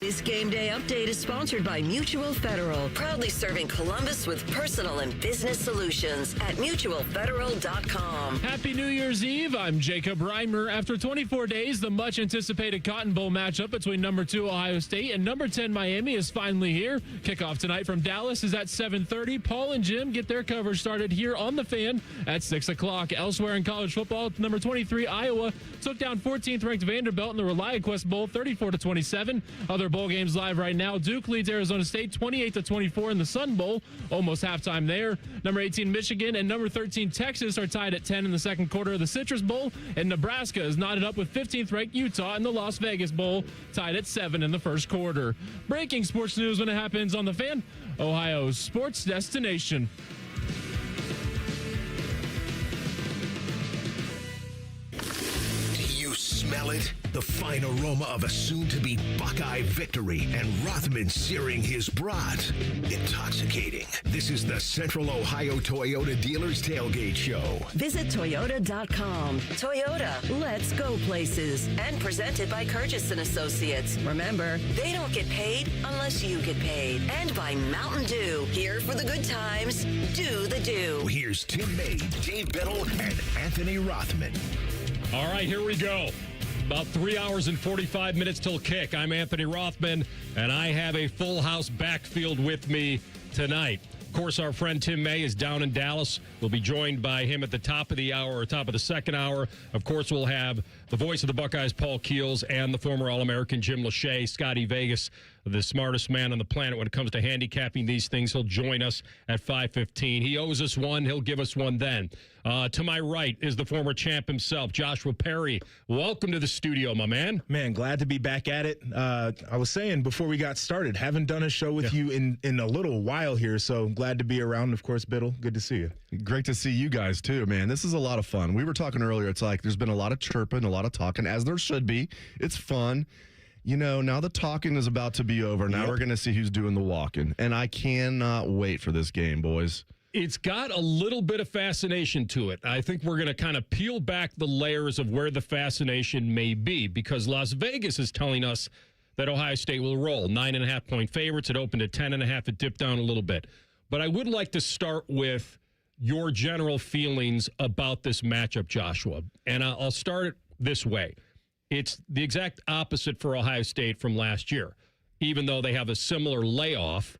This game day update is sponsored by Mutual Federal, proudly serving Columbus with personal and business solutions at mutualfederal.com. Happy New Year's Eve. I'm Jacob Reimer. After 24 days, the much-anticipated Cotton Bowl matchup between number 2 Ohio State and number 10 Miami is finally here. Kickoff tonight from Dallas is at 7:30. Paul and Jim get their coverage started here on The Fan at 6 o'clock. Elsewhere in college football, number 23 Iowa took down 14th-ranked Vanderbilt in the ReliaQuest Bowl 34-27. Other bowl games live right now. Duke leads Arizona State 28-24 in the Sun Bowl. Almost halftime there. Number 18 Michigan and number 13 Texas are tied at 10 in the second quarter of the Citrus Bowl. And Nebraska is knotted up with 15th-ranked Utah in the Las Vegas Bowl, tied at 7 in the first quarter. Breaking sports news when it happens on The Fan, Ohio's sports destination. Smell it? The fine aroma of a soon-to-be Buckeye victory and Rothman searing his brat. Intoxicating. This is the Central Ohio Toyota Dealers Tailgate Show. Visit Toyota.com. Toyota, let's go places. And presented by Curtis & Associates. Remember, they don't get paid unless you get paid. And by Mountain Dew. Here for the good times. Do the do. Here's Tim May, Dave Biddle, and Anthony Rothman. All right, here we go. About 3 hours and 45 minutes till kick. I'm Anthony Rothman, and I have a full house backfield with me tonight. Of course, our friend Tim May is down in Dallas. We'll be joined by him at the top of the hour or top of the second hour. Of course, we'll have the voice of the Buckeyes, Paul Keels, and the former All-American Jim Lachey, Scotty Vegas, the smartest man on the planet when it comes to handicapping these things. He'll join us at 5:15. He owes us one. He'll give us one then. To my right is the former champ himself, Joshua Perry. Welcome to the studio, my man. Man, glad to be back at it. I was saying before we got started, haven't done a show with you in a little while here, so glad to be around. Of course, Biddle, good to see you. Great to see you guys, too, man. This is a lot of fun. We were talking earlier. It's like there's been a lot of chirping, a lot of talking, as there should be. It's fun. You know, now the talking is about to be over. Now we're going to see who's doing the walking. And I cannot wait for this game, boys. It's got a little bit of fascination to it. I think we're going to kind of peel back the layers of where the fascination may be, because Las Vegas is telling us that Ohio State will roll. 9.5-point favorites. It opened at 10.5. It dipped down a little bit. But I would like to start with your general feelings about this matchup, Joshua. And I'll start it this way. It's the exact opposite for Ohio State from last year. Even though they have a similar layoff,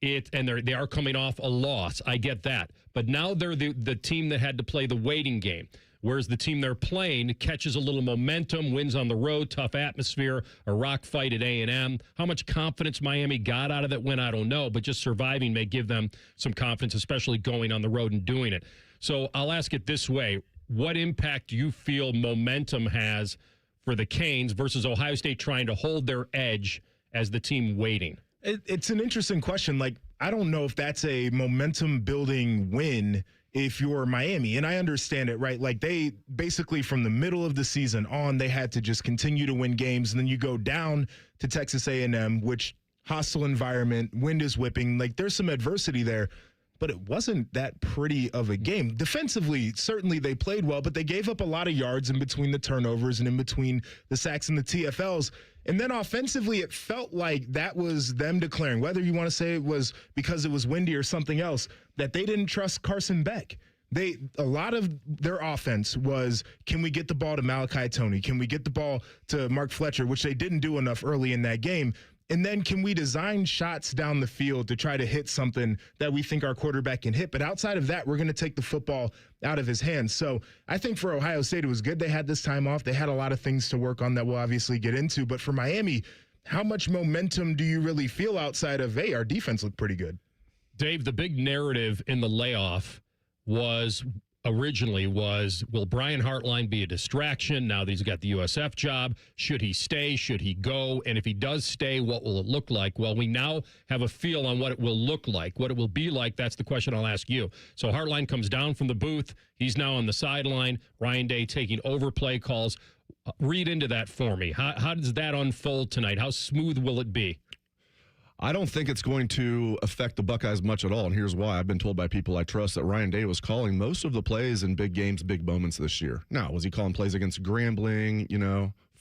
they are coming off a loss. I get that. But now they're the team that had to play the waiting game, whereas the team they're playing catches a little momentum, wins on the road, tough atmosphere, a rock fight at A&M. How much confidence Miami got out of that win, I don't know, but just surviving may give them some confidence, especially going on the road and doing it. So I'll ask it this way. What impact do you feel momentum has for the Canes versus Ohio State trying to hold their edge as the team waiting? It's an interesting question. Like, I don't know if that's a momentum-building win if you're Miami. And I understand it, right? Like, they basically from the middle of the season on, they had to just continue to win games. And then you go down to Texas A&M, which hostile environment, wind is whipping. Like, there's some adversity there. But it wasn't that pretty of a game. Defensively, certainly they played well, but they gave up a lot of yards in between the turnovers and in between the sacks and the TFLs. And then offensively, it felt like that was them declaring, whether you want to say it was because it was windy or something else, that they didn't trust Carson Beck. A lot of their offense was, can we get the ball to Malachi Toney? Can we get the ball to Mark Fletcher, which they didn't do enough early in that game? And then can we design shots down the field to try to hit something that we think our quarterback can hit? But outside of that, we're going to take the football out of his hands. So I think for Ohio State, it was good they had this time off. They had a lot of things to work on that we'll obviously get into. But for Miami, how much momentum do you really feel outside of, hey, our defense looked pretty good? Dave, the big narrative in the layoff originally was, will Brian Hartline be a distraction now that he's got the USF job? Should he stay? Should he go? And if he does stay, what will it look like? Well, we now have a feel on what it will look like. What it will be like, that's the question I'll ask you. So Hartline comes down from the booth. He's now on the sideline. Ryan Day taking over play calls. Read into that for me. How does that unfold tonight? How smooth will it be? I don't think it's going to affect the Buckeyes much at all, and here's why. I've been told by people I trust that Ryan Day was calling most of the plays in big games, big moments this year. Now, was he calling plays against Grambling,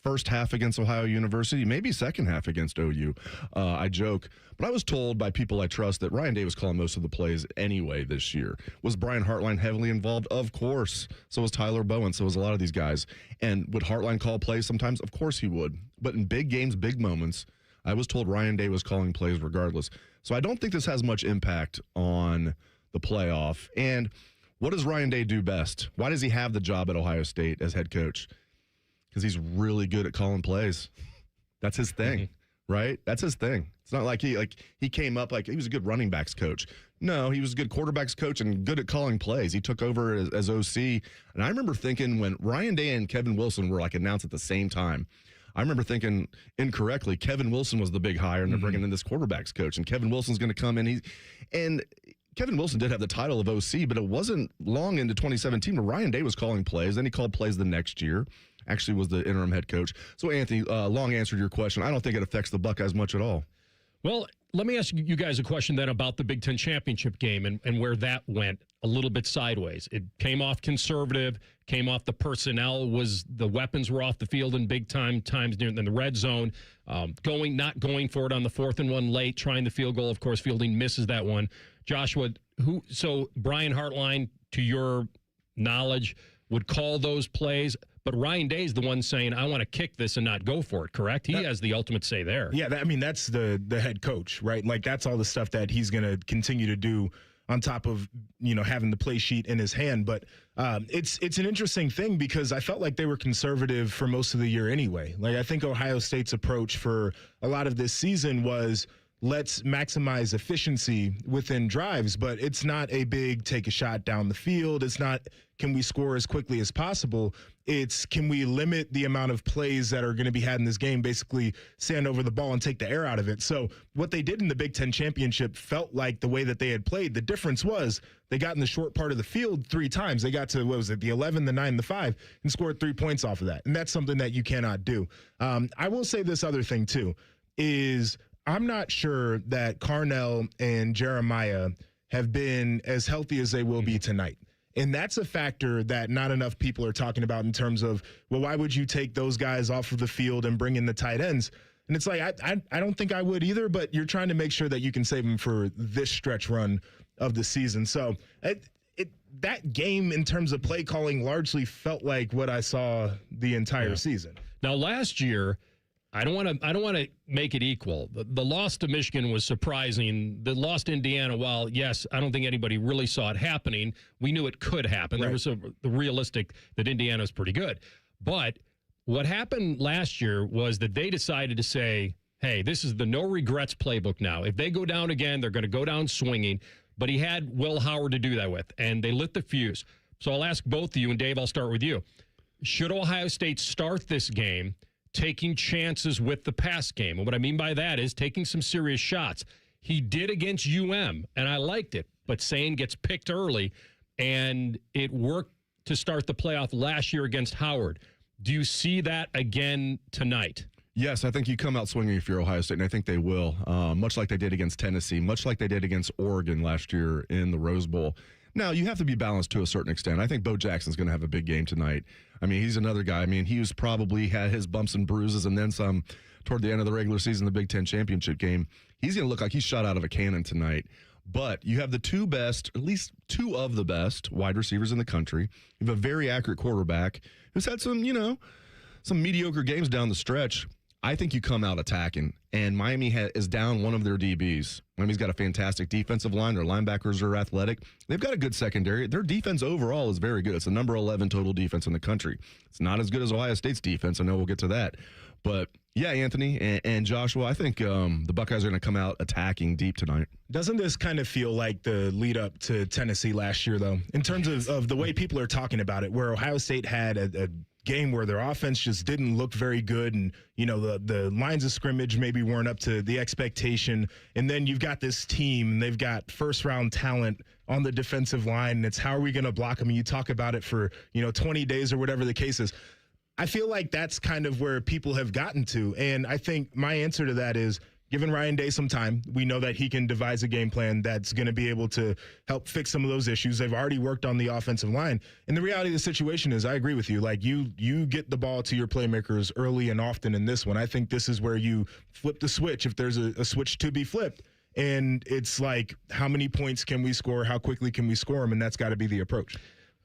first half against Ohio University, maybe second half against OU. I joke. But I was told by people I trust that Ryan Day was calling most of the plays anyway this year. Was Brian Hartline heavily involved? Of course. So was Tyler Bowen. So was a lot of these guys. And would Hartline call plays sometimes? Of course he would. But in big games, big moments, I was told Ryan Day was calling plays regardless. So I don't think this has much impact on the playoff. And what does Ryan Day do best? Why does he have the job at Ohio State as head coach? Because he's really good at calling plays. That's his thing, right? That's his thing. It's not like he came up like he was a good running backs coach. No, he was a good quarterbacks coach and good at calling plays. He took over as OC. And I remember thinking when Ryan Day and Kevin Wilson were like announced at the same time, I remember thinking incorrectly, Kevin Wilson was the big hire, and they're bringing in this quarterbacks coach, and Kevin Wilson's going to come in. And Kevin Wilson did have the title of OC, but it wasn't long into 2017 where Ryan Day was calling plays. Then he called plays the next year. Actually was the interim head coach. So, Anthony, long answer to your question. I don't think it affects the Buckeyes much at all. Well, let me ask you guys a question then about the Big Ten championship game and where that went a little bit sideways. It came off conservative, came off the personnel, the weapons were off the field in big times near in the red zone, not going for it on the 4th and 1 late, trying the field goal. Of course, Fielding misses that one. Joshua, so Brian Hartline, to your knowledge, would call those plays, but Ryan Day's the one saying, I want to kick this and not go for it, correct? He has the ultimate say there. Yeah, that's the head coach, right? Like, that's all the stuff that he's going to continue to do on top of, having the play sheet in his hand. But it's an interesting thing because I felt like they were conservative for most of the year anyway. Like, I think Ohio State's approach for a lot of this season was, let's maximize efficiency within drives, but it's not a big take a shot down the field. It's not, can we score as quickly as possible? It's, can we limit the amount of plays that are going to be had in this game, basically stand over the ball and take the air out of it. So what they did in the Big Ten championship felt like the way that they had played. The difference was they got in the short part of the field 3 times. They got to, the 11, the 9, the 5, and scored 3 points off of that. And that's something that you cannot do. I will say this other thing too, is I'm not sure that Carnell and Jeremiah have been as healthy as they will be tonight. And that's a factor that not enough people are talking about in terms of, well, why would you take those guys off of the field and bring in the tight ends? And it's like, I don't think I would either, but you're trying to make sure that you can save them for this stretch run of the season. So that game in terms of play calling largely felt like what I saw the entire season. Now, last year, I don't want to make it equal. The loss to Michigan was surprising. The loss to Indiana, while yes, I don't think anybody really saw it happening. We knew it could happen. Right. There was the realistic that Indiana was pretty good. But what happened last year was that they decided to say, hey, this is the no regrets playbook now. If they go down again, they're going to go down swinging. But he had Will Howard to do that with, and they lit the fuse. So I'll ask both of you, and Dave, I'll start with you. Should Ohio State start this game taking chances with the pass game? And what I mean by that is taking some serious shots. He did against UM, and I liked it, but Sane gets picked early, and it worked to start the playoff last year against Howard. Do you see that again tonight? Yes, I think you come out swinging if you're Ohio State, and I think they will, much like they did against Tennessee, much like they did against Oregon last year in the Rose Bowl. Now, you have to be balanced to a certain extent. I think Bo Jackson's going to have a big game tonight. I mean, he's another guy. I mean, he was probably had his bumps and bruises and then some toward the end of the regular season, the Big Ten championship game. He's going to look like he's shot out of a cannon tonight. But you have the 2 best, at least 2 of the best wide receivers in the country. You have a very accurate quarterback who's had some, some mediocre games down the stretch. I think you come out attacking, and Miami is down one of their DBs. Miami's got a fantastic defensive line. Their linebackers are athletic. They've got a good secondary. Their defense overall is very good. It's the number 11 total defense in the country. It's not as good as Ohio State's defense. I know we'll get to that. But, yeah, Anthony and Joshua, I think the Buckeyes are going to come out attacking deep tonight. Doesn't this kind of feel like the lead up to Tennessee last year, though, in terms of the way people are talking about it, where Ohio State had a game where their offense just didn't look very good, and the lines of scrimmage maybe weren't up to the expectation, and then you've got this team, and they've got first round talent on the defensive line, and it's how are we going to block them? And you talk about it for 20 days or whatever the case is. I feel like that's kind of where people have gotten to, and I think my answer to that is giving Ryan Day some time. We know that he can devise a game plan that's going to be able to help fix some of those issues. They've already worked on the offensive line. And the reality of the situation is, I agree with you. Like, you get the ball to your playmakers early and often in this one. I think this is where you flip the switch if there's a switch to be flipped. And it's like, how many points can we score? How quickly can we score them? And that's got to be the approach.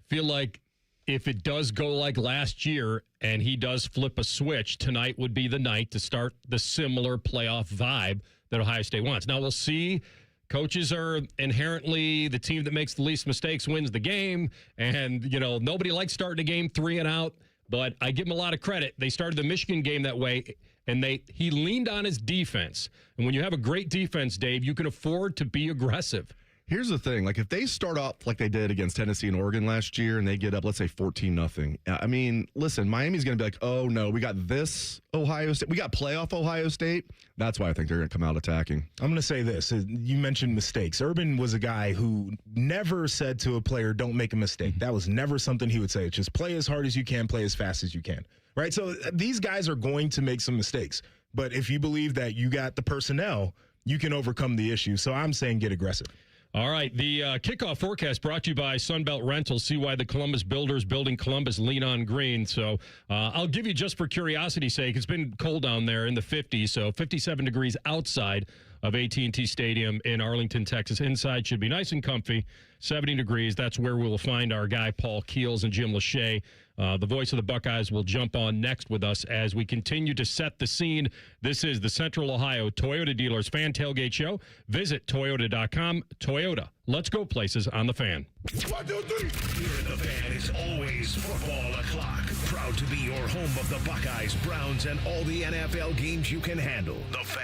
Feel like if it does go like last year and he does flip a switch, tonight would be the night to start the similar playoff vibe that Ohio State wants. Now, we'll see. Coaches are inherently the team that makes the least mistakes wins the game. And, nobody likes starting a game 3 and out. But I give him a lot of credit. They started the Michigan game that way, and he leaned on his defense. And when you have a great defense, Dave, you can afford to be aggressive. Here's the thing. Like, if they start off like they did against Tennessee and Oregon last year and they get up, let's say 14-0. I mean, listen, Miami's going to be like, oh, no, we got this Ohio State. We got playoff Ohio State. That's why I think they're going to come out attacking. I'm going to say this. You mentioned mistakes. Urban was a guy who never said to a player, don't make a mistake. That was never something he would say. It's just play as hard as you can, play as fast as you can. Right? So these guys are going to make some mistakes. But if you believe that you got the personnel, you can overcome the issue. So I'm saying get aggressive. All right, the kickoff forecast brought to you by Sunbelt Rentals. See why the Columbus builders building Columbus lean on green. So I'll give you, just for curiosity's sake, it's been cold down there in the 50s, so 57 degrees outside of AT&T Stadium in Arlington, Texas. Inside should be nice and comfy, 70 degrees. That's where we'll find our guy Paul Keels and Jim Lachey. The voice of the Buckeyes will jump on next with us as we continue to set the scene. This is the Central Ohio Toyota Dealers Fan Tailgate Show. Visit Toyota.com. Toyota, let's go places on the Fan. 1, 2, 3. Here in the Fan is always football o'clock. Proud to be your home of the Buckeyes, Browns, and all the NFL games you can handle. The Fan.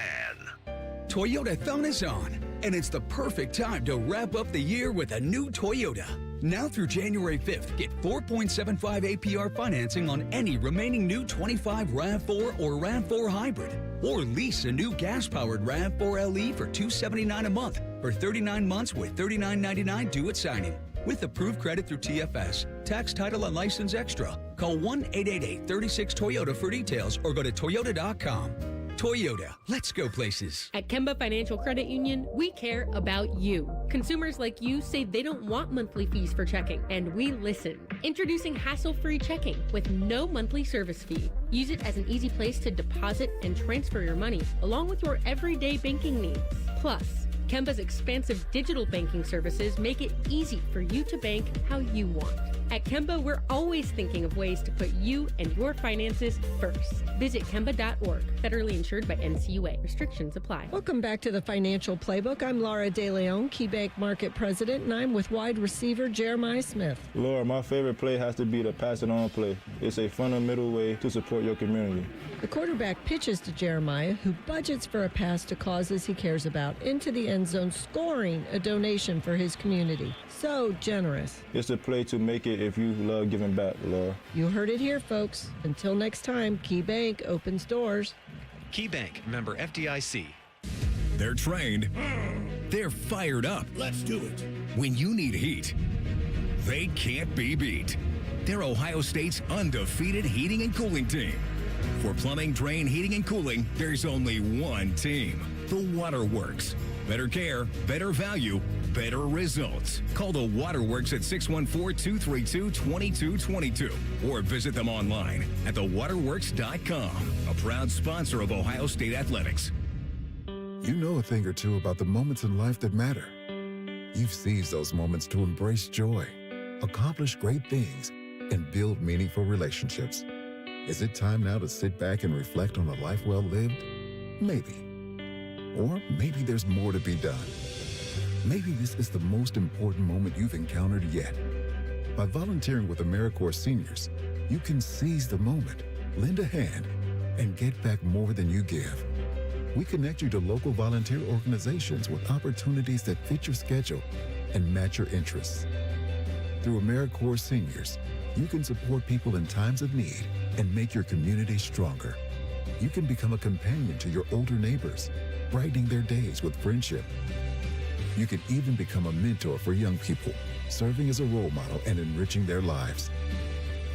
Toyotathon is on, and it's the perfect time to wrap up the year with a new Toyota. Now through January 5th, get 4.75 APR financing on any remaining new 25 RAV4 or RAV4 hybrid. Or lease a new gas-powered RAV4 LE for $279 a month for 39 months with $39.99 due at signing. With approved credit through TFS, tax, title, and license extra. Call 1-888-36-TOYOTA for details or go to Toyota.com. Toyota, let's go places. At Kemba Financial Credit Union, we care about you. Consumers like you say they don't want monthly fees for checking, and we listen. Introducing hassle-free checking with no monthly service fee. Use it as an easy place to deposit and transfer your money, along with your everyday banking needs. Plus, Kemba's expansive digital banking services make it easy for you to bank how you want. At Kemba, we're always thinking of ways to put you and your finances first. Visit Kemba.org. Federally insured by NCUA. Restrictions apply. Welcome back to the Financial Playbook. I'm Laura DeLeon, KeyBank Market President, and I'm with wide receiver Jeremiah Smith. Laura, my favorite play has to be the pass it on play. It's a fundamental way to support your community. The quarterback pitches to Jeremiah, who budgets for a pass to causes he cares about, into the end zone, scoring a donation for his community. So generous. It's a play to make it if you love giving back, Laura. You heard it here, folks. Until next time, KeyBank opens doors. KeyBank, member FDIC. They're trained. They're fired up. Let's do it. When you need heat, they can't be beat. They're Ohio State's undefeated heating and cooling team. For plumbing, drain, heating, and cooling, there's only one team. The Waterworks. Better care, better value, better results. Call the Waterworks at 614-232-2222 or visit them online at thewaterworks.com. A proud sponsor of Ohio State Athletics. You know a thing or two about the moments in life that matter. You've seized those moments to embrace joy, accomplish great things, and build meaningful relationships. Is it time now to sit back and reflect on a life well lived? Maybe. Or maybe there's more to be done. Maybe this is the most important moment you've encountered yet. By volunteering with AmeriCorps Seniors, you can seize the moment, lend a hand, and get back more than you give. We connect you to local volunteer organizations with opportunities that fit your schedule and match your interests. Through AmeriCorps Seniors, you can support people in times of need and make your community stronger. You can become a companion to your older neighbors, brightening their days with friendship. You can even become a mentor for young people, serving as a role model and enriching their lives.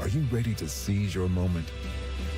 Are you ready to seize your moment?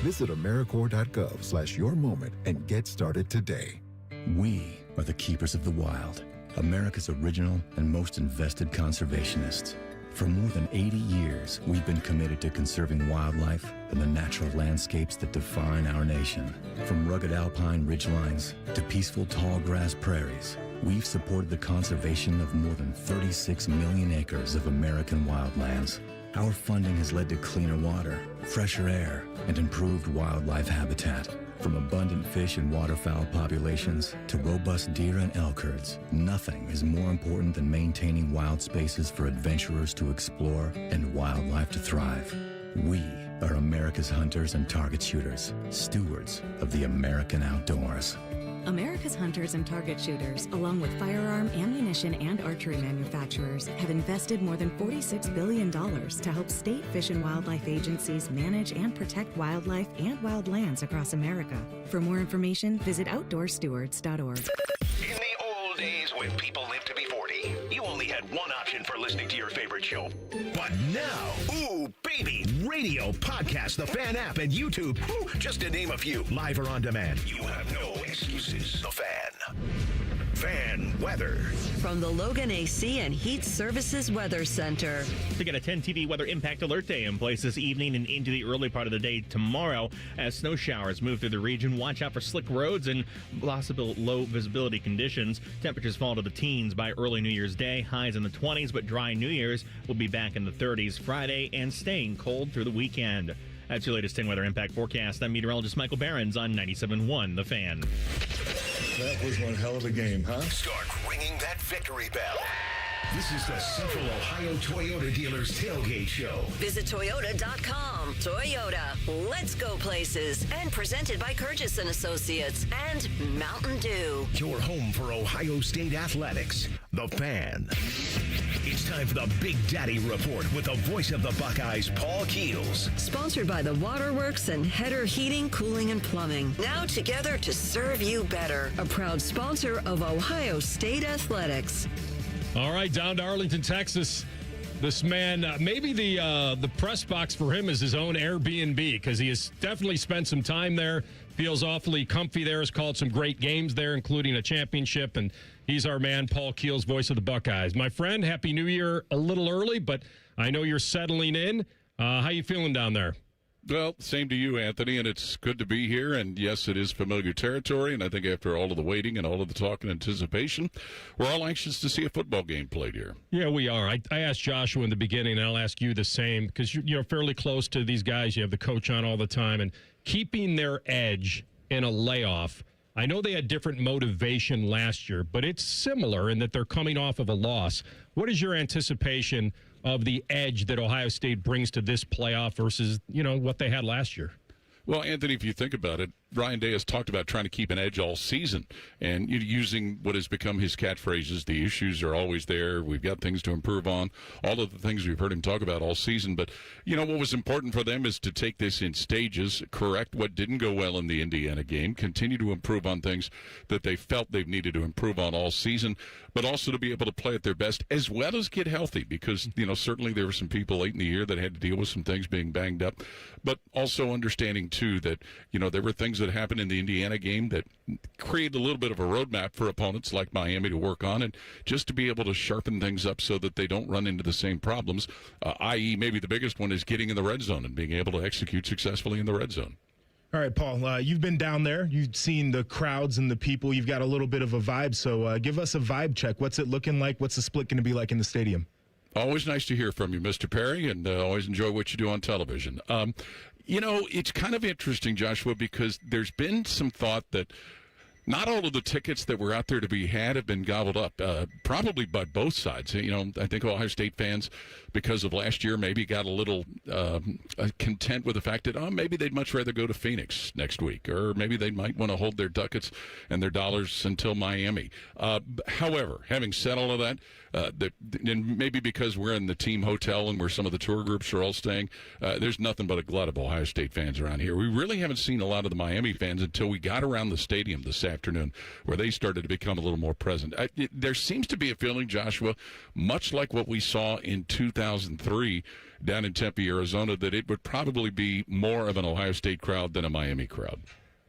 Visit AmeriCorps.gov/yourmoment and get started today. We are the keepers of the wild, America's original and most invested conservationists. For more than 80 years, we've been committed to conserving wildlife and the natural landscapes that define our nation. From rugged alpine ridgelines to peaceful tall grass prairies, we've supported the conservation of more than 36 million acres of American wildlands. Our funding has led to cleaner water, fresher air, and improved wildlife habitat. From abundant fish and waterfowl populations to robust deer and elk herds, nothing is more important than maintaining wild spaces for adventurers to explore and wildlife to thrive. We are America's hunters and target shooters, stewards of the American outdoors. America's hunters and target shooters, along with firearm, ammunition, and archery manufacturers, have invested more than $46 billion to help state fish and wildlife agencies manage and protect wildlife and wildlands across America. For more information, visit outdoorstewards.org. In the old days when people lived to be 40, you only had one option for listening to your favorite show. But now, ooh, baby, radio, podcast, the Fan app, and YouTube, just to name a few, live or on demand. You have no excuses. The Fan. Fan weather. From the Logan AC and Heat Services Weather Center. To get a 10 TV weather impact alert day in place this evening and into the early part of the day tomorrow as snow showers move through the region. Watch out for slick roads and possible low visibility conditions. Temperatures fall to the teens by early New Year's Day. Highs in the 20s, but dry New Year's will be back in the 30s Friday and staying cold through the weekend. That's your latest 10 weather impact forecast. I'm meteorologist Michael Behrens on 97.1 The Fan. That was one hell of a game, huh? Start ringing that victory bell. This is the Central Ohio Toyota Dealers Tailgate Show. Visit Toyota.com. Toyota, let's go places. And presented by Curtis and Associates and Mountain Dew. Your home for Ohio State athletics. The Fan. It's time for the Big Daddy Report with the voice of the Buckeyes, Paul Keels. Sponsored by the Waterworks and Header Heating, Cooling, and Plumbing. Now together to serve you better. A proud sponsor of Ohio State Athletics. All right, down to Arlington, Texas. This man, maybe the press box for him is his own Airbnb because he has definitely spent some time there. Feels awfully comfy there. Has called some great games there, including a championship. And he's our man, Paul Keels, voice of the Buckeyes. My friend, Happy New Year a little early, but I know you're settling in. How you feeling down there? Well, same to you, Anthony, and it's good to be here. And yes, it is familiar territory, and I think after all of the waiting and all of the talk and anticipation, we're all anxious to see a football game played here. Yeah, we are. I asked Joshua in the beginning, and I'll ask you the same, because you're fairly close to these guys. You have the coach on all the time, and keeping their edge in a layoff. I know they had different motivation last year, but it's similar in that they're coming off of a loss. What is your anticipation of the edge that Ohio State brings to this playoff versus, what they had last year? Well, Anthony, if you think about it, Ryan Day has talked about trying to keep an edge all season and using what has become his catchphrases. The issues are always there. We've got things to improve on. All of the things we've heard him talk about all season. But, what was important for them is to take this in stages, correct what didn't go well in the Indiana game, continue to improve on things that they felt they've needed to improve on all season, but also to be able to play at their best as well as get healthy because, certainly there were some people late in the year that had to deal with some things being banged up, but also understanding, too, that, there were things that happened in the Indiana game that created a little bit of a roadmap for opponents like Miami to work on and just to be able to sharpen things up so that they don't run into the same problems, i.e. maybe the biggest one is getting in the red zone and being able to execute successfully in the red zone. All right, Paul, you've been down there. You've seen the crowds and the people. You've got a little bit of a vibe, so give us a vibe check. What's it looking like? What's the split going to be like in the stadium? Always nice to hear from you, Mr. Perry, and always enjoy what you do on television. It's kind of interesting, Joshua, because there's been some thought that not all of the tickets that were out there to be had have been gobbled up, probably by both sides. I think Ohio State fans, because of last year, maybe got a little content with the fact that, maybe they'd much rather go to Phoenix next week, or maybe they might want to hold their ducats and their dollars until Miami. However, having said all of that, and maybe because we're in the team hotel and where some of the tour groups are all staying, there's nothing but a glut of Ohio State fans around here. We really haven't seen a lot of the Miami fans until we got around the stadium this afternoon, where they started to become a little more present. There seems to be a feeling, Joshua, much like what we saw in 2003 down in Tempe, Arizona, that it would probably be more of an Ohio State crowd than a Miami crowd.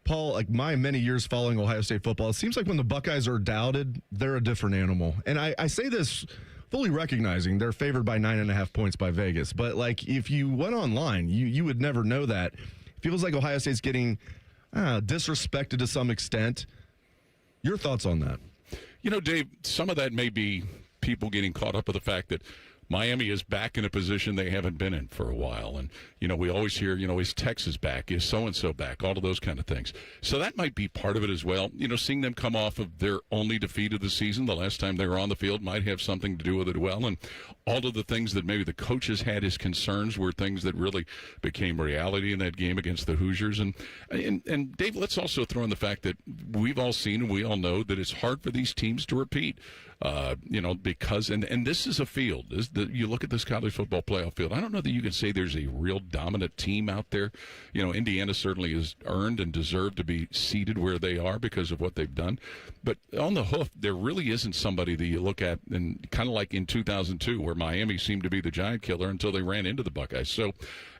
Paul, like my many years following Ohio State football, it seems like when the Buckeyes are doubted, they're a different animal. And I say this fully recognizing they're favored by 9.5 points by Vegas. But, like, if you went online, you would never know that. It feels like Ohio State's getting disrespected to some extent. Your thoughts on that? You know, Dave, some of that may be people getting caught up with the fact that Miami is back in a position they haven't been in for a while. And, you know, we always hear, you know, is Texas back? Is so-and-so back? All of those kind of things. So that might be part of it as well. You know, seeing them come off of their only defeat of the season, the last time they were on the field, might have something to do with it as well. And all of the things that maybe the coaches had as concerns were things that really became reality in that game against the Hoosiers. And Dave, let's also throw in the fact that we've all seen and we all know that it's hard for these teams to repeat. You know, because, and this is a field, you look at this college football playoff field, I don't know that you can say there's a real dominant team out there. You know, Indiana certainly has earned and deserved to be seated where they are because of what they've done. But on the hoof, there really isn't somebody that you look at, and kind of like in 2002, where Miami seemed to be the giant killer until they ran into the Buckeyes. So,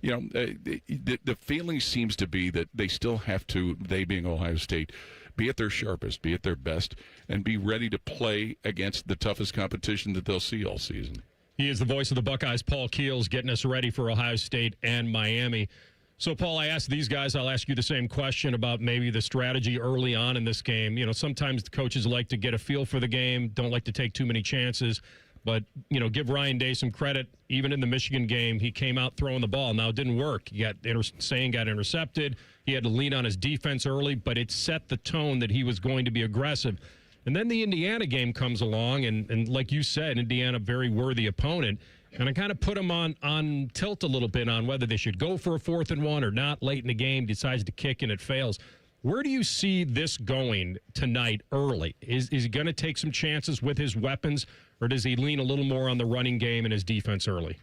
you know, the feeling seems to be that they still have to, they being Ohio State, be at their sharpest, be at their best, and be ready to play against the toughest competition that they'll see all season. He is the voice of the Buckeyes, Paul Keels, getting us ready for Ohio State and Miami. So, Paul, I asked these guys, I'll ask you the same question about maybe the strategy early on in this game. You know, sometimes the coaches like to get a feel for the game, don't like to take too many chances. But, you know, give Ryan Day some credit. Even in the Michigan game, he came out throwing the ball. Now, it didn't work. He got intercepted. He had to lean on his defense early, but it set the tone that he was going to be aggressive. And then the Indiana game comes along, and like you said, Indiana, very worthy opponent. And I kind of put him on tilt a little bit on whether they should go for a 4th and 1 or not late in the game, decides to kick and it fails. Where do you see this going tonight early? Is he going to take some chances with his weapons, or does he lean a little more on the running game and his defense early?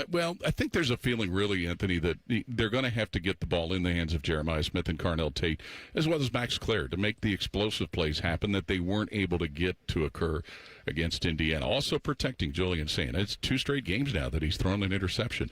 Well, I think there's a feeling, really, Anthony, that they're going to have to get the ball in the hands of Jeremiah Smith and Carnell Tate, as well as Max Clare, to make the explosive plays happen that they weren't able to get to occur against Indiana. Also protecting Julian Sand. It's 2 straight games now that he's thrown an interception.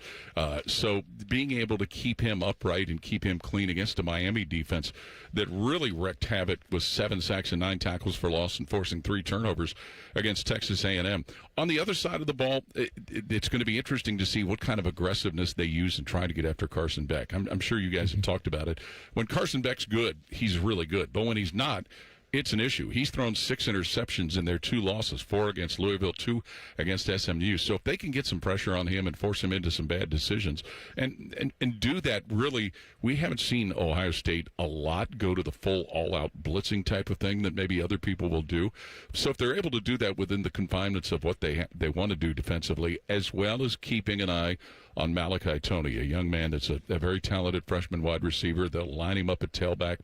So being able to keep him upright and keep him clean against a Miami defense that really wreaked havoc with 7 sacks and 9 tackles for loss and forcing 3 turnovers against Texas A&M. On the other side of the ball, it's going to be interesting to see what kind of aggressiveness they use in trying to get after Carson Beck. I'm sure you guys have talked about it. When Carson Beck's good, he's really good. But when he's not, it's an issue. He's thrown 6 interceptions in their 2 losses, 4 against Louisville, 2 against SMU. So if they can get some pressure on him and force him into some bad decisions and do that, really, we haven't seen Ohio State a lot go to the full all-out blitzing type of thing that maybe other people will do. So if they're able to do that within the confinements of what they want to do defensively, as well as keeping an eye on Malachi Toney, a young man that's a very talented freshman wide receiver. They'll line him up at tailback.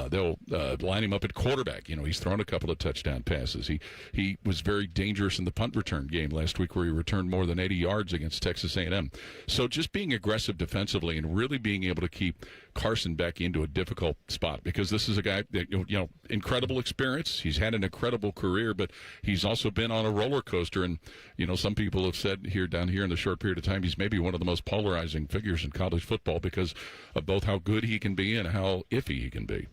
They'll line him up at quarterback. You know, he's thrown a couple of touchdown passes. He was very dangerous in the punt return game last week where he returned more than 80 yards against Texas A&M. So just being aggressive defensively and really being able to keep Carson Beck into a difficult spot, because this is a guy that, you know, incredible experience. He's had an incredible career, but he's also been on a roller coaster. And, you know, some people have said down here in the short period of time, he's maybe one of the most polarizing figures in college football because of both how good he can be and how iffy he can be.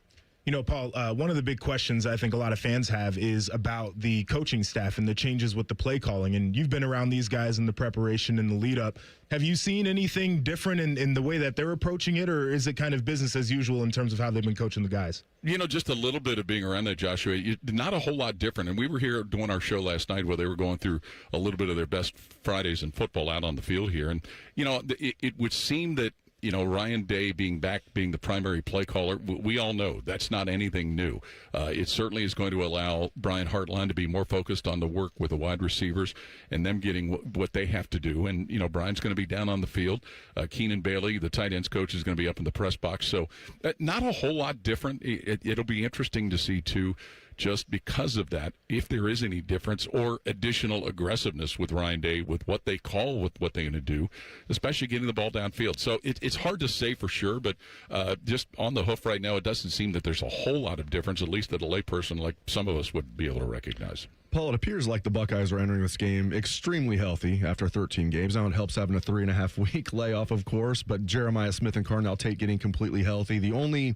You know, Paul, one of the big questions I think a lot of fans have is about the coaching staff and the changes with the play calling. And you've been around these guys in the preparation and the lead up. Have you seen anything different in the way that they're approaching it, or is it kind of business as usual in terms of how they've been coaching the guys? You know, just a little bit of being around that, Joshua. Not a whole lot different. And we were here doing our show last night where they were going through a little bit of their best Fridays in football out on the field here. And, you know, it would seem that, you know, Ryan Day being the primary play caller, we all know that's not anything new. It certainly is going to allow Brian Hartline to be more focused on the work with the wide receivers and them getting what they have to do. And, you know, Brian's going to be down on the field. Keenan Bailey, the tight ends coach, is going to be up in the press box. So not a whole lot different. It'll be interesting to see, too, just because of that, if there is any difference or additional aggressiveness with Ryan Day, with what they call, with what they're going to do, especially getting the ball downfield. So it's hard to say for sure, but just on the hoof right now, it doesn't seem that there's a whole lot of difference, at least that a layperson like some of us would be able to recognize. Paul, it appears like the Buckeyes are entering this game extremely healthy after 13 games. Now it helps having a 3.5 week layoff, of course, but Jeremiah Smith and Carnell Tate getting completely healthy. The only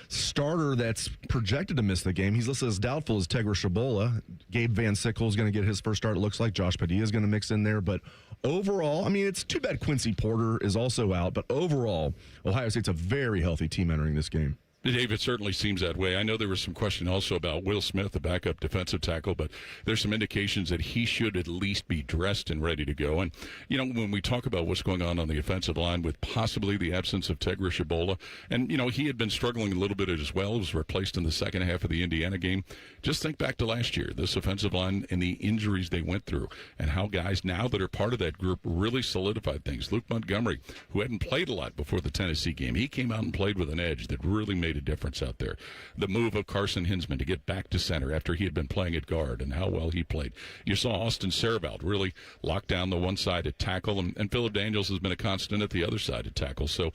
starter that's projected to miss the game. He's listed as doubtful as Tegra Shabola. Gabe Van Sickle is going to get his first start. It looks like Josh Padilla is going to mix in there. But overall, I mean, it's too bad Quincy Porter is also out. But overall, Ohio State's a very healthy team entering this game. Dave, it certainly seems that way. I know there was some question also about Will Smith, the backup defensive tackle, but there's some indications that he should at least be dressed and ready to go. And, you know, when we talk about what's going on the offensive line with possibly the absence of Tegra Shabola, and, you know, he had been struggling a little bit as well. He was replaced in the second half of the Indiana game. Just think back to last year, this offensive line and the injuries they went through and how guys now that are part of that group really solidified things. Luke Montgomery, who hadn't played a lot before the Tennessee game, he came out and played with an edge that really made a difference out there. The move of Carson Hinsman to get back to center after he had been playing at guard and how well he played. You saw Austin Servald really lock down the one side at tackle, and Phillip Daniels has been a constant at the other side at tackle. So,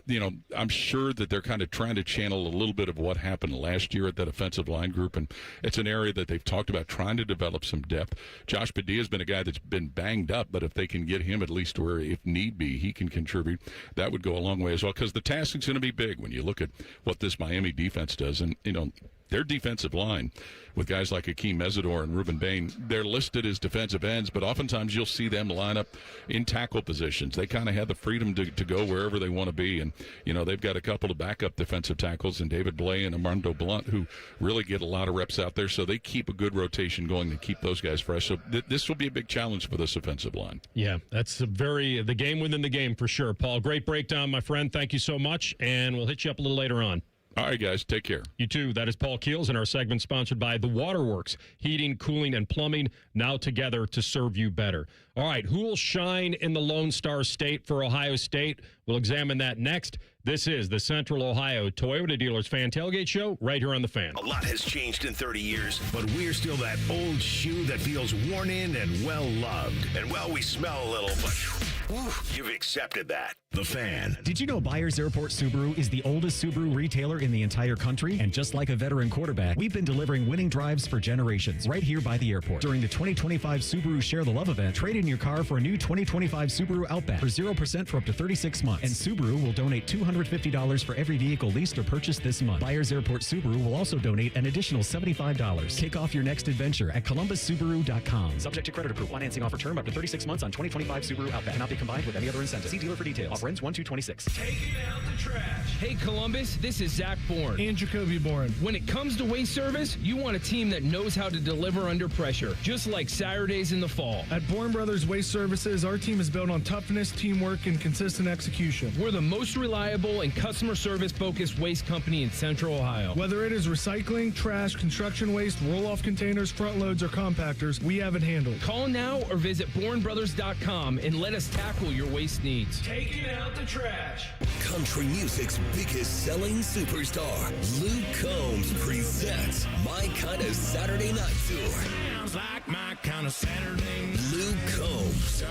you know, I'm sure that they're kind of trying to channel a little bit of what happened last year at that offensive line group, and it's an area that they've talked about trying to develop some depth. Josh Padilla has been a guy that's been banged up, but if they can get him at least where, if need be, he can contribute, that would go a long way as well, because the task is going to be big when you look at what this Miami defense does. And, you know, their defensive line with guys like Akeem Mesidor and Ruben Bain, they're listed as defensive ends, but oftentimes you'll see them line up in tackle positions. They kind of have the freedom to go wherever they want to be. And, you know, they've got a couple of backup defensive tackles in David Blay and Armando Blunt who really get a lot of reps out there. So they keep a good rotation going to keep those guys fresh. So this will be a big challenge for this offensive line. Yeah, that's the game within the game for sure. Paul, great breakdown, my friend. Thank you so much. And we'll hit you up a little later on. All right, guys, take care. You too. That is Paul Keels, and our segment sponsored by The Waterworks, heating, cooling, and plumbing, now together to serve you better. All right, who will shine in the Lone Star State for Ohio State? We'll examine that next. This is the Central Ohio Toyota Dealers Fan Tailgate Show right here on The Fan. A lot has changed in 30 years, but we're still that old shoe that feels worn in and well-loved. And, well, we smell a little, but you've accepted that. The Fan. Did you know Byers Airport Subaru is the oldest Subaru retailer in the entire country? And just like a veteran quarterback, we've been delivering winning drives for generations right here by the airport. During the 2025 Subaru Share the Love event, trade in your car for a new 2025 Subaru Outback for 0% for up to 36 months. And Subaru will donate $250 for every vehicle leased or purchased this month. Byers Airport Subaru will also donate an additional $75. Kick off your next adventure at ColumbusSubaru.com. Subject to credit approval. Financing offer term up to 36 months on 2025 Subaru Outback. Cannot be combined with any other incentive. See dealer for details. Offer ends 1/2/26. Taking out the trash. Hey, Columbus, this is Zach Bourne. And Jacoby Bourne. When it comes to waste service, you want a team that knows how to deliver under pressure, just like Saturdays in the fall. At Bourne Brothers Waste Services, our team is built on toughness, teamwork, and consistent execution. We're the most reliable and customer service-focused waste company in Central Ohio. Whether it is recycling, trash, construction waste, roll-off containers, front loads, or compactors, we have it handled. Call now or visit BourneBrothers.com and let us tackle your waste needs. Taking out the trash. Country music's biggest selling superstar, Luke Combs, presents My Kind of Saturday Night Tour. Sounds like my kind of Saturday. Luke Combs,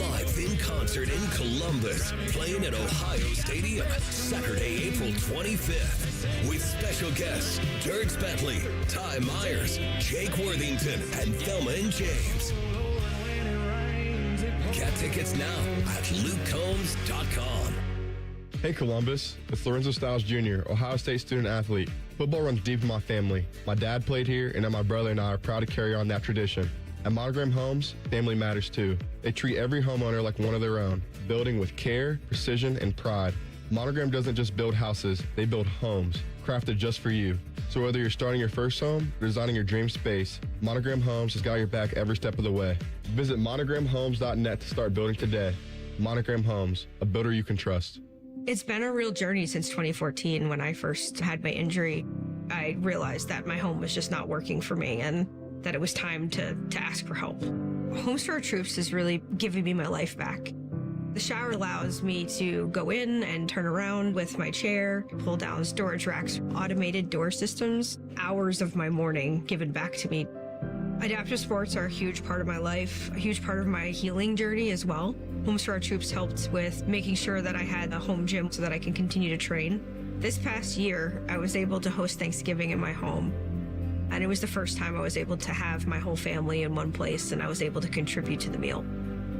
live in concert in Columbus, playing at Ohio Stadium, Saturday, April 25th, with special guests Dierks Bentley, Ty Myers, Jake Worthington, and Thelma and James. Get tickets now at LukeCombs.com. Hey Columbus, it's Lorenzo Stiles Jr., Ohio State student athlete. Football runs deep in my family. My dad played here, and now my brother and I are proud to carry on that tradition. At Monogram Homes, family matters too. They treat every homeowner like one of their own, building with care, precision, and pride. Monogram doesn't just build houses, they build homes, crafted just for you. So whether you're starting your first home or designing your dream space, Monogram Homes has got your back every step of the way. Visit monogramhomes.net to start building today. Monogram Homes, a builder you can trust. It's been a real journey since 2014 when I first had my injury. I realized that my home was just not working for me and that it was time to ask for help. Homes for Our Troops is really giving me my life back. The shower allows me to go in and turn around with my chair, pull down storage racks, automated door systems, hours of my morning given back to me. Adaptive sports are a huge part of my life, a huge part of my healing journey as well. Homes for Our Troops helped with making sure that I had a home gym so that I can continue to train. This past year, I was able to host Thanksgiving in my home. And it was the first time I was able to have my whole family in one place and I was able to contribute to the meal.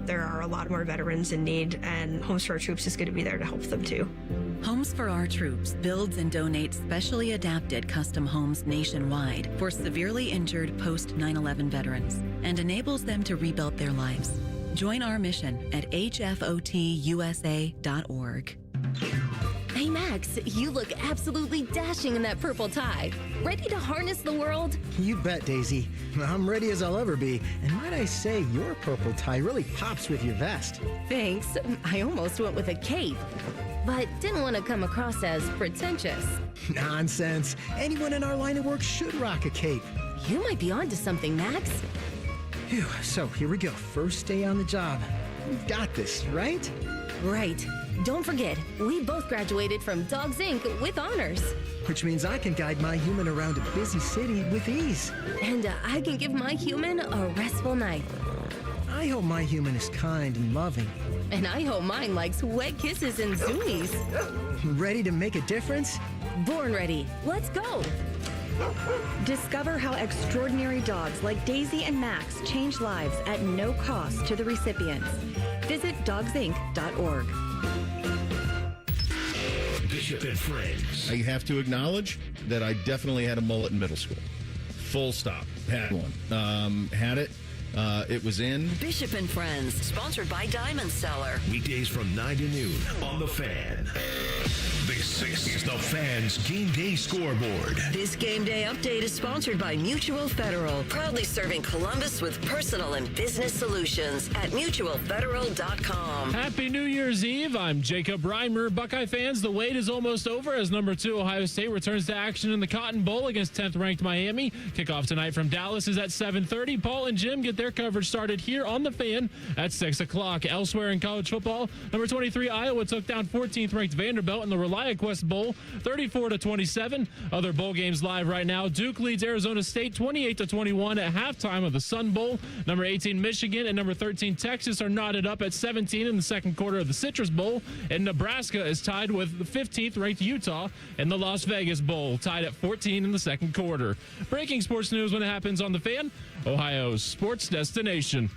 There are a lot more veterans in need and Homes for Our Troops is going to be there to help them too. Homes for Our Troops builds and donates specially adapted custom homes nationwide for severely injured post 9/11 veterans and enables them to rebuild their lives. Join our mission at hfotusa.org. Hey Max, you look absolutely dashing in that purple tie. Ready to harness the world? You bet, Daisy. I'm ready as I'll ever be. And might I say, your purple tie really pops with your vest. Thanks. I almost went with a cape, but didn't want to come across as pretentious. Nonsense. Anyone in our line of work should rock a cape. You might be onto something, Max. Phew, so here we go. First day on the job. We've got this, right? Right. Don't forget, we both graduated from Dogs Inc. with honors. Which means I can guide my human around a busy city with ease. And I can give my human a restful night. I hope my human is kind and loving. And I hope mine likes wet kisses and zoomies. Ready to make a difference? Born ready. Let's go. Discover how extraordinary dogs like Daisy and Max change lives at no cost to the recipients. Visit dogsinc.org. Bishop and Friends. I have to acknowledge that I definitely had a mullet in middle school. Full stop. Had one. Had it. It was in. Bishop and Friends, sponsored by Diamond Cellar. Weekdays from 9 to noon on The Fan. This is The Fan's Game Day Scoreboard. This Game Day update is sponsored by Mutual Federal, proudly serving Columbus with personal and business solutions at mutualfederal.com. Happy New Year's Eve. I'm Jacob Reimer. Buckeye fans, the wait is almost over as number 2 Ohio State returns to action in the Cotton Bowl against 10th-ranked Miami. Kickoff tonight from Dallas is at 7:30. Paul and Jim get their coverage started here on The Fan at 6 o'clock. Elsewhere in college football, number 23 Iowa took down 14th-ranked Vanderbilt in the ReliaQuest Bowl 34-27. Other bowl games live right now. Duke leads Arizona State 28-21 at halftime of the Sun Bowl. Number 18 Michigan and number 13 Texas are knotted up at 17 in the second quarter of the Citrus Bowl. And Nebraska is tied with the 15th-ranked Utah in the Las Vegas Bowl, tied at 14 in the second quarter. Breaking sports news when it happens on The Fan, Ohio's sports destination.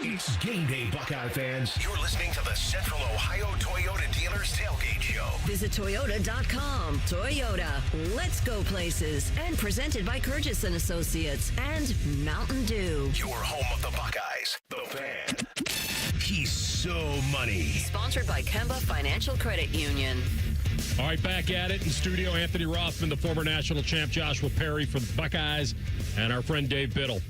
It's Game Day, Buckeye fans. You're listening to the Central Ohio Toyota Dealers Tailgate Show. Visit Toyota.com. Toyota, let's go places. And presented by Curtis & Associates and Mountain Dew. Your home of the Buckeyes, The Fan. He's so money. Sponsored by Kemba Financial Credit Union. All right, back at it in studio, Anthony Rothman, the former national champ, Joshua Perry for the Buckeyes, and our friend Dave Biddle.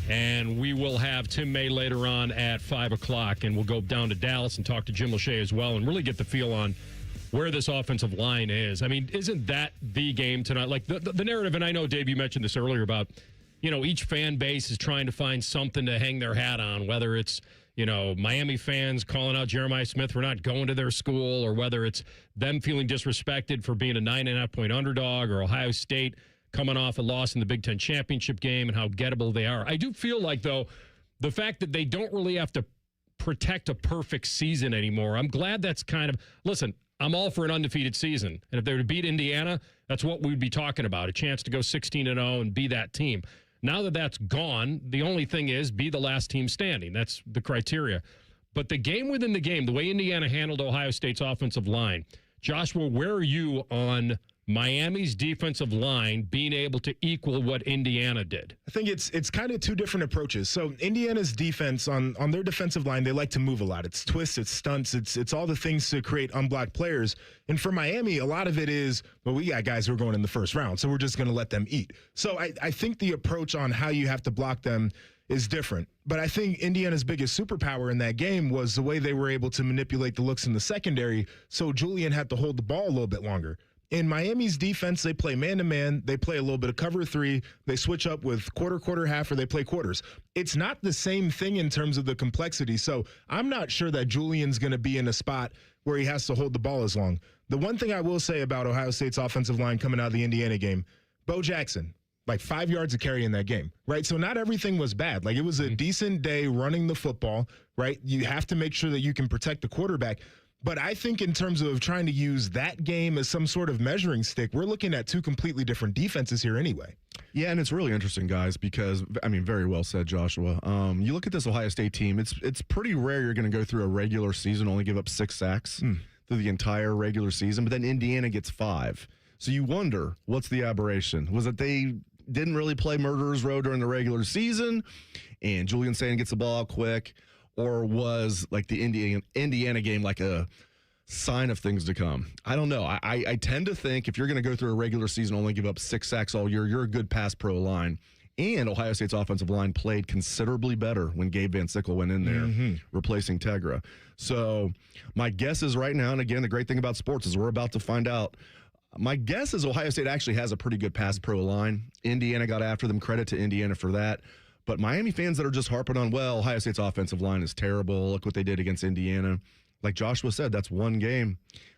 And we will have Tim May later on at 5 o'clock, and we'll go down to Dallas and talk to Jim Lachey as well and really get the feel on where this offensive line is. I mean, isn't that the game tonight? Like the narrative, and I know, Dave, you mentioned this earlier about, you know, each fan base is trying to find something to hang their hat on, whether it's, you know, Miami fans calling out Jeremiah Smith for not going to their school, or whether it's them feeling disrespected for being a 9.5-point underdog, or Ohio State coming off a loss in the Big Ten championship game and how gettable they are. I do feel like, though, the fact that they don't really have to protect a perfect season anymore, I'm glad that's kind of, listen, I'm all for an undefeated season. And if they were to beat Indiana, that's what we'd be talking about, a chance to go 16-0 and be that team. Now that that's gone, the only thing is be the last team standing. That's the criteria. But the game within the game, the way Indiana handled Ohio State's offensive line, Joshua, where are you on Miami's defensive line being able to equal what Indiana did? I think it's kind of two different approaches. So Indiana's defense on their defensive line, they like to move a lot. It's twists, it's stunts, it's all the things to create unblocked players. And for Miami, a lot of it is, well, we got guys who are going in the first round, so we're just going to let them eat. So I think the approach on how you have to block them is different. But I think Indiana's biggest superpower in that game was the way they were able to manipulate the looks in the secondary, so Julian had to hold the ball a little bit longer. In Miami's defense, they play man-to-man. They play a little bit of cover three. They switch up with quarter, half, or they play quarters. It's not the same thing in terms of the complexity. So I'm not sure that Julian's going to be in a spot where he has to hold the ball as long. The one thing I will say about Ohio State's offensive line coming out of the Indiana game, Bo Jackson, like 5 yards of carry in that game, right? So not everything was bad. Like, it was a decent day running the football, right? You have to make sure that you can protect the quarterback. But I think in terms of trying to use that game as some sort of measuring stick, we're looking at two completely different defenses here anyway. Yeah, and it's really interesting, guys, because, I mean, very well said, Joshua. You look at this Ohio State team, it's pretty rare you're going to go through a regular season, only give up 6 sacks through the entire regular season, but then Indiana gets 5. So you wonder, what's the aberration? Was it they didn't really play Murderer's Row during the regular season, and Julian Sain gets the ball out quick, or was like the Indiana game like a sign of things to come? I don't know. I tend to think if you're going to go through a regular season, only give up 6 sacks all year, you're a good pass pro line. And Ohio State's offensive line played considerably better when Gabe Van Sickle went in there, replacing Tegra. So my guess is right now, and again, the great thing about sports is we're about to find out. My guess is Ohio State actually has a pretty good pass pro line. Indiana got after them. Credit to Indiana for that. But Miami fans that are just harping on, well, Ohio State's offensive line is terrible. Look what they did against Indiana. Like Joshua said, that's one game.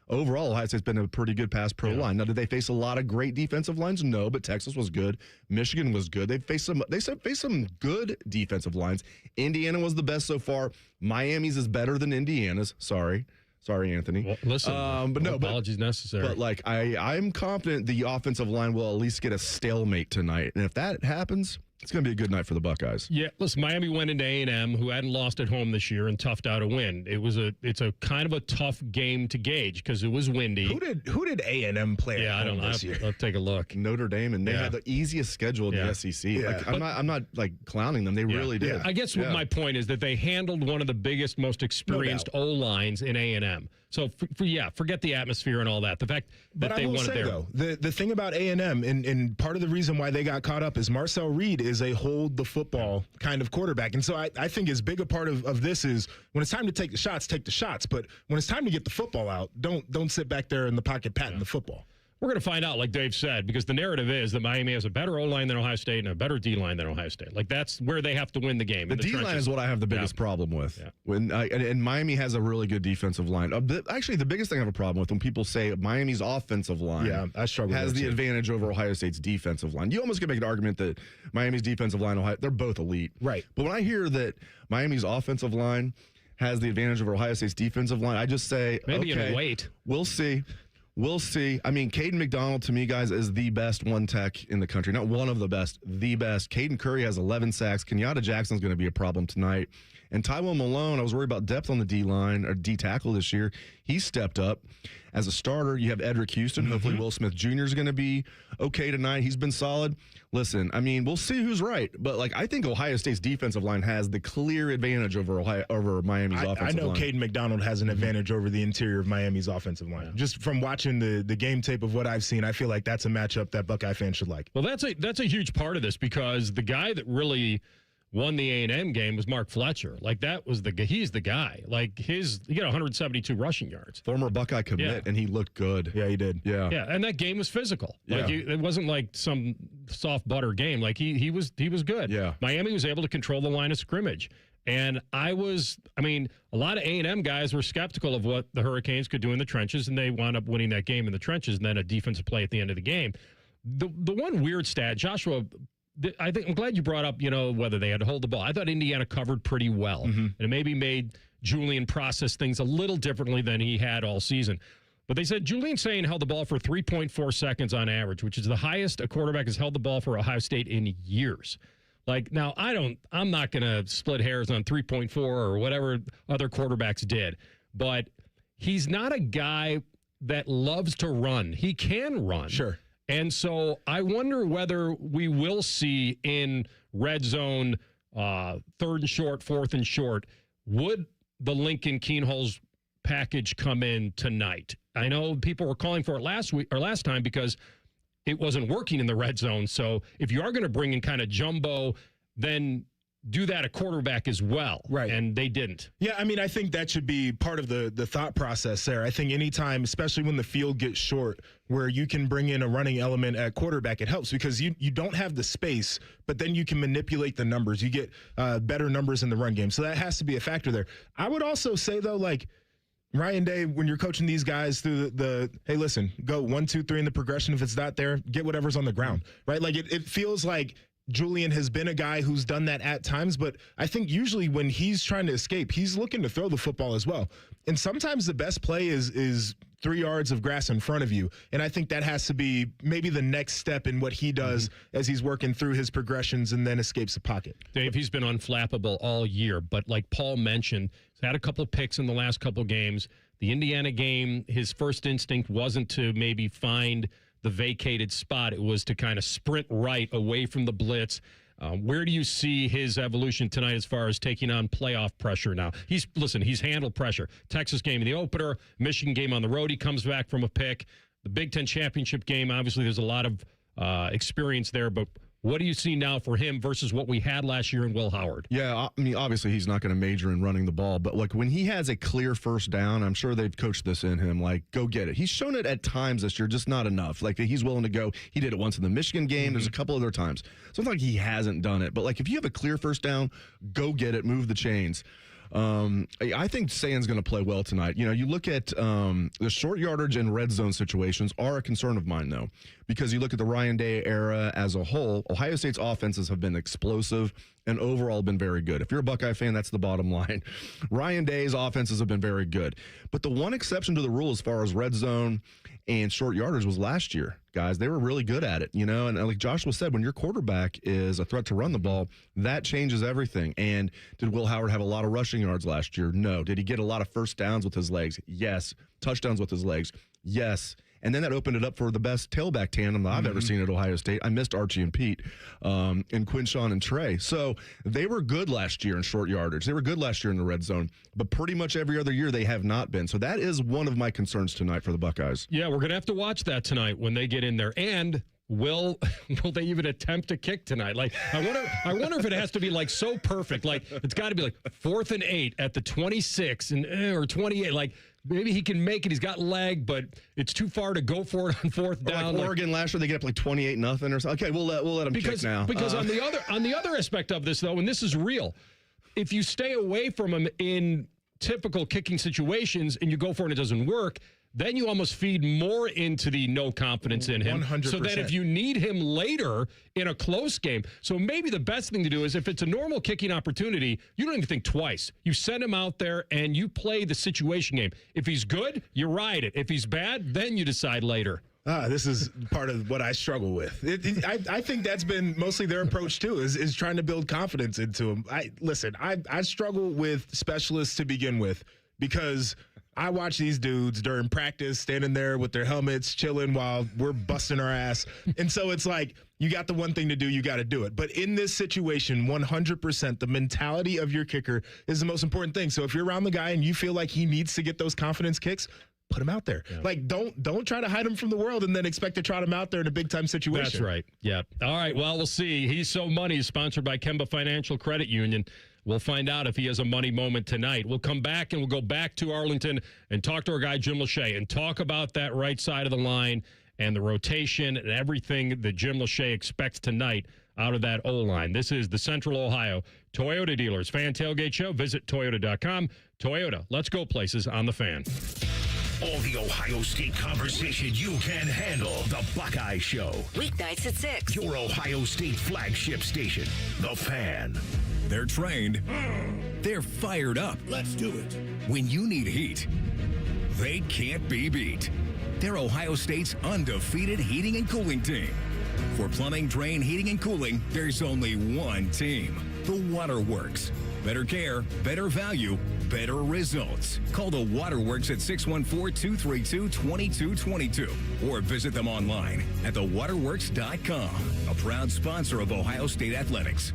Overall, Ohio State's been a pretty good pass pro line. Now, did they face a lot of great defensive lines? No, but Texas was good. Michigan was good. They faced some good defensive lines. Indiana was the best so far. Miami's is better than Indiana's. Sorry, Anthony. Well, listen, but no apologies necessary. But like, I'm confident the offensive line will at least get a stalemate tonight, and if that happens, it's going to be a good night for the Buckeyes. Yeah, listen, Miami went into A&M, who hadn't lost at home this year, and toughed out a win. It's a kind of a tough game to gauge because it was windy. Who did A&M play? Yeah, I don't know. I'll take a look. Notre Dame, and they had the easiest schedule in the SEC. Yeah. Like, I'm not like clowning them. They really did. I guess what my point is that they handled one of the biggest, most experienced O lines in A&M. So forget the atmosphere and all that. The fact that they won it there. Though, the thing about A&M, and part of the reason why they got caught up is Marcel Reed is a hold the football kind of quarterback. And so I think as big a part of this is when it's time to take the shots, take the shots. But when it's time to get the football out, don't sit back there in the pocket patting the football. We're going to find out, like Dave said, because the narrative is that Miami has a better O-line than Ohio State and a better D-line than Ohio State. Like, that's where they have to win the game. The D-line is what I have the biggest problem with. Yeah. And Miami has a really good defensive line. Actually, the biggest thing I have a problem with when people say Miami's offensive line I struggle has the advantage over Ohio State's defensive line. You almost can make an argument that Miami's defensive line, they're both elite. Right. But when I hear that Miami's offensive line has the advantage over Ohio State's defensive line, I just say, maybe okay, in weight. We'll see. We'll see. I mean, Caden McDonald, to me, guys, is the best one tech in the country. Not one of the best, the best. Caden Curry has 11 sacks. Kenyatta Jackson's going to be a problem tonight. And Tywone Malone, I was worried about depth on the D-line or D-tackle this year. He stepped up. As a starter, you have Edric Houston. Hopefully Will Smith Jr. is going to be okay tonight. He's been solid. Listen, I mean, we'll see who's right. But, like, I think Ohio State's defensive line has the clear advantage over Miami's offensive line. I know Caden McDonald has an advantage over the interior of Miami's offensive line. Just from watching the game tape of what I've seen, I feel like that's a matchup that Buckeye fans should like. Well, that's a huge part of this because the guy that really won the A&M game was Mark Fletcher. Like, he's the guy. Like, he got 172 rushing yards. Former Buckeye commit, and he looked good. Yeah, he did. Yeah. Yeah, and that game was physical. Like, it wasn't like some soft butter game. Like, he was good. Yeah. Miami was able to control the line of scrimmage. And a lot of A&M guys were skeptical of what the Hurricanes could do in the trenches, and they wound up winning that game in the trenches and then a defensive play at the end of the game. The one weird stat, Joshua, I'm glad you brought up, whether they had to hold the ball. I thought Indiana covered pretty well, and it maybe made Julian process things a little differently than he had all season. But they said Julian Sain held the ball for 3.4 seconds on average, which is the highest a quarterback has held the ball for Ohio State in years. Like, now, I'm not going to split hairs on 3.4 or whatever other quarterbacks did, but he's not a guy that loves to run. He can run. Sure. And so I wonder whether we will see in red zone, third and short, fourth and short, would the Lincoln Keenholz package come in tonight? I know people were calling for it last time because it wasn't working in the red zone. So if you are going to bring in kind of jumbo, then do that at quarterback as well. Right. And they didn't. Yeah, I mean, I think that should be part of the thought process there. I think anytime, especially when the field gets short, where you can bring in a running element at quarterback, it helps because you don't have the space, but then you can manipulate the numbers. You get better numbers in the run game. So that has to be a factor there. I would also say, though, like, Ryan Day, when you're coaching these guys through hey, listen, go 1, 2, 3 in the progression. If it's not there, get whatever's on the ground, right? Like, it feels like Julian has been a guy who's done that at times, but I think usually when he's trying to escape, he's looking to throw the football as well. And sometimes the best play is 3 yards of grass in front of you. And I think that has to be maybe the next step in what he does as he's working through his progressions and then escapes the pocket. Dave, he's been unflappable all year, but like Paul mentioned, he's had a couple picks in the last couple games. The Indiana game, his first instinct wasn't to maybe find the vacated spot. It was to kind of sprint right away from the blitz. Where do you see his evolution tonight as far as taking on playoff pressure now? He's handled pressure. Texas game in the opener, Michigan game on the road, he comes back from a pick. The Big Ten championship game, obviously there's a lot of experience there, but what do you see now for him versus what we had last year in Will Howard? Yeah, I mean, obviously he's not going to major in running the ball, but like when he has a clear first down, I'm sure they've coached this in him, like, go get it. He's shown it at times this year, just not enough. Like, he's willing to go. He did it once in the Michigan game. There's a couple other times. So it's like he hasn't done it. But, like, if you have a clear first down, go get it, move the chains. I think Sayan's going to play well tonight. You know, you look at the short yardage and red zone situations are a concern of mine, though, because you look at the Ryan Day era as a whole, Ohio State's offenses have been explosive and overall been very good. If you're a Buckeye fan, that's the bottom line. Ryan Day's offenses have been very good. But the one exception to the rule as far as red zone and short yardage was last year. Guys, they were really good at it, you know, and like Joshua said, when your quarterback is a threat to run the ball, that changes everything. And did Will Howard have a lot of rushing yards last year? No. Did he get a lot of first downs with his legs? Yes. Touchdowns with his legs? Yes. And then that opened it up for the best tailback tandem that I've ever seen at Ohio State. I missed Archie and Pete, and Quinshawn and Trey. So they were good last year in short yardage. They were good last year in the red zone. But pretty much every other year they have not been. So that is one of my concerns tonight for the Buckeyes. Yeah, we're going to have to watch that tonight when they get in there. And will they even attempt a kick tonight? Like, I wonder if it has to be like so perfect. Like, it's got to be like 4th and 8 at the 26 or 28. Like, maybe he can make it. He's got leg, but it's too far to go for it on 4th down. Like Oregon last year, they get up like 28-0 or something. Okay, we'll let them kick now. Because on the other aspect of this, though, and this is real, if you stay away from him in typical kicking situations and you go for it and it doesn't work, then you almost feed more into the no confidence in him. 100%. So that if you need him later in a close game, so maybe the best thing to do is if it's a normal kicking opportunity, you don't even think twice. You send him out there and you play the situation game. If he's good, you ride it. If he's bad, then you decide later. This is part of what I struggle with. I think that's been mostly their approach, too, is trying to build confidence into him. I struggle with specialists to begin with because I watch these dudes during practice standing there with their helmets, chilling while we're busting our ass. And so it's like, you got the one thing to do, you got to do it. But in this situation, 100%, the mentality of your kicker is the most important thing. So if you're around the guy and you feel like he needs to get those confidence kicks, put him out there. Yeah. Like, don't try to hide him from the world and then expect to trot him out there in a big-time situation. That's right. Yeah. All right, well, we'll see. He's So Money is sponsored by Kemba Financial Credit Union. We'll find out if he has a money moment tonight. We'll come back and we'll go back to Arlington and talk to our guy, Jim Lachey, and talk about that right side of the line and the rotation and everything that Jim Lachey expects tonight out of that O-line. This is the Central Ohio Toyota Dealers Fan Tailgate Show. Visit Toyota.com. Toyota, let's go places on the Fan. All the Ohio State conversation you can handle. The Buckeye Show. Weeknights at 6. Your Ohio State flagship station. The Fan. They're trained. They're fired up. Let's do it. When you need heat, they can't be beat. They're Ohio State's undefeated heating and cooling team. For plumbing, drain, heating, and cooling, there's only one team. The Waterworks. Better care, better value, better results. Call the Waterworks at 614-232-2222 or visit them online at thewaterworks.com. A proud sponsor of Ohio State Athletics.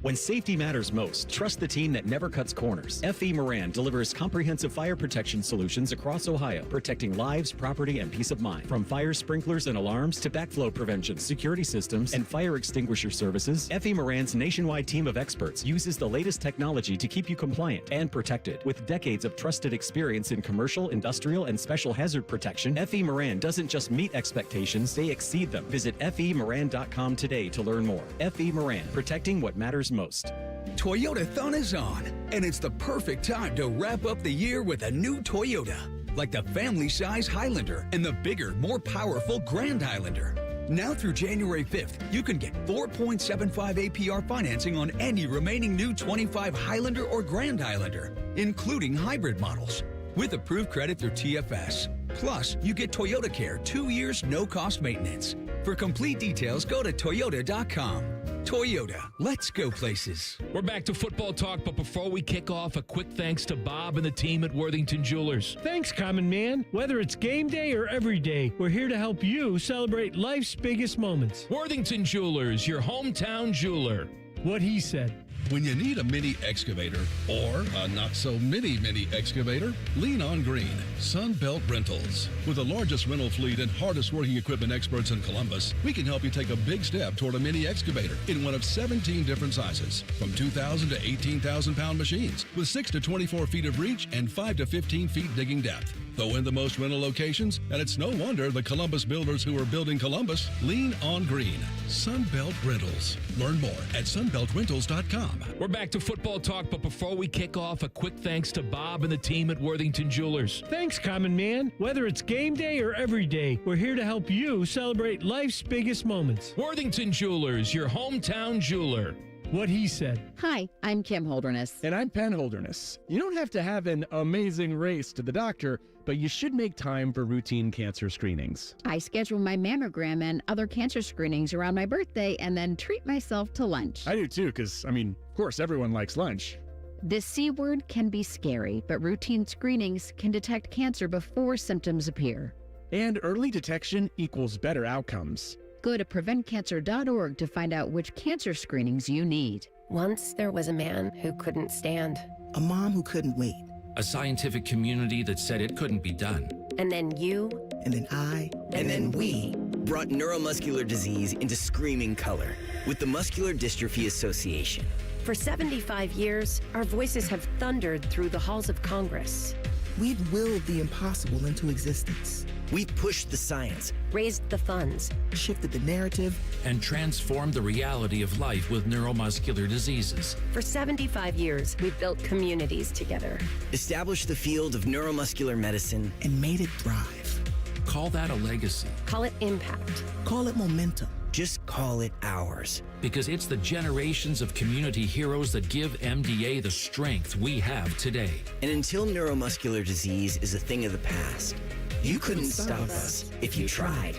When safety matters most, trust the team that never cuts corners. F.E. Moran delivers comprehensive fire protection solutions across Ohio, protecting lives, property, and peace of mind. From fire sprinklers and alarms to backflow prevention, security systems, and fire extinguisher services, F.E. Moran's nationwide team of experts uses the latest technology to keep you compliant and protected. With decades of trusted experience in commercial, industrial, and special hazard protection, F.E. Moran doesn't just meet expectations, they exceed them. Visit FEMoran.com today to learn more. F.E. Moran, protecting what matters most. Toyotathon is on, and it's the perfect time to wrap up the year with a new Toyota, like the family-size Highlander and the bigger, more powerful Grand Highlander. Now through January 5th, you can get 4.75 APR financing on any remaining new 25 Highlander or Grand Highlander, including hybrid models, with approved credit through TFS. Plus, you get Toyota Care 2 years, no-cost maintenance. For complete details, go to Toyota.com. Toyota, let's go places. We're back to football talk, but before we kick off, a quick thanks to Bob and the team at Worthington Jewelers. Thanks, Common Man. Whether it's game day or every day, we're here to help you celebrate life's biggest moments. Worthington Jewelers, your hometown jeweler. What he said. When you need a mini excavator or a not-so-mini excavator, lean on Green, Sunbelt Rentals. With the largest rental fleet and hardest-working equipment experts in Columbus, we can help you take a big step toward a mini excavator in one of 17 different sizes, from 2,000 to 18,000-pound machines, with 6 to 24 feet of reach and 5 to 15 feet digging depth. Though in the most rental locations, and it's no wonder the Columbus builders who are building Columbus lean on Green. Sunbelt Rentals. Learn more at sunbeltrentals.com. We're back to football talk, but before we kick off, a quick thanks to Bob and the team at Worthington Jewelers. Thanks, Common Man. Whether it's game day or every day, we're here to help you celebrate life's biggest moments. Worthington Jewelers, your hometown jeweler. What he said. Hi, I'm Kim Holderness. And I'm Penn Holderness. You don't have to have an amazing race to the doctor, but you should make time for routine cancer screenings. I schedule my mammogram and other cancer screenings around my birthday and then treat myself to lunch. I do too, because, of course, everyone likes lunch. The C word can be scary, but routine screenings can detect cancer before symptoms appear. And early detection equals better outcomes. Go to preventcancer.org to find out which cancer screenings you need. Once there was a man who couldn't stand. A mom who couldn't wait. A scientific community that said it couldn't be done. And then you. And then I. And then we brought neuromuscular disease into screaming color with the Muscular Dystrophy Association. For 75 years, our voices have thundered through the halls of Congress. We've willed the impossible into existence. We've pushed the science, raised the funds, shifted the narrative, and transformed the reality of life with neuromuscular diseases. For 75 years, we've built communities together, established the field of neuromuscular medicine, and made it thrive. Call that a legacy. Call it impact. Call it momentum. Just call it ours. Because it's the generations of community heroes that give MDA the strength we have today. And until neuromuscular disease is a thing of the past, you couldn't stop us if you tried.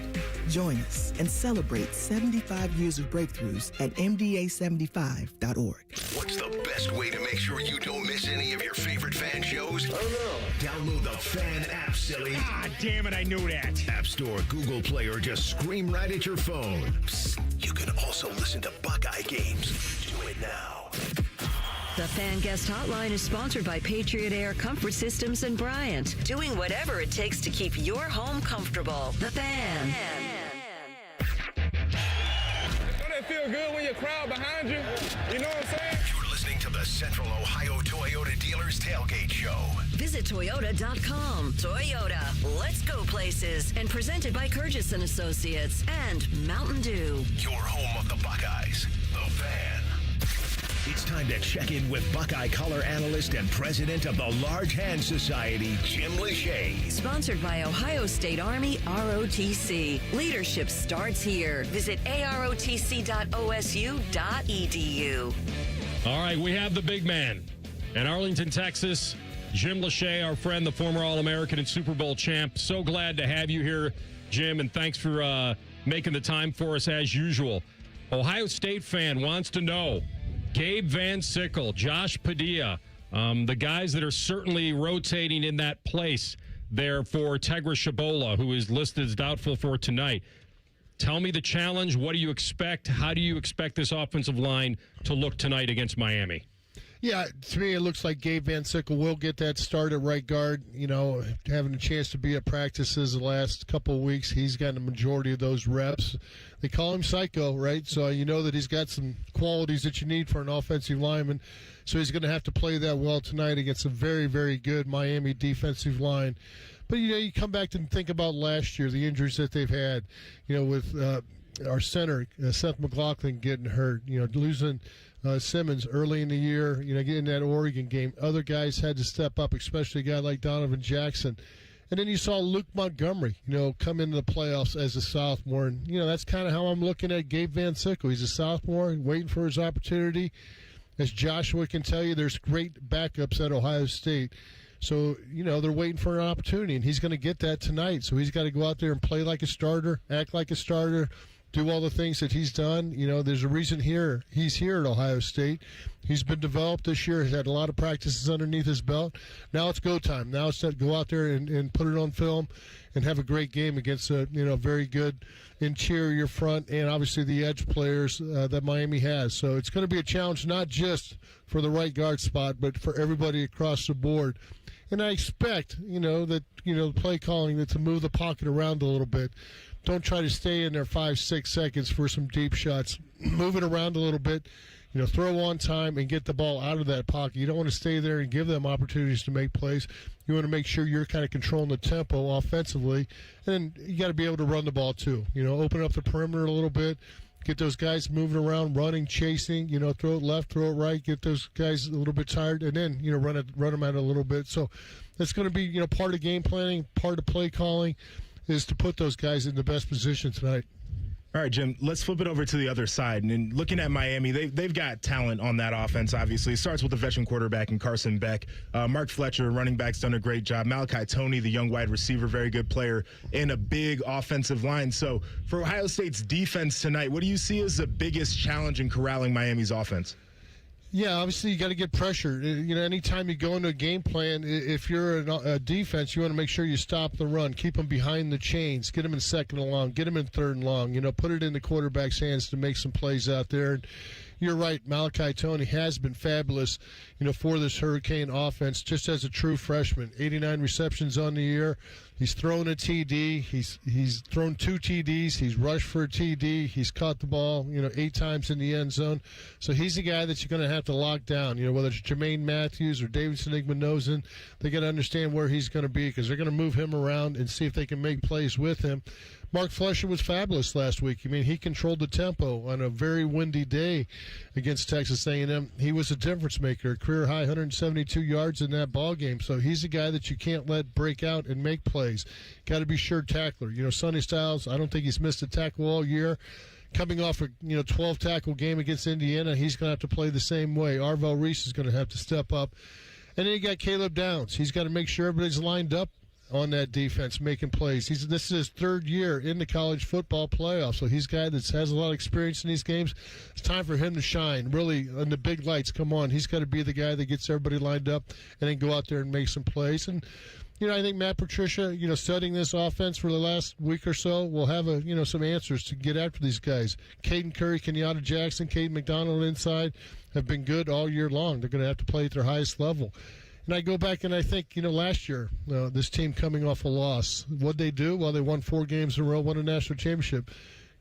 Join us and celebrate 75 years of breakthroughs at MDA75.org. What's the best way to make sure you don't miss any of your favorite fan shows? Oh no. Download the Fan app, silly. Ah, damn it, I knew that. App Store, Google Play, or just scream right at your phone. Psst, you can also listen to Buckeye games. Do it now. The Fan Guest Hotline is sponsored by Patriot Air Comfort Systems and Bryant, doing whatever it takes to keep your home comfortable. The Fan. Don't it feel good when your crowd behind you? You know what I'm saying? You're listening to the Central Ohio Toyota Dealers Tailgate Show. Visit Toyota.com. Toyota, let's go places. And presented by Curtis & Associates and Mountain Dew. Your home of the Buckeyes, The Fan. It's time to check in with Buckeye color analyst and president of the Large Hand Society, Jim Lachey. Sponsored by Ohio State Army ROTC. Leadership starts here. Visit arotc.osu.edu. All right, we have the big man in Arlington, Texas, Jim Lachey, our friend, the former All-American and Super Bowl champ. So glad to have you here, Jim, and thanks for making the time for us as usual. Ohio State fan wants to know, Gabe Van Sickle, Josh Padilla, the guys that are certainly rotating in that place there for Tegra Shabola, who is listed as doubtful for tonight. Tell me the challenge. What do you expect? How do you expect this offensive line to look tonight against Miami? Yeah, to me, it looks like Gabe Van Sickle will get that start at right guard. You know, having a chance to be at practices the last couple of weeks, he's gotten the majority of those reps. They call him Psycho, right? So you know that he's got some qualities that you need for an offensive lineman. So he's going to have to play that well tonight against a very, very good Miami defensive line. But, you know, you come back and think about last year, the injuries that they've had, you know, with our center, Seth McLaughlin, getting hurt, you know, losing Simmons early in the year, you know, getting that Oregon game. Other guys had to step up, especially a guy like Donovan Jackson. And then you saw Luke Montgomery, you know, come into the playoffs as a sophomore. And, you know, that's kind of how I'm looking at Gabe Van Sickle. He's a sophomore, waiting for his opportunity. As Joshua can tell you, there's great backups at Ohio State. So, they're waiting for an opportunity, and he's going to get that tonight. So he's got to go out there and play like a starter, act like a starter, do all the things that he's done. There's a reason he's here at Ohio State. He's been developed this year. He's had a lot of practices underneath his belt. Now it's go time. Now it's to go out there and put it on film and have a great game against a very good interior front and obviously the edge players that Miami has. So it's going to be a challenge not just for the right guard spot, but for everybody across the board. And I expect, that, play calling, that to move the pocket around a little bit. Don't try to stay in there 5-6 seconds for some deep shots. Move it around a little bit. Throw on time and get the ball out of that pocket. You don't want to stay there and give them opportunities to make plays. You want to make sure you're kind of controlling the tempo offensively. And you got to be able to run the ball too. Open up the perimeter a little bit. Get those guys moving around, running, chasing, throw it left, throw it right, get those guys a little bit tired, and then, run them out a little bit. So that's going to be, part of game planning, part of play calling is to put those guys in the best position tonight. All right, Jim, let's flip it over to the other side. And looking at Miami, they've got talent on that offense, obviously. It starts with the veteran quarterback and Carson Beck. Mark Fletcher, running back's done a great job. Malachi Toney, the young wide receiver, very good player, and a big offensive line. So for Ohio State's defense tonight, what do you see as the biggest challenge in corralling Miami's offense? Yeah, obviously you got to get pressure. Anytime you go into a game plan, if you're a defense, you want to make sure you stop the run, keep them behind the chains, get them in second and long, get them in third and long. Put it in the quarterback's hands to make some plays out there. And you're right, Malachi Toney has been fabulous, for this Hurricane offense, just as a true freshman. 89 receptions on the year. He's thrown a TD. He's thrown 2 TDs. He's rushed for a TD. He's caught the ball, 8 times in the end zone. So he's a guy that you're going to have to lock down. Whether it's Jermaine Matthews or Davidson Igbenogson, they got to understand where he's going to be because they're going to move him around and see if they can make plays with him. Mark Fletcher was fabulous last week. He controlled the tempo on a very windy day against Texas A&M. He was a difference maker, career high 172 yards in that ball game. So he's a guy that you can't let break out and make plays. Got to be sure tackler. Sonny Styles, I don't think he's missed a tackle all year. Coming off a 12 tackle game against Indiana, he's going to have to play the same way. Arvell Reese is going to have to step up. And then you got Caleb Downs. He's got to make sure everybody's lined up on that defense, making plays. This is his 3rd year in the college football playoff, so he's a guy that has a lot of experience in these games. It's time for him to shine, really, on the big lights. Come on, he's got to be the guy that gets everybody lined up and then go out there and make some plays. And, I think Matt Patricia, studying this offense for the last week or so, will have some answers to get after these guys. Caden Curry, Kenyatta Jackson, Caden McDonald inside have been good all year long. They're going to have to play at their highest level. And I go back and I think, last year, this team coming off a loss, what'd they do? Well, they won 4 games in a row, won a national championship.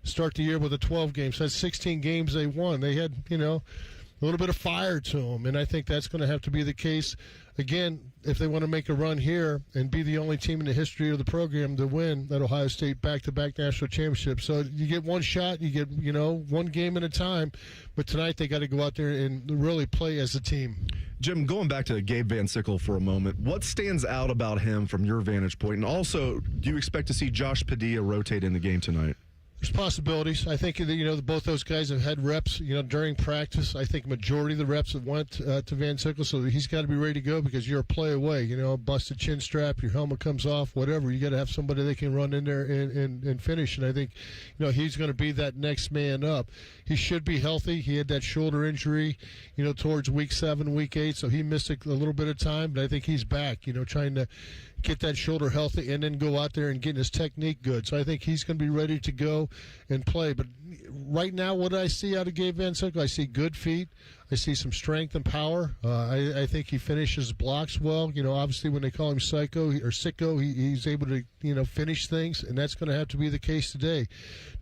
Start the year with a 12 games. So that's 16 games they won. They had, a little bit of fire to them. And I think that's going to have to be the case, again, if they want to make a run here and be the only team in the history of the program to win at Ohio State back-to-back national championship. So you get one shot, you get, one game at a time. But tonight they got to go out there and really play as a team. Jim, going back to Gabe Van Sickle for a moment, what stands out about him from your vantage point? And also, do you expect to see Josh Padilla rotate in the game tonight? There's possibilities. I think that, both those guys have had reps, during practice. I think majority of the reps have went to Van Sickle, so he's got to be ready to go because you're a play away. Busted chin strap, your helmet comes off, whatever. You got to have somebody that can run in there and finish. And I think, he's going to be that next man up. He should be healthy. He had that shoulder injury, towards week 7, week 8, so he missed a little bit of time. But I think he's back, trying to get that shoulder healthy and then go out there and get his technique good. So I think he's going to be ready to go and play. But right now, what I see out of Gabe Van Sickle, I see good feet. I see some strength and power. I think he finishes blocks well. Obviously when they call him Psycho or Sicko, he's able to, finish things, and that's going to have to be the case today.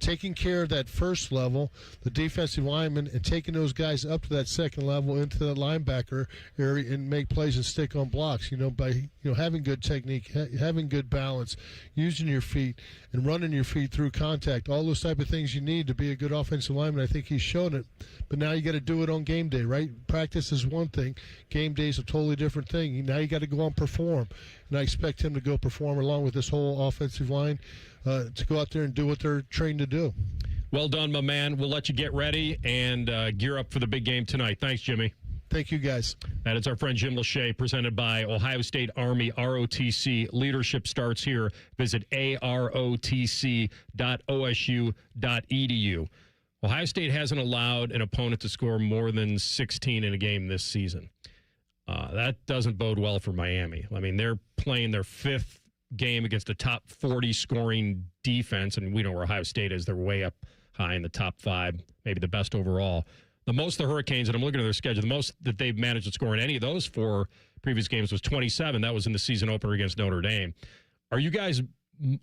Taking care of that first level, the defensive lineman, and taking those guys up to that second level into the linebacker area and make plays and stick on blocks, by, having good technique, having good balance, using your feet and running your feet through contact, all those type of things you need to be a good offensive lineman. I think he's shown it, but now you got to do it on game day, right? Practice is one thing. Game day is a totally different thing. Now you got to go and perform, and I expect him to go perform along with this whole offensive line to go out there and do what they're trained to do. Well done, my man. We'll let you get ready and gear up for the big game tonight. Thanks, Jimmy. Thank you, guys. That is our friend Jim Lachey, presented by Ohio State Army ROTC. Leadership starts here. Visit arotc.osu.edu. Ohio State hasn't allowed an opponent to score more than 16 in a game this season. That doesn't bode well for Miami. I mean, they're playing their fifth game against a top 40 scoring defense, and we know where Ohio State is. They're way up high in the top 5, maybe the best overall. The most the Hurricanes, and I'm looking at their schedule, the most that they've managed to score in any of those 4 previous games was 27. That was in the season opener against Notre Dame. Are you guys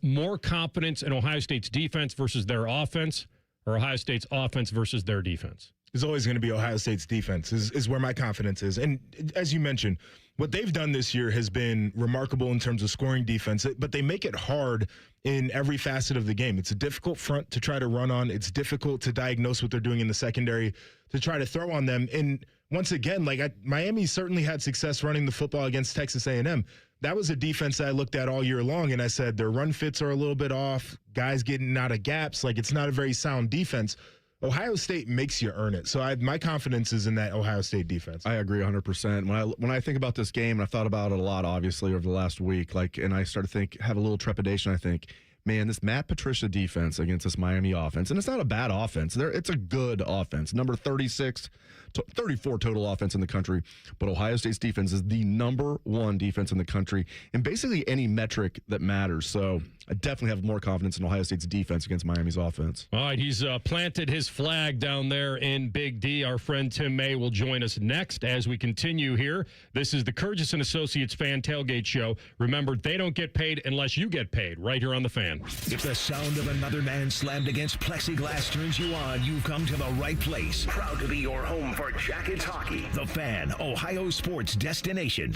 more confident in Ohio State's defense versus their offense, or Ohio State's offense versus their defense? It's always going to be Ohio State's defense is where my confidence is. And as you mentioned, what they've done this year has been remarkable in terms of scoring defense, but they make it hard in every facet of the game. It's a difficult front to try to run on. It's difficult to diagnose what they're doing in the secondary to try to throw on them. And once again, Miami certainly had success running the football against Texas A&M. That was a defense that I looked at all year long, and I said their run fits are a little bit off, guys getting out of gaps. It's not a very sound defense. Ohio State makes you earn it. So my confidence is in that Ohio State defense. I agree 100%. When I think about this game, and I thought about it a lot, obviously, over the last week, and I started to have a little trepidation, I think, man, this Matt Patricia defense against this Miami offense, and it's not a bad offense. It's a good offense. Number 34 total offense in the country, but Ohio State's defense is the number 1 defense in the country in basically any metric that matters. So I definitely have more confidence in Ohio State's defense against Miami's offense. All right, he's planted his flag down there in Big D. Our friend Tim May will join us next as we continue here. This is the Curtis & Associates Fan Tailgate Show. Remember, they don't get paid unless you get paid, right here on The Fan. If the sound of another man slammed against plexiglass turns you on, you've come to the right place. Proud to be your home for Jackets hockey. The Fan, Ohio sports destination.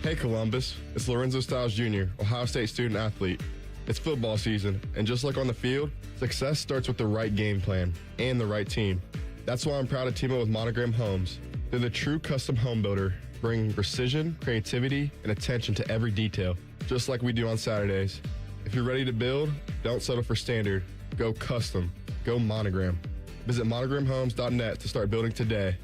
Hey Columbus, it's Lorenzo Stiles Jr., Ohio State student athlete. It's football season, and just like on the field, success starts with the right game plan and the right team. That's why I'm proud to team up with Monogram Homes. They're the true custom home builder, bringing precision, creativity, and attention to every detail, just like we do on Saturdays. If you're ready to build, don't settle for standard. Go custom. Go Monogram. Visit monogramhomes.net to start building today.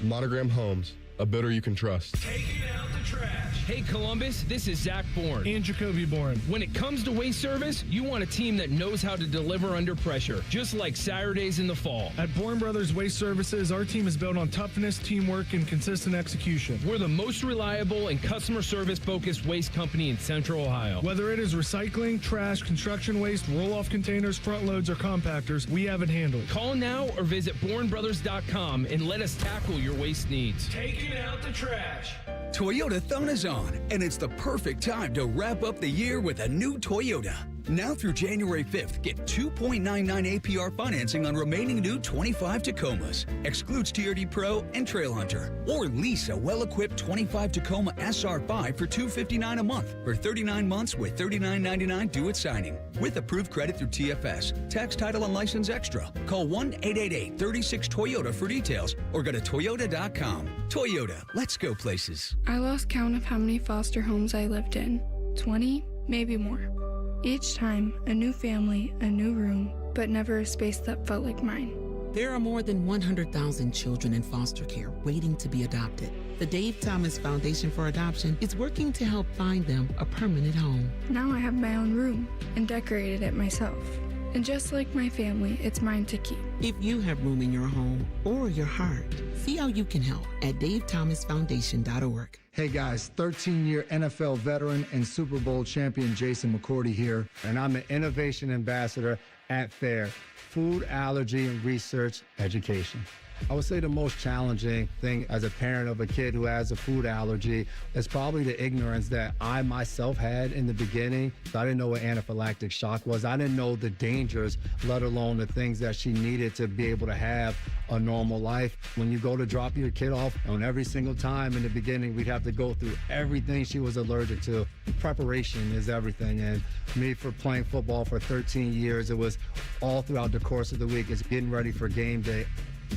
Monogram Homes, a builder you can trust. Taking out the trash. Hey, Columbus, this is Zach Bourne. And Jacoby Bourne. When it comes to waste service, you want a team that knows how to deliver under pressure, just like Saturdays in the fall. At Bourne Brothers Waste Services, our team is built on toughness, teamwork, and consistent execution. We're the most reliable and customer service-focused waste company in Central Ohio. Whether it is recycling, trash, construction waste, roll-off containers, front loads, or compactors, we have it handled. Call now or visit bournebrothers.com and let us tackle your waste needs. Taking out the trash. Toyotathon is on, and it's the perfect time to wrap up the year with a new Toyota. Now through January 5th, get 2.99 APR financing on remaining new 25 Tacomas. Excludes TRD Pro and Trail Hunter. Or lease a well-equipped 25 Tacoma SR5 for $259 a month for 39 months with $39.99 due at signing. With approved credit through TFS. Tax, title, and license extra. Call 1-888-36-TOYOTA for details or go to Toyota.com. Toyota, let's go places. I lost count of how many foster homes I lived in. 20, maybe more. Each time, a new family, a new room, but never a space that felt like mine. There are more than 100,000 children in foster care waiting to be adopted. The Dave Thomas Foundation for Adoption is working to help find them a permanent home. Now I have my own room and decorated it myself. And just like my family, it's mine to keep. If you have room in your home or your heart, see how you can help at davethomasfoundation.org. Hey guys, 13-year NFL veteran and Super Bowl champion Jason McCourty here, and I'm an innovation ambassador at FAIR, Food Allergy and Research Education. I would say the most challenging thing as a parent of a kid who has a food allergy is probably the ignorance that I myself had in the beginning. I didn't know what anaphylactic shock was. I didn't know the dangers, let alone the things that she needed to be able to have a normal life. When you go to drop your kid off, on every single time in the beginning, we'd have to go through everything she was allergic to. Preparation is everything. And me, for playing football for 13 years, it was all throughout the course of the week. It's getting ready for game day.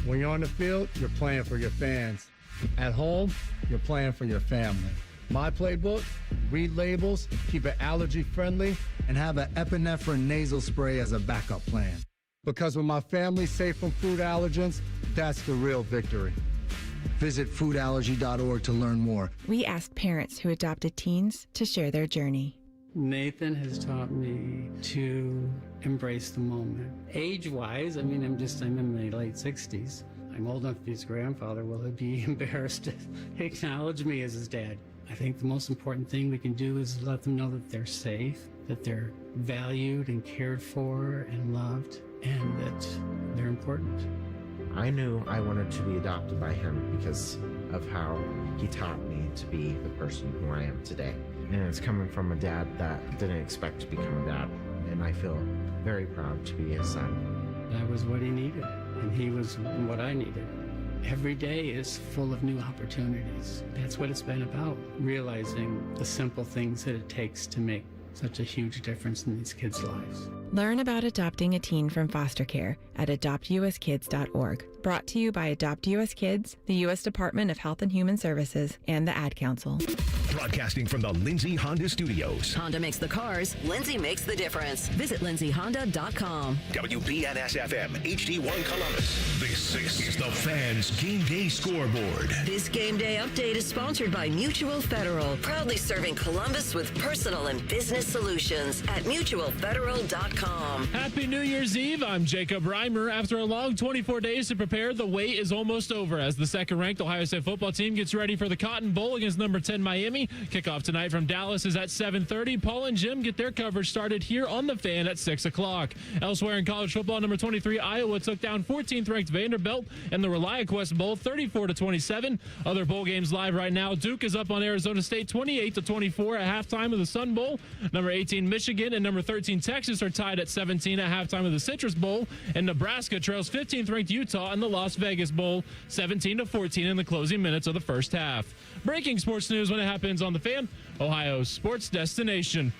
When you're on the field, you're playing for your fans. At home, you're playing for your family. My playbook, read labels, keep it allergy friendly, and have an epinephrine nasal spray as a backup plan. Because when my family's safe from food allergens, that's the real victory. Visit foodallergy.org to learn more. We asked parents who adopted teens to share their journey. Nathan has taught me to embrace the moment. Age-wise, I'm in my late 60s. I'm old enough to be his grandfather. Will he be embarrassed to acknowledge me as his dad? I think the most important thing we can do is let them know that they're safe, that they're valued and cared for and loved, and that they're important. I knew I wanted to be adopted by him because of how he taught me to be the person who I am today. And it's coming from a dad that didn't expect to become a dad, and I feel very proud to be his son. That was what he needed, and he was what I needed. Every day is full of new opportunities. That's what it's been about, realizing the simple things that it takes to make such a huge difference in these kids' lives. Learn about adopting a teen from foster care at adoptuskids.org. Brought to you by Adopt US Kids, the U.S. Department of Health and Human Services, and the Ad Council. Broadcasting from the Lindsay Honda Studios. Honda makes the cars, Lindsay makes the difference. Visit lindsayhonda.com. WBNS-FM, HD1 Columbus. This is the Fans Game Day Scoreboard. This Game Day update is sponsored by Mutual Federal, proudly serving Columbus with personal and business solutions at mutualfederal.com. Happy New Year's Eve. I'm Jacob Reimer. After a long 24 days to prepare, the wait is almost over as the second-ranked Ohio State football team gets ready for the Cotton Bowl against number 10 Miami. Kickoff tonight from Dallas is at 7:30. Paul and Jim get their coverage started here on The Fan at 6 o'clock. Elsewhere in college football, number 23 Iowa took down 14th-ranked Vanderbilt in the ReliaQuest Bowl 34-27. Other bowl games live right now. Duke is up on Arizona State 28-24 at halftime of the Sun Bowl. Number 18 Michigan and number 13 Texas are tied at 17 at halftime of the Citrus Bowl. And Nebraska trails 15th-ranked Utah in the Las Vegas Bowl 17-14 in the closing minutes of the first half. Breaking sports news when it happens on The Fan, Ohio's sports destination.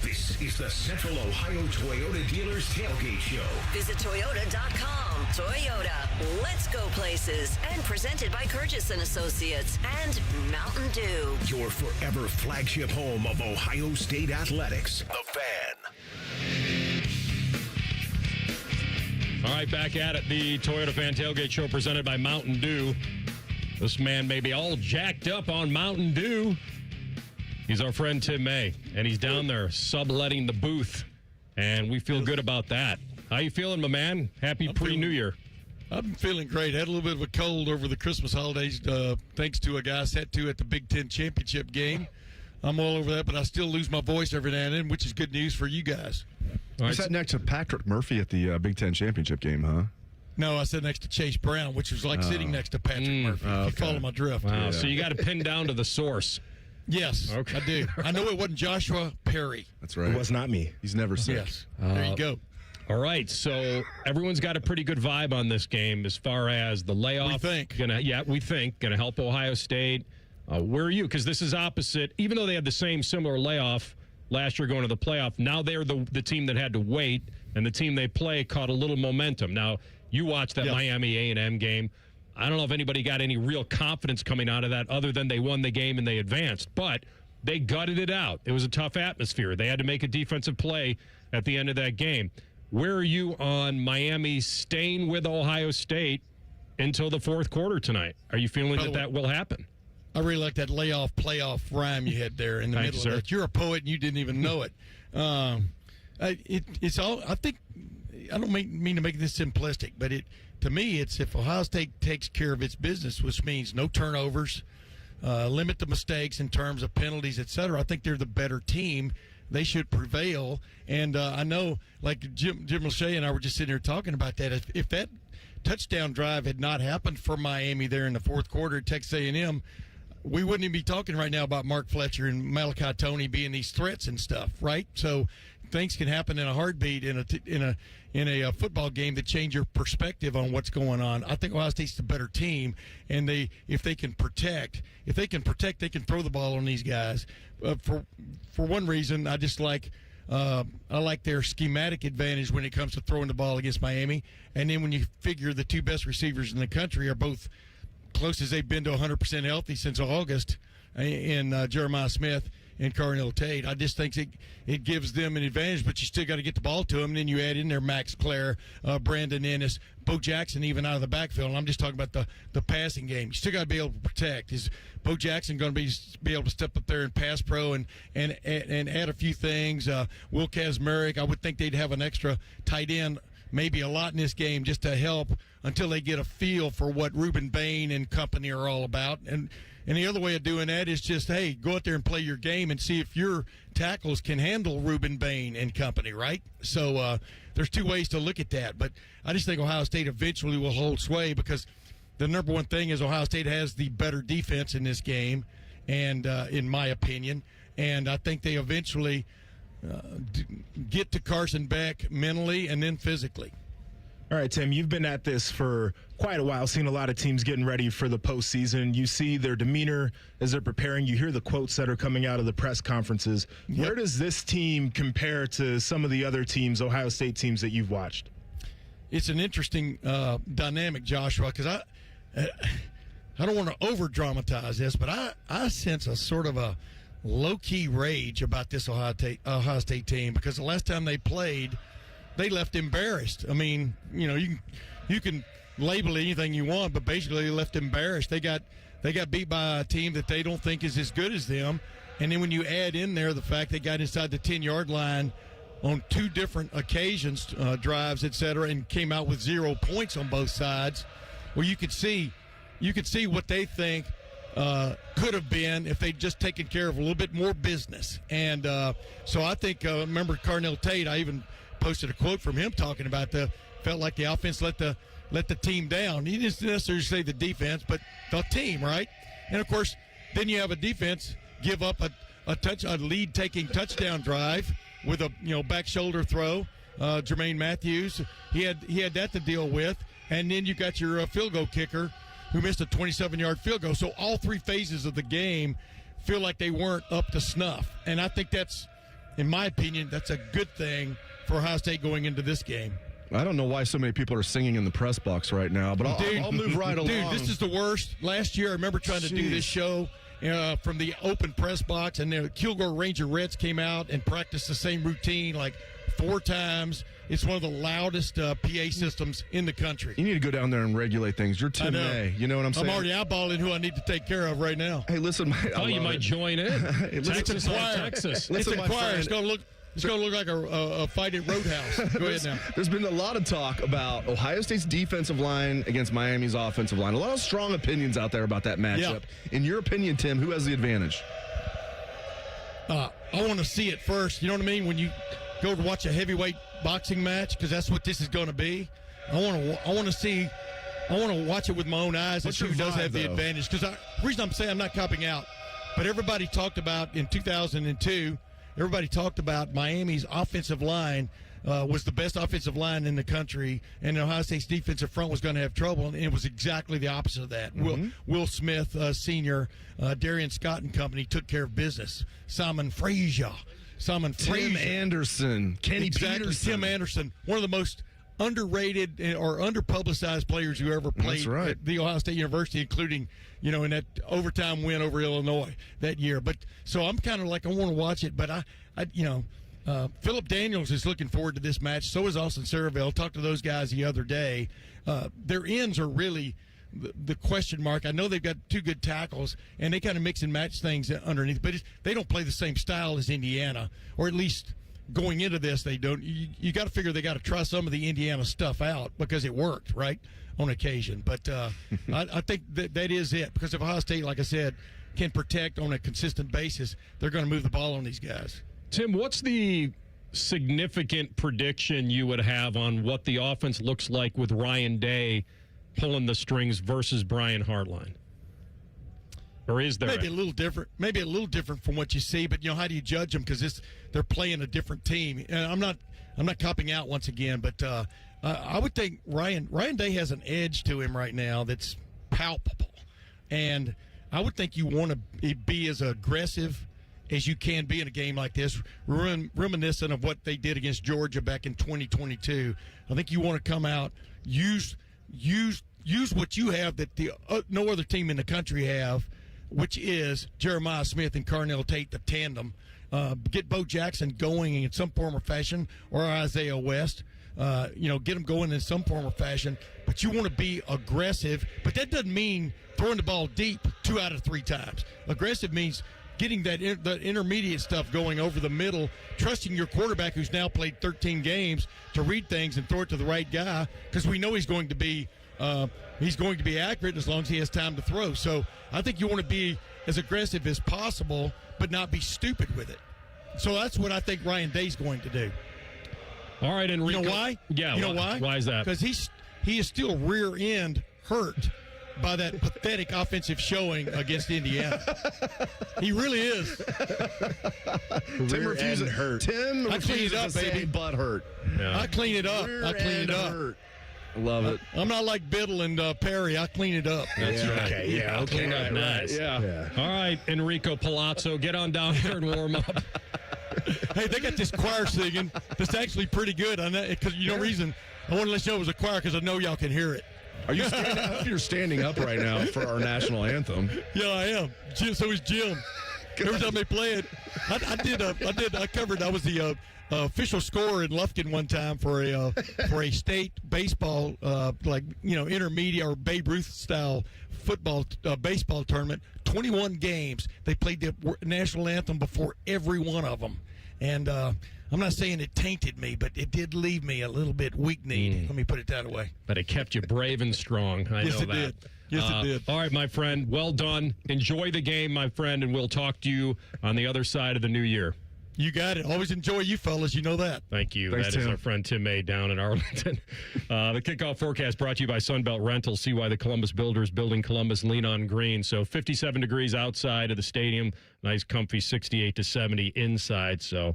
This is the Central Ohio Toyota Dealers Tailgate Show. Visit Toyota.com. Toyota, let's go places. And presented by Curtis and Associates and Mountain Dew. Your forever flagship home of Ohio State athletics. The Fan. All right, back at it. The Toyota Fan Tailgate Show presented by Mountain Dew. This man may be all jacked up on Mountain Dew. He's our friend Tim May, and he's down there subletting the booth, and we feel good about that. How you feeling, my man? Happy pre-New Year. I'm feeling great. I had a little bit of a cold over the Christmas holidays, thanks to a guy I sat to at the Big Ten championship game. I'm all over that, but I still lose my voice every now and then, which is good news for you guys. You sat next to Patrick Murphy at the Big Ten championship game, huh? No, I sat next to Chase Brown, which was like sitting next to Patrick Murphy. If you follow my drift. Wow, yeah. So you got to pin down to the source. Yes, okay. I do. I know it wasn't Joshua Perry. That's right. It was not me. He's never sick. Yes. There you go. All right, so everyone's got a pretty good vibe on this game as far as the layoff. We think. We think. Going to help Ohio State. Where are you? Because this is opposite. Even though they had the similar layoff last year going to the playoff, now they're the team that had to wait, and the team they play caught a little momentum. Now, you watched that Miami A&M game. I don't know if anybody got any real confidence coming out of that other than they won the game and they advanced. But they gutted it out. It was a tough atmosphere. They had to make a defensive play at the end of that game. Where are you on Miami staying with Ohio State until the fourth quarter tonight? Are you feeling that will happen? I really like that playoff rhyme you had there in the middle of that. You're a poet and you didn't even know it. It's all, I think, I don't mean to make this simplistic, but to me, it's if Ohio State takes care of its business, which means no turnovers, limit the mistakes in terms of penalties, et cetera. I think they're the better team. They should prevail. And I know, like Jim Lachey and I were just sitting here talking about that. If that touchdown drive had not happened for Miami there in the fourth quarter at Texas A&M, we wouldn't even be talking right now about Mark Fletcher and Malachi Toney being these threats and stuff, right? So things can happen in a heartbeat in a football game that change your perspective on what's going on. I think Ohio State's the better team, and if they can protect, they can throw the ball on these guys. For one reason, I just like I like their schematic advantage when it comes to throwing the ball against Miami. And then when you figure the two best receivers in the country are both close as they've been to 100% healthy since August, in Jeremiah Smith and Carnell Tate. I just think it gives them an advantage, but you still got to get the ball to them. And then you add in there Max Clare, Brandon Ennis, Bo Jackson even out of the backfield. And I'm just talking about the passing game. You still got to be able to protect. Is Bo Jackson going to be able to step up there and pass pro and add a few things? Will Kazmarek, I would think they'd have an extra tight end, maybe a lot in this game, just to help until they get a feel for what Ruben Bain and company are all about. And the other way of doing that is just, hey, go out there and play your game and see if your tackles can handle Ruben Bain and company, right? So there's two ways to look at that. But I just think Ohio State eventually will hold sway because the number one thing is Ohio State has the better defense in this game, and in my opinion. And I think they eventually get to Carson Beck mentally and then physically. All right, Tim, you've been at this for quite a while, seen a lot of teams getting ready for the postseason. You see their demeanor as they're preparing. You hear the quotes that are coming out of the press conferences. Yep. Where does this team compare to some of the other teams, Ohio State teams that you've watched? It's an interesting dynamic, Joshua, because I don't want to over-dramatize this, but I sense a sort of a low-key rage about this Ohio State team because the last time they played, they left embarrassed. I mean, you can label it anything you want, but basically they left embarrassed. They got beat by a team that they don't think is as good as them. And then when you add in there the fact they got inside the 10-yard line on two different occasions, drives, et cetera, and came out with 0 points on both sides, well, you could see what they think could have been if they'd just taken care of a little bit more business. And so I think, remember Carnell Tate, I even posted a quote from him talking about felt like the offense let the team down. He didn't necessarily say the defense, but the team, right? And of course, then you have a defense give up a lead-taking touchdown drive with a back shoulder throw. Jermaine Matthews, he had that to deal with, and then you got your field goal kicker who missed a 27-yard field goal. So all three phases of the game feel like they weren't up to snuff, and I think that's, in my opinion, that's a good thing for Ohio State going into this game. I don't know why so many people are singing in the press box right now, but I'll move right along. Dude, this is the worst. Last year, I remember trying to do this show from the open press box, and the Kilgore Ranger Reds came out and practiced the same routine like 4 times. It's one of the loudest PA systems in the country. You need to go down there and regulate things. You're Tim May. You know what I'm saying? I'm already eyeballing who I need to take care of right now. Hey, listen. You might join in. Texas. It's a choir. It's going to look like a fight at Roadhouse. Go ahead now. There's been a lot of talk about Ohio State's defensive line against Miami's offensive line. A lot of strong opinions out there about that matchup. Yeah. In your opinion, Tim, who has the advantage? I want to see it first. You know what I mean? When you go to watch a heavyweight boxing match, because that's what this is going to be. I want to watch it with my own eyes and see who does have the advantage. Because the reason I'm saying I'm not copping out, but everybody talked about in 2002. Everybody talked about Miami's offensive line was the best offensive line in the country, and Ohio State's defensive front was going to have trouble, and it was exactly the opposite of that. Mm-hmm. Will Smith, Sr., Darian Scott and company took care of business. Tim Anderson, Kenny Peterson. Tim Anderson, one of the most underrated or underpublicized players who ever played at the Ohio State University, including, in that overtime win over Illinois that year. But so I'm kind of like, I want to watch it, but Philip Daniels is looking forward to this match. So is Austin Saraville. Talked to those guys the other day. Their ends are really the question mark. I know they've got 2 good tackles, and they kind of mix and match things underneath, but they don't play the same style as Indiana, or at least going into this, they don't. You got to figure they got to try some of the Indiana stuff out because it worked, right, on occasion. But I think that is it, because if Ohio State, like I said, can protect on a consistent basis, they're going to move the ball on these guys. Tim, what's the significant prediction you would have on what the offense looks like with Ryan Day pulling the strings versus Brian Hartline? Or is there maybe a little different from what you see, but how do you judge them, because they're playing a different team? And I'm not copping out once again, but I would think Ryan Day has an edge to him right now that's palpable, and I would think you want to be as aggressive as you can be in a game like this, reminiscent of what they did against Georgia back in 2022. I think you want to come out, use what you have that no other team in the country have, which is Jeremiah Smith and Carnell Tate, the tandem. Get Bo Jackson going in some form or fashion, or Isaiah West. Get them going in some form or fashion. But you want to be aggressive. But that doesn't mean throwing the ball deep 2 out of 3 times. Aggressive means getting that the intermediate stuff going over the middle, trusting your quarterback who's now played 13 games to read things and throw it to the right guy, because we know he's going to be accurate as long as he has time to throw. So I think you want to be as aggressive as possible, but not be stupid with it. So that's what I think Ryan Day's going to do. All right, Enrico. You know why? Yeah. You know why? Why is that? Because he is still rear end hurt by that pathetic offensive showing against Indiana. He really is. Tim refuses hurt. Tim I clean it refuses up, to say baby. butt hurt. Yeah. I clean it up. I clean it up. Hurt. Love it. I'm not like Biddle and Perry. I clean it up. That's right. Okay, yeah, okay. Clean up nice. Yeah. All right, Enrico Palazzo, get on down here and warm up. Hey, they got this choir singing that's actually pretty good. Because reason I want to let you know it was a choir, because I know y'all can hear it. Are you standing up? You're standing up right now for our national anthem. Yeah, I am. So is Jim. Every time they play it, I covered. I was the official scorer in Lufkin one time for a state baseball, intermediate or Babe Ruth style football baseball tournament. 21 games. They played the national anthem before every one of them, and I'm not saying it tainted me, but it did leave me a little bit weak-kneed. Let me put it that way. But it kept you brave and strong. I know that. Did. Yes, it did. All right, my friend. Well done. Enjoy the game, my friend, and we'll talk to you on the other side of the new year. You got it. Always enjoy you fellas. You know that. Thank you. Thanks, that is Tim. our friend Tim May down in Arlington. The kickoff forecast brought to you by Sunbelt Rentals. See why the Columbus Builders building Columbus lean on green. So 57 degrees outside of the stadium. Nice, comfy 68 to 70 inside. So,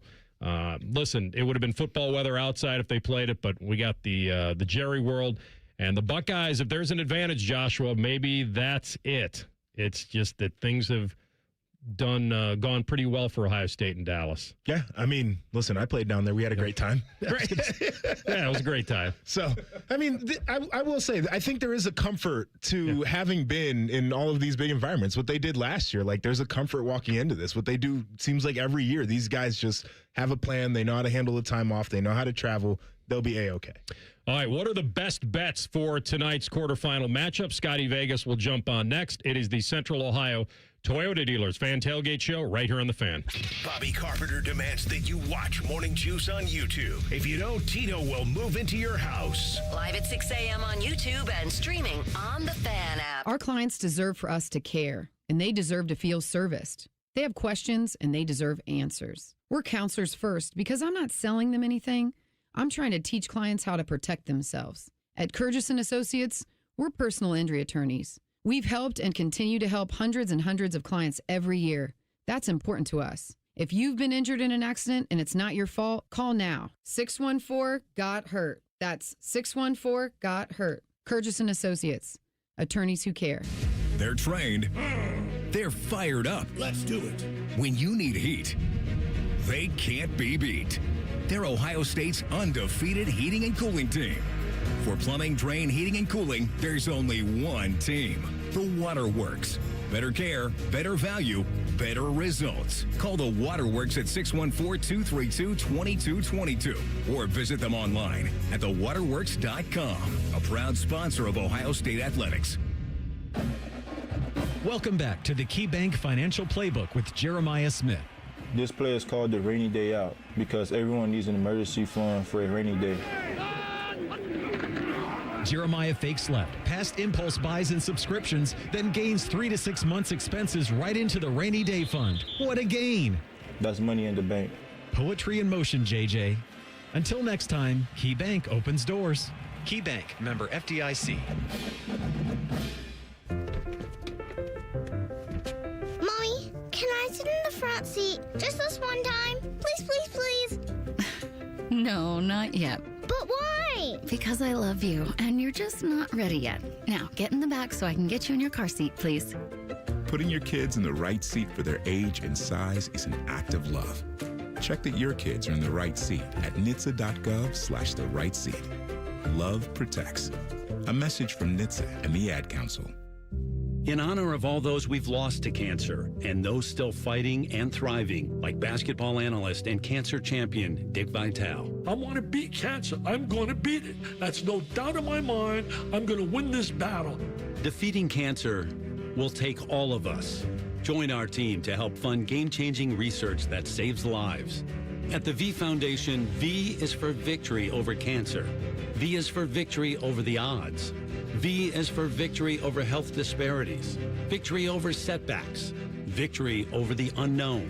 listen, it would have been football weather outside if they played it, but we got the Jerry World. And the Buckeyes, if there's an advantage, Joshua, maybe that's it. It's just that things have gone pretty well for Ohio State and Dallas. Yeah, I mean, listen, I played down there. We had a great time. Great. Yeah, it was a great time. So, I mean, I will say, I think there is a comfort to having been in all of these big environments. What they did last year, like, there's a comfort walking into this. What they do seems like every year, these guys just have a plan. They know how to handle the time off. They know how to travel. They'll be A-okay. All right, what are the best bets for tonight's quarterfinal matchup? Scotty Vegas will jump on next. It is the Central Ohio Toyota Dealers Fan Tailgate Show right here on The Fan. Bobby Carpenter demands that you watch Morning Juice on YouTube. If you don't, Tito will move into your house. Live at 6 a.m. on YouTube and streaming on the Fan app. Our clients deserve for us to care, and they deserve to feel serviced. They have questions, and they deserve answers. We're counselors first because I'm not selling them anything. I'm trying to teach clients how to protect themselves. At Curtis & Associates, we're personal injury attorneys. We've helped and continue to help hundreds and hundreds of clients every year. That's important to us. If you've been injured in an accident and it's not your fault, call now. 614-GOT-HURT. That's 614-GOT-HURT. Curtis & Associates, attorneys who care. They're trained. They're fired up. Let's do it. When you need heat, they can't be beat. They're Ohio State's undefeated heating and cooling team. For plumbing, drain, heating, and cooling, there's only one team. The Waterworks. Better care, better value, better results. Call the Waterworks at 614-232-2222 or visit them online at thewaterworks.com. A proud sponsor of Ohio State Athletics. Welcome back to the KeyBank Financial Playbook with Jeremiah Smith. This play is called the rainy day out because everyone needs an emergency fund for a rainy day. Jeremiah fakes left, past impulse buys and subscriptions, then gains 3 to 6 months' expenses right into the rainy day fund. What a gain! That's money in the bank. Poetry in motion, JJ. Until next time, KeyBank opens doors. KeyBank, member FDIC. Mommy, can I sit in the front seat just this one time? Please, please, please. No, not yet. But why? Because I love you, and you're just not ready yet. Now, get in the back so I can get you in your car seat, please. Putting your kids in the right seat for their age and size is an act of love. Check that your kids are in the right seat at NHTSA.gov/the right seat. Love protects. A message from NHTSA and the Ad Council. In honor of all those we've lost to cancer and those still fighting and thriving, like basketball analyst and cancer champion Dick Vitale. I want to beat cancer. I'm going to beat it. That's no doubt in my mind. I'm going to win this battle. Defeating cancer will take all of us. Join our team to help fund game-changing research that saves lives. At the V Foundation, V is for victory over cancer. V is for victory over the odds. V is for victory over health disparities, victory over setbacks, victory over the unknown.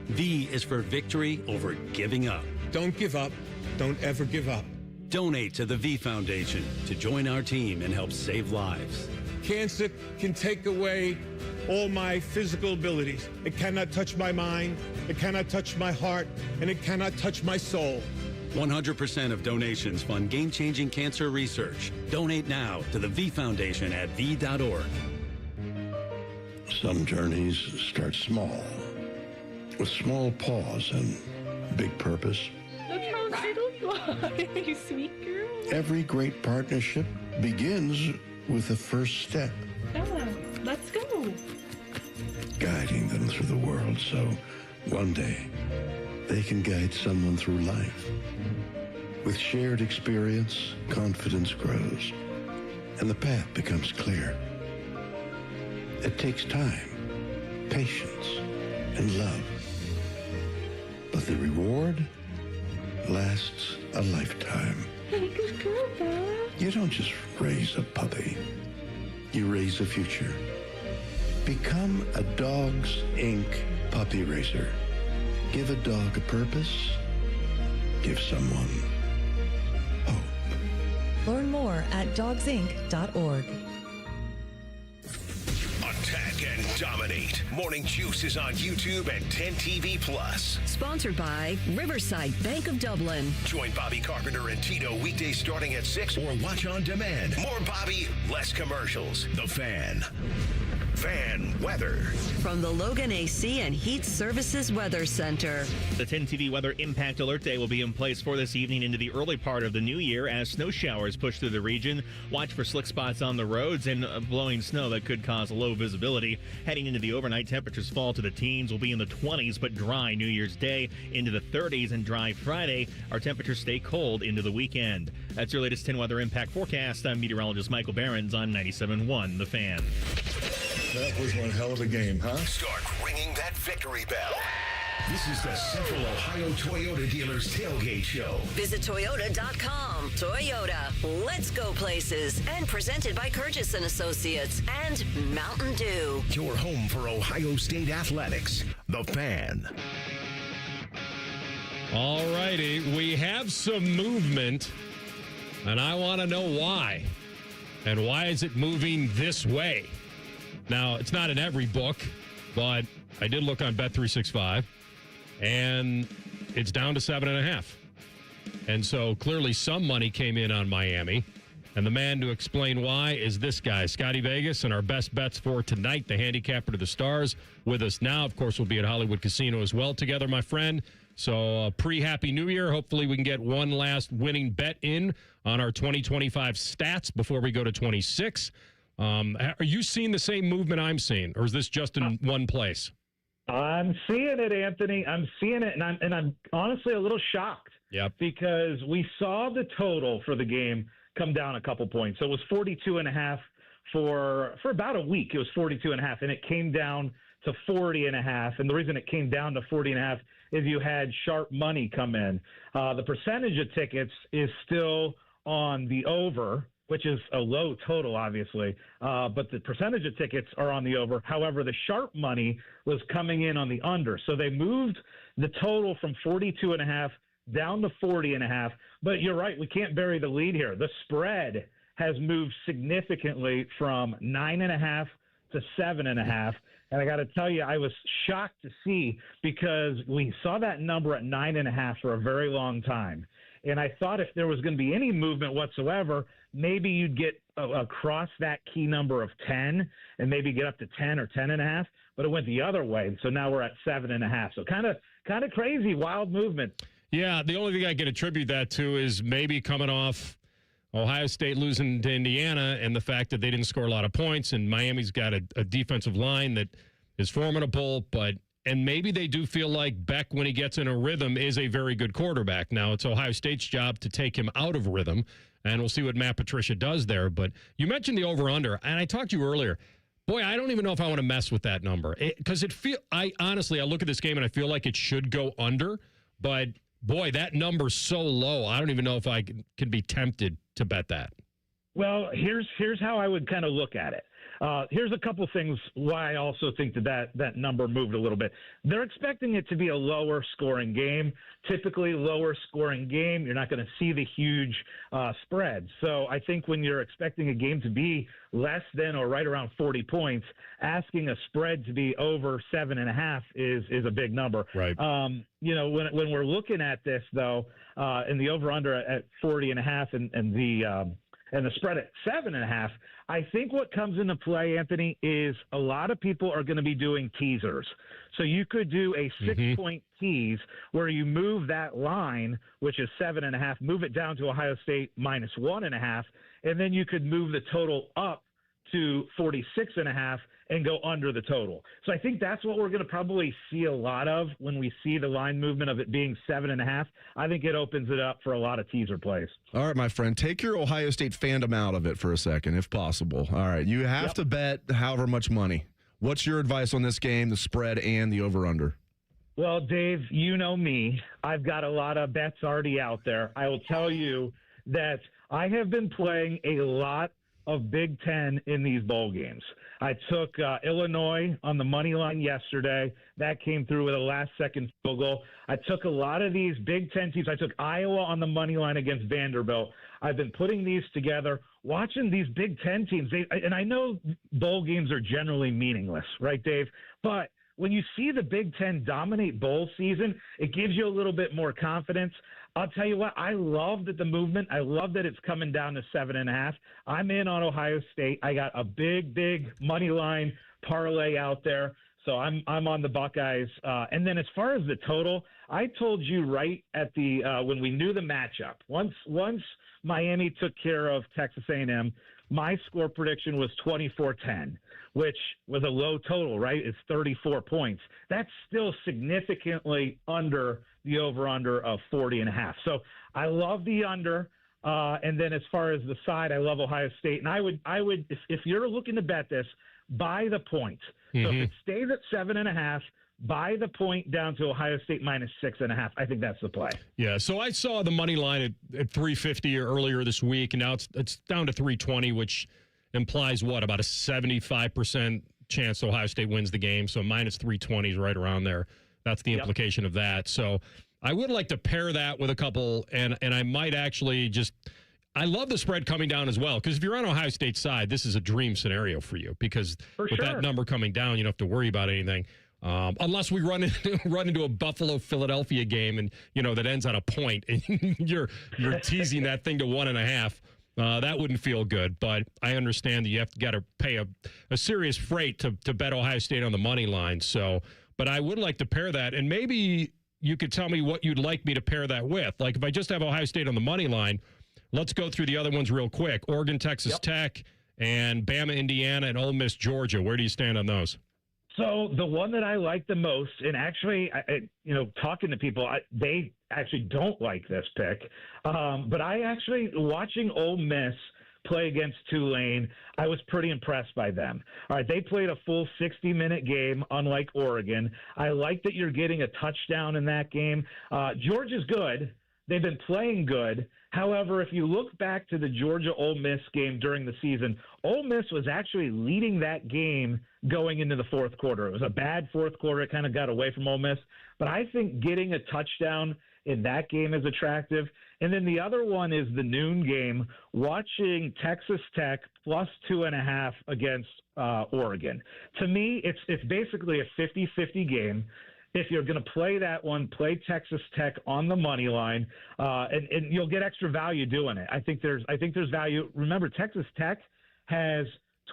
V is for victory over giving up. Don't give up. Don't ever give up. Donate to the V Foundation to join our team and help save lives. Cancer can take away all my physical abilities. It cannot touch my mind, it cannot touch my heart, and it cannot touch my soul. 100% of donations fund game-changing cancer research. Donate now to the V Foundation at v.org. Some journeys start small, with small pause and big purpose. Look how little you are, you sweet girl. Every great partnership begins with the first step. Bella, let's go. Guiding them through the world so one day they can guide someone through life. With shared experience, confidence grows, and the path becomes clear. It takes time, patience, and love. But the reward lasts a lifetime. Hey, good girl, Bella. You don't just raise a puppy. You raise a future. Become a Dogs Inc. puppy raiser. Give a dog a purpose. Give someone hope. Learn more at dogsinc.org. Attack and dominate. Morning Juice is on YouTube and 10 TV Plus. Sponsored by Riverside Bank of Dublin. Join Bobby Carpenter and Tito weekdays starting at 6 or watch on demand. More Bobby, less commercials. The Fan. Fan weather. From the Logan AC and Heat Services Weather Center. The 10 TV Weather Impact Alert Day will be in place for this evening into the early part of the new year as snow showers push through the region. Watch for slick spots on the roads and blowing snow that could cause low visibility. Heading into the overnight, temperatures fall to the teens. Will be in the 20s, but dry New Year's Day into the 30s and dry Friday. Our temperatures stay cold into the weekend. That's your latest 10 Weather Impact forecast. I'm meteorologist Michael Behrens on 97.1 The Fan. That was one hell of a game, huh? Start ringing that victory bell. This is the Central Ohio Toyota Dealers Tailgate Show. Visit Toyota.com. Toyota, let's go places. And presented by Curtis & Associates and Mountain Dew. Your home for Ohio State athletics. The Fan. All righty. We have some movement, and I want to know why. And why is it moving this way? Now, it's not in every book, but I did look on Bet365, and it's down to 7.5. And so clearly some money came in on Miami. And the man to explain why is this guy, Scotty Vegas, and our best bets for tonight, the handicapper to the stars. With us now, of course, we'll be at Hollywood Casino as well together, my friend. So pre-Happy New Year. Hopefully we can get one last winning bet in on our 2025 stats before we go to 26. Are you seeing the same movement I'm seeing, or is this just in one place? I'm seeing it, Anthony. I'm seeing it, and I'm honestly a little shocked. Yep. Because we saw the total for the game come down a couple points. So it was 42.5 for about a week. It was 42.5, and it came down to 40.5. And the reason it came down to 40.5 is you had sharp money come in. The percentage of tickets is still on the over, which is a low total, obviously. But the percentage of tickets are on the over. However, the sharp money was coming in on the under. So they moved the total from 42.5 down to 40.5. But you're right, we can't bury the lead here. The spread has moved significantly from 9.5 to 7.5. And I got to tell you, I was shocked to see, because we saw that number at 9.5 for a very long time. And I thought if there was going to be any movement whatsoever, maybe you'd get across that key number of 10 and maybe get up to 10 or 10.5. But it went the other way. So now we're at 7.5. So kind of crazy, wild movement. Yeah, the only thing I can attribute that to is maybe coming off Ohio State losing to Indiana and the fact that they didn't score a lot of points, and Miami's got a defensive line that is formidable, and maybe they do feel like Beck, when he gets in a rhythm, is a very good quarterback. Now, it's Ohio State's job to take him out of rhythm, and we'll see what Matt Patricia does there. But you mentioned the over-under, and I talked to you earlier. Boy, I don't even know if I want to mess with that number, because I look at this game and I feel like it should go under, but boy, that number's so low. I don't even know if I can be tempted to bet that. Well, here's how I would kind of look at it. Here's a couple things why I also think that number moved a little bit. They're expecting it to be a lower scoring game. Typically, lower scoring game, you're not going to see the huge spread. So I think when you're expecting a game to be less than or right around 40 points, asking a spread to be over 7.5 is a big number. Right. When we're looking at this though, in the over under at 40.5 and the spread at 7.5, I think what comes into play, Anthony, is a lot of people are going to be doing teasers. So you could do a 6-point tease where you move that line, which is 7.5, move it down to Ohio State minus 1.5, and then you could move the total up to 46.5 and go under the total. So I think that's what we're going to probably see a lot of when we see the line movement of it being 7.5. I think it opens it up for a lot of teaser plays. All right, my friend, take your Ohio State fandom out of it for a second, if possible. All right, you have to bet however much money. What's your advice on this game, the spread and the over-under? Well, Dave, you know me. I've got a lot of bets already out there. I will tell you that I have been playing a lot of Big Ten in these bowl games. I took Illinois on the money line yesterday. That came through with a last-second field goal. I took a lot of these Big Ten teams. I took Iowa on the money line against Vanderbilt. I've been putting these together, watching these Big Ten teams. And I know bowl games are generally meaningless, right, Dave? But when you see the Big Ten dominate bowl season, it gives you a little bit more confidence. I'll tell you what, I love that the movement. I love that it's coming down to 7.5. I'm in on Ohio State. I got a big money line parlay out there. So I'm on the Buckeyes. And then as far as the total, I told you right at the when we knew the matchup. Once Miami took care of Texas A&M, my score prediction was 24-10, which was a low total, right? It's 34 points. That's still significantly under the over-under of 40.5. So I love the under. And then as far as the side, I love Ohio State. And I would, if you're looking to bet this, buy the point. So if it stays at 7.5, buy the point down to Ohio State minus 6.5. I think that's the play. Yeah, so I saw the money line at 350 earlier this week, and now it's down to 320, which implies what, about a 75% chance Ohio State wins the game. So minus 320 is right around there. That's the implication of that. So I would like to pair that with a couple, and I might actually just – I love the spread coming down as well, because if you're on Ohio State's side, this is a dream scenario for you, because that number coming down, you don't have to worry about anything. Unless we run into a Buffalo-Philadelphia game and, that ends on a point and you're teasing that thing to 1.5. That wouldn't feel good, but I understand that you have got to pay a serious freight to bet Ohio State on the money line. So, but I would like to pair that, and maybe you could tell me what you'd like me to pair that with. Like if I just have Ohio State on the money line, let's go through the other ones real quick. Oregon, Texas Tech, and Bama, Indiana, and Ole Miss, Georgia. Where do you stand on those? So the one that I like the most, and actually, talking to people, they actually don't like this pick. But I actually, watching Ole Miss play against Tulane, I was pretty impressed by them. All right, they played a full 60-minute game, unlike Oregon. I like that you're getting a touchdown in that game. Georgia's good. They've been playing good. However, if you look back to the Georgia-Ole Miss game during the season, Ole Miss was actually leading that game going into the fourth quarter. It was a bad fourth quarter. It kind of got away from Ole Miss. But I think getting a touchdown in that game is attractive. And then the other one is the noon game, watching Texas Tech plus 2.5 against Oregon. To me, it's basically a 50-50 game. If you're going to play that one, play Texas Tech on the money line, and you'll get extra value doing it. I think there's value. Remember, Texas Tech has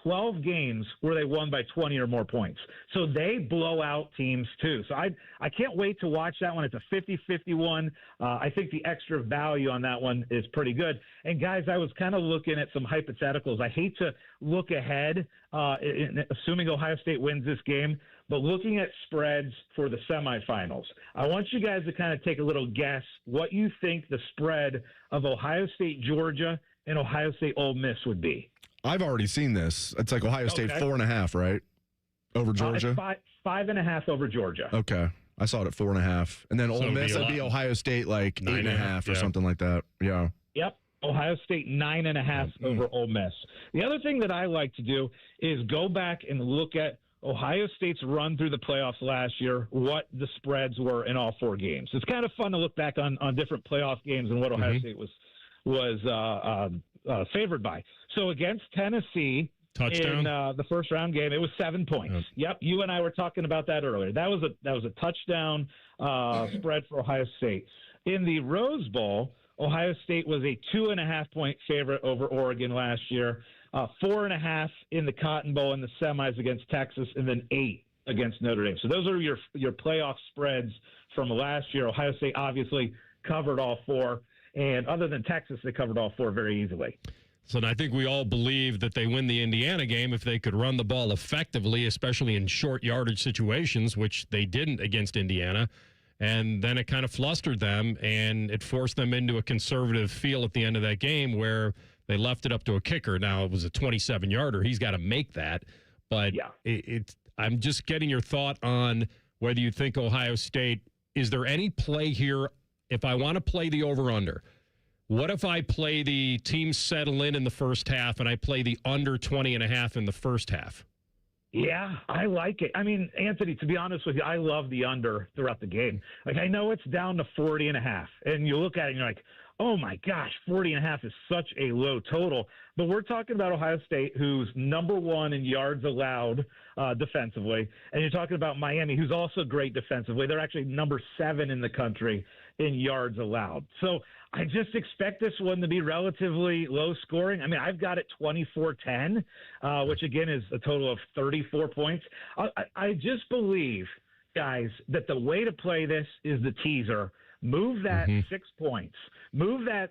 12 games where they won by 20 or more points. So they blow out teams too. So I can't wait to watch that one. It's a 50-51. I think the extra value on that one is pretty good. And guys, I was kind of looking at some hypotheticals. I hate to look ahead, assuming Ohio State wins this game, but looking at spreads for the semifinals, I want you guys to kind of take a little guess what you think the spread of Ohio State, Georgia, and Ohio State, Ole Miss would be. I've already seen this. It's like Ohio State 4.5, right? Over Georgia? It's 5.5 over Georgia. Okay. I saw it at 4.5. And then Ole Miss would be Ohio State like 8.5 or something like that. Yeah. Yep. Ohio State 9.5 over Ole Miss. The other thing that I like to do is go back and look at Ohio State's run through the playoffs last year, what the spreads were in all 4 games. It's kind of fun to look back on different playoff games and what Ohio State was favored by. So against Tennessee touchdown in the first round game, it was 7 points. Yep, you and I were talking about that earlier. That was a touchdown spread for Ohio State. In the Rose Bowl, Ohio State was a 2.5-point favorite over Oregon last year. 4.5 in the Cotton Bowl in the semis against Texas, and then 8 against Notre Dame. So those are your playoff spreads from last year. Ohio State obviously covered all 4, and other than Texas, they covered all 4 very easily. So I think we all believe that they win the Indiana game if they could run the ball effectively, especially in short yardage situations, which they didn't against Indiana. And then it kind of flustered them, and it forced them into a conservative feel at the end of that game where they left it up to a kicker. Now, it was a 27-yarder. He's got to make that. But I'm just getting your thought on whether you think Ohio State, is there any play here if I want to play the over-under? What if I play the team settle in the first half and I play the under 20.5 in the first half? Yeah, I like it. I mean, Anthony, to be honest with you, I love the under throughout the game. Like, I know it's down to 40.5, and you look at it and you're like, oh my gosh, 40.5 is such a low total. But we're talking about Ohio State, who's number 1 in yards allowed defensively. And you're talking about Miami, who's also great defensively. They're actually number 7 in the country in yards allowed. So I just expect this one to be relatively low scoring. I mean, I've got it 24-10, which again is a total of 34 points. I just believe, guys, that the way to play this is the teaser. Move that 6 points. Move that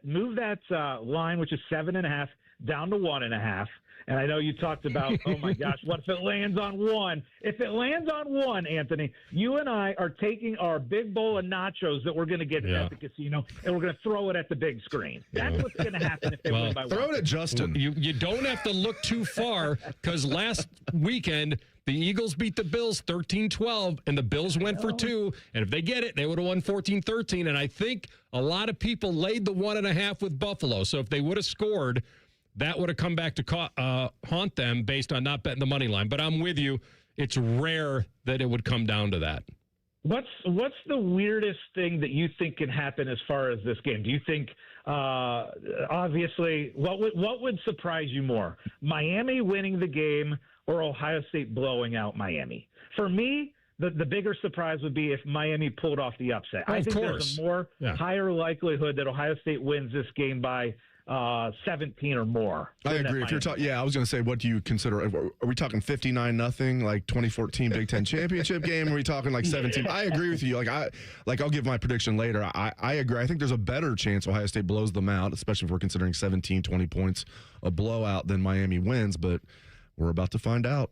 line, which is 7.5, down to 1.5. And I know you talked about, oh my gosh, what if it lands on 1? If it lands on 1, Anthony, you and I are taking our big bowl of nachos that we're going to get at the casino, and we're going to throw it at the big screen. That's what's going to happen if they win by 1. Throw it at Justin. You don't have to look too far, because last weekend the Eagles beat the Bills 13-12, and the Bills went for 2. And if they get it, they would have won 14-13. And I think a lot of people laid the 1.5 with Buffalo. So if they would have scored, that would have come back to haunt them based on not betting the money line. But I'm with you. It's rare that it would come down to that. What's the weirdest thing that you think can happen as far as this game? Do you think, obviously, what would surprise you more? Miami winning the game or Ohio State blowing out Miami? For me, the bigger surprise would be if Miami pulled off the upset. I think there's a higher likelihood that Ohio State wins this game by 17 or more. I agree. If you're talking, I was going to say, what do you consider? Are we talking 59-0, like 2014 Big Ten championship game? Are we talking like 17? I agree with you. I'll give my prediction later. I agree. I think there's a better chance Ohio State blows them out, especially if we're considering 17, 20 points a blowout than Miami wins. But we're about to find out.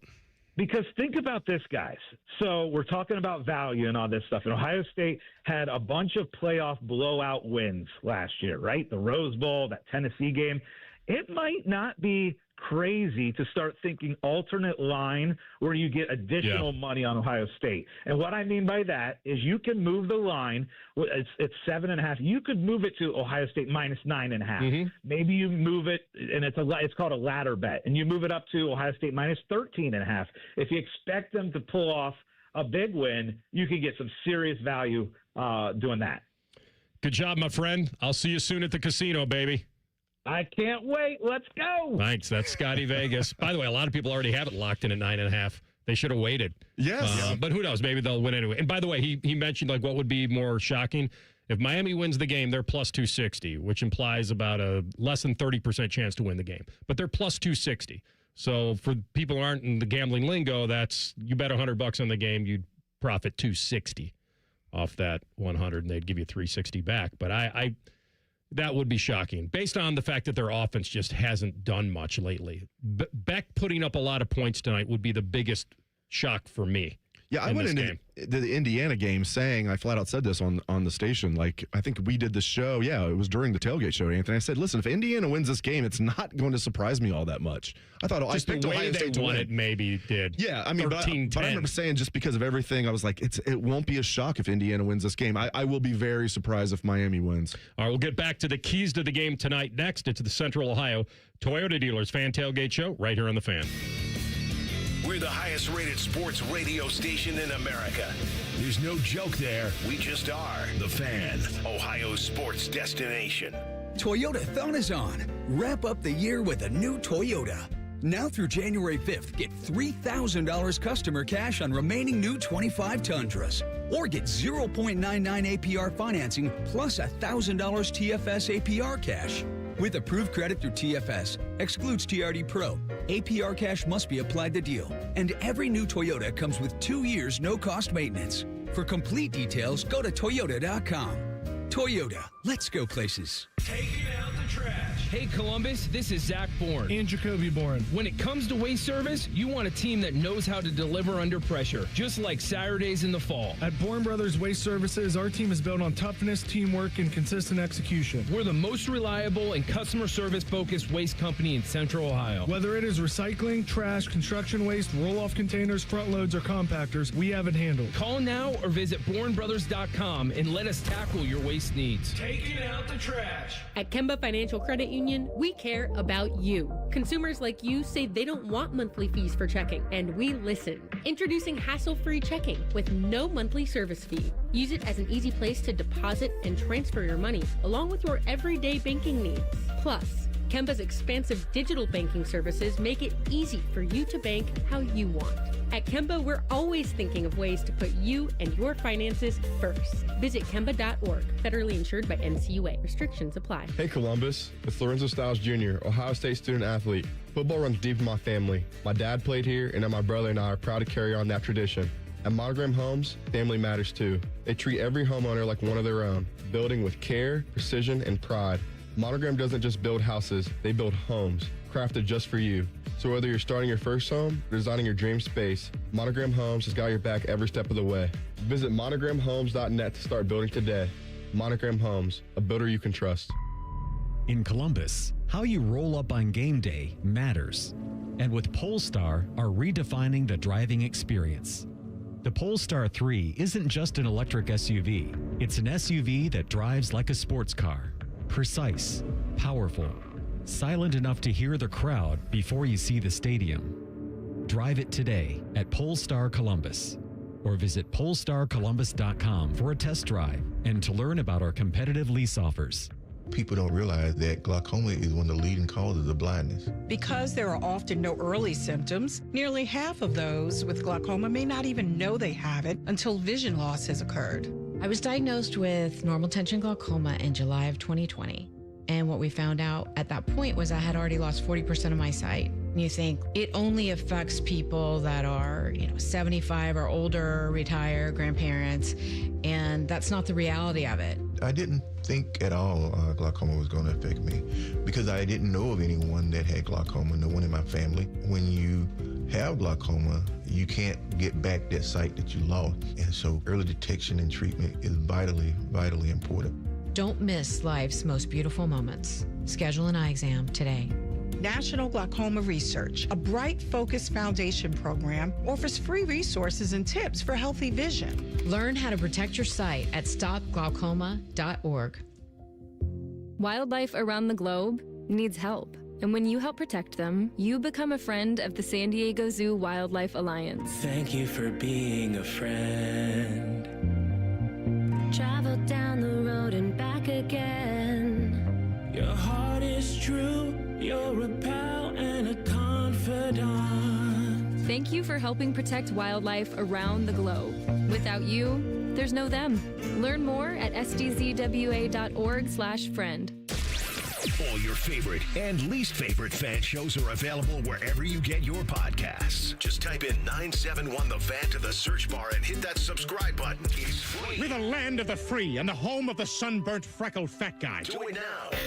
Because think about this, guys. So we're talking about value and all this stuff. And Ohio State had a bunch of playoff blowout wins last year, right? The Rose Bowl, that Tennessee game. It might not be crazy to start thinking alternate line where you get additional money on Ohio State. And what I mean by that is you can move the line. It's 7.5. You could move it to Ohio State minus 9.5. Maybe you move it, and it's called a ladder bet, and you move it up to Ohio State minus 13.5. If you expect them to pull off a big win, you can get some serious value doing that. Good job, my friend. I'll see you soon at the casino, baby. I can't wait. Let's go. Thanks. That's Scotty Vegas. By the way, a lot of people already have it locked in at 9.5. They should have waited. Yes. But who knows? Maybe they'll win anyway. And by the way, he mentioned like what would be more shocking. If Miami wins the game, they're plus 260, which implies about a less than 30% chance to win the game. But they're plus 260. So for people who aren't in the gambling lingo, that's you bet $100 on the game, you'd profit $260 off that 100, and they'd give you $360 back. But I that would be shocking based on the fact that their offense just hasn't done much lately. Beck putting up a lot of points tonight would be the biggest shock for me. Yeah, I went into the Indiana game saying, I flat out said this on the station, like, I think we did the show, it was during the Tailgate show, Anthony. I said, listen, if Indiana wins this game, it's not going to surprise me all that much. I thought just I picked the way Ohio they State to won win. it maybe did. Yeah, I mean, but I remember saying just because of everything, I was like, it won't be a shock if Indiana wins this game. I will be very surprised if Miami wins. All right, we'll get back to the keys to the game tonight. Next, it's the Central Ohio Toyota Dealers Fan Tailgate Show right here on The Fan. We're the highest rated sports radio station in America. There's no joke there. We just are. The Fan, Ohio's sports destination. Toyota-thon is on. Wrap up the year with a new Toyota. Now through January 5th, get $3,000 customer cash on remaining new 25 Tundras. Or get 0.99 APR financing plus $1,000 TFS APR cash. With approved credit through TFS, excludes TRD Pro. APR cash must be applied to deal. And every new Toyota comes with 2 years no-cost maintenance. For complete details, go to Toyota.com. Toyota, let's go places. Taking out the trash. Hey, Columbus, this is Zach Bourne. And Jacoby Bourne. When it comes to waste service, you want a team that knows how to deliver under pressure, just like Saturdays in the fall. At Bourne Brothers Waste Services, our team is built on toughness, teamwork, and consistent execution. We're the most reliable and customer service-focused waste company in Central Ohio. Whether it is recycling, trash, construction waste, roll-off containers, front loads, or compactors, we have it handled. Call now or visit BourneBrothers.com and let us tackle your waste needs. Taking out the trash. At Kemba Financial Credit Union, we care about you. Consumers like you say they don't want monthly fees for checking, and we listen. Introducing hassle-free checking with no monthly service fee. Use it as an easy place to deposit and transfer your money, along with your everyday banking needs. Plus, Kemba's expansive digital banking services make it easy for you to bank how you want. At Kemba, we're always thinking of ways to put you and your finances first. Visit Kemba.org, federally insured by NCUA. Restrictions apply. Hey Columbus, it's Lorenzo Stiles Jr., Ohio State student athlete. Football runs deep in my family. My dad played here, and my brother and I are proud to carry on that tradition. At Monogram Homes, family matters too. They treat every homeowner like one of their own, building with care, precision, and pride. Monogram doesn't just build houses, they build homes, crafted just for you. So whether you're starting your first home or designing your dream space, Monogram Homes has got your back every step of the way. Visit monogramhomes.net to start building today. Monogram Homes, a builder you can trust. In Columbus, how you roll up on game day matters. And with Polestar are redefining the driving experience. The Polestar 3 isn't just an electric SUV. It's an SUV that drives like a sports car. Precise, powerful, silent enough to hear the crowd before you see the stadium. Drive it today at Polestar Columbus or visit polestarcolumbus.com for a test drive and to learn about our competitive lease offers. People don't realize that glaucoma is one of the leading causes of blindness. Because there are often no early symptoms, nearly half of those with glaucoma may not even know they have it until vision loss has occurred. I was diagnosed with normal tension glaucoma in July of 2020. And what we found out at that point was I had already lost 40% of my sight. And you think it only affects people that are, 75 or older, retired, grandparents, and that's not the reality of it. I didn't think at all glaucoma was going to affect me because I didn't know of anyone that had glaucoma, no one in my family. When you have glaucoma, you can't get back that sight that you lost. And so early detection and treatment is vitally, vitally important. Don't miss life's most beautiful moments. Schedule an eye exam today. National Glaucoma Research, a Bright Focus Foundation program, offers free resources and tips for healthy vision. Learn how to protect your sight at stopglaucoma.org. Wildlife around the globe needs help. And when you help protect them, you become a friend of the San Diego Zoo Wildlife Alliance. Thank you for being a friend. Travel down the road and back again. Your heart is true. You're a pal and a confidant. Thank you for helping protect wildlife around the globe. Without you, there's no them. Learn more at sdzwa.org/friend. All your favorite and least favorite fan shows are available wherever you get your podcasts. Just type in 971 The Fan to the search bar and hit that subscribe button. It's free. We're the land of the free and the home of the sunburnt, freckled fat guy. Do it now.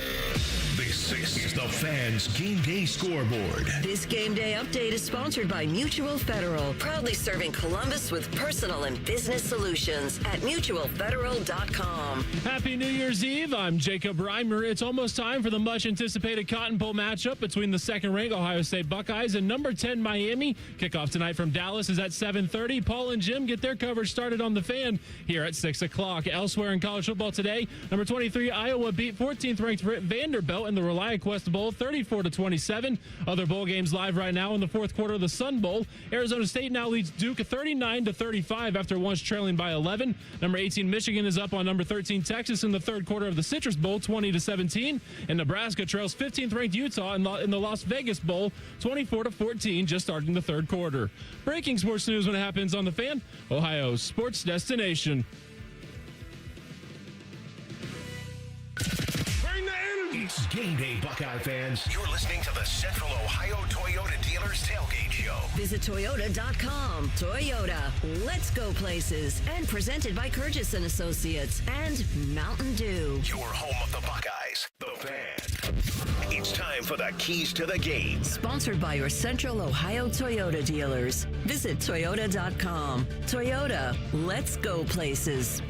This is the Fans Game Day Scoreboard. This Game Day update is sponsored by Mutual Federal, proudly serving Columbus with personal and business solutions at mutualfederal.com. Happy New Year's Eve. I'm Jacob Reimer. It's almost time for the much-anticipated Cotton Bowl matchup between the second-ranked Ohio State Buckeyes and number 10 Miami. Kickoff tonight from Dallas is at 7:30. Paul and Jim get their coverage started on the Fan here at 6 o'clock. Elsewhere in college football today, number 23 Iowa beat 14th-ranked Vanderbilt in the ReliaQuest Bowl 34-27. Other bowl games live right now in the fourth quarter of the Sun Bowl. Arizona State now leads Duke 39-35 after once trailing by 11. Number 18 Michigan is up on number 13 Texas in the third quarter of the Citrus Bowl 20-17. And Nebraska trails 15th-ranked Utah in the Las Vegas Bowl 24-14 just starting the third quarter. Breaking sports news when it happens on the Fan, Ohio's sports destination. It's Game Day, Buckeye fans. You're listening to the Central Ohio Toyota Dealers Tailgate Show. Visit Toyota.com. Toyota, let's go places. And presented by Curtis and Associates and Mountain Dew. Your home of the Buckeyes, the Fan. It's time for the keys to the game. Sponsored by your Central Ohio Toyota dealers. Visit Toyota.com. Toyota, let's go places.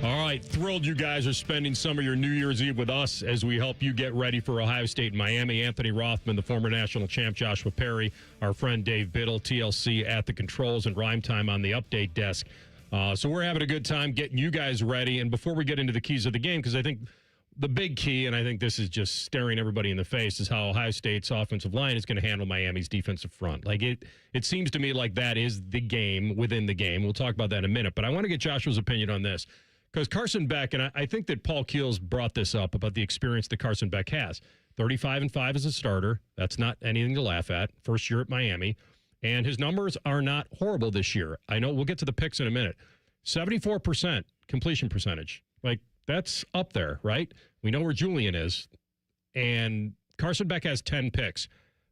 All right, thrilled you guys are spending some of your New Year's Eve with us as we help you get ready for Ohio State and Miami. Anthony Rothman, the former national champ, Joshua Perry, our friend Dave Biddle, TLC at the controls, and Rhyme Time on the update desk. So we're having a good time getting you guys ready. And before we get into the keys of the game, because I think the big key, and I think this is just staring everybody in the face, is how Ohio State's offensive line is going to handle Miami's defensive front. Like it seems to me like that is the game within the game. We'll talk about that in a minute. But I want to get Joshua's opinion on this. Because Carson Beck, and I think that Paul Keels brought this up about the experience that Carson Beck has. 35-5 as a starter. That's not anything to laugh at. First year at Miami. And his numbers are not horrible this year. I know we'll get to the picks in a minute. 74% completion percentage. Like, that's up there, right? We know where Julian is. And Carson Beck has 10 picks.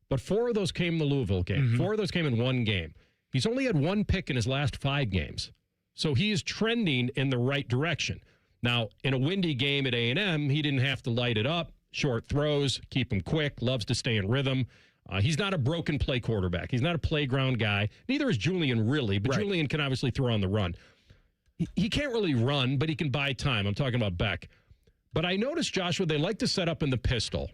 But 4 of those came in the Louisville game. Mm-hmm. 4 of those came in one game. He's only had 1 pick in his last 5 games. So he is trending in the right direction. Now, in a windy game at A&M, he didn't have to light it up. Short throws, keep him quick, loves to stay in rhythm. He's not a broken play quarterback. He's not a playground guy. Neither is Julian, really, but right. Julian can obviously throw on the run. He can't really run, but he can buy time. I'm talking about Beck. But I noticed, Joshua, they like to set up in the pistol.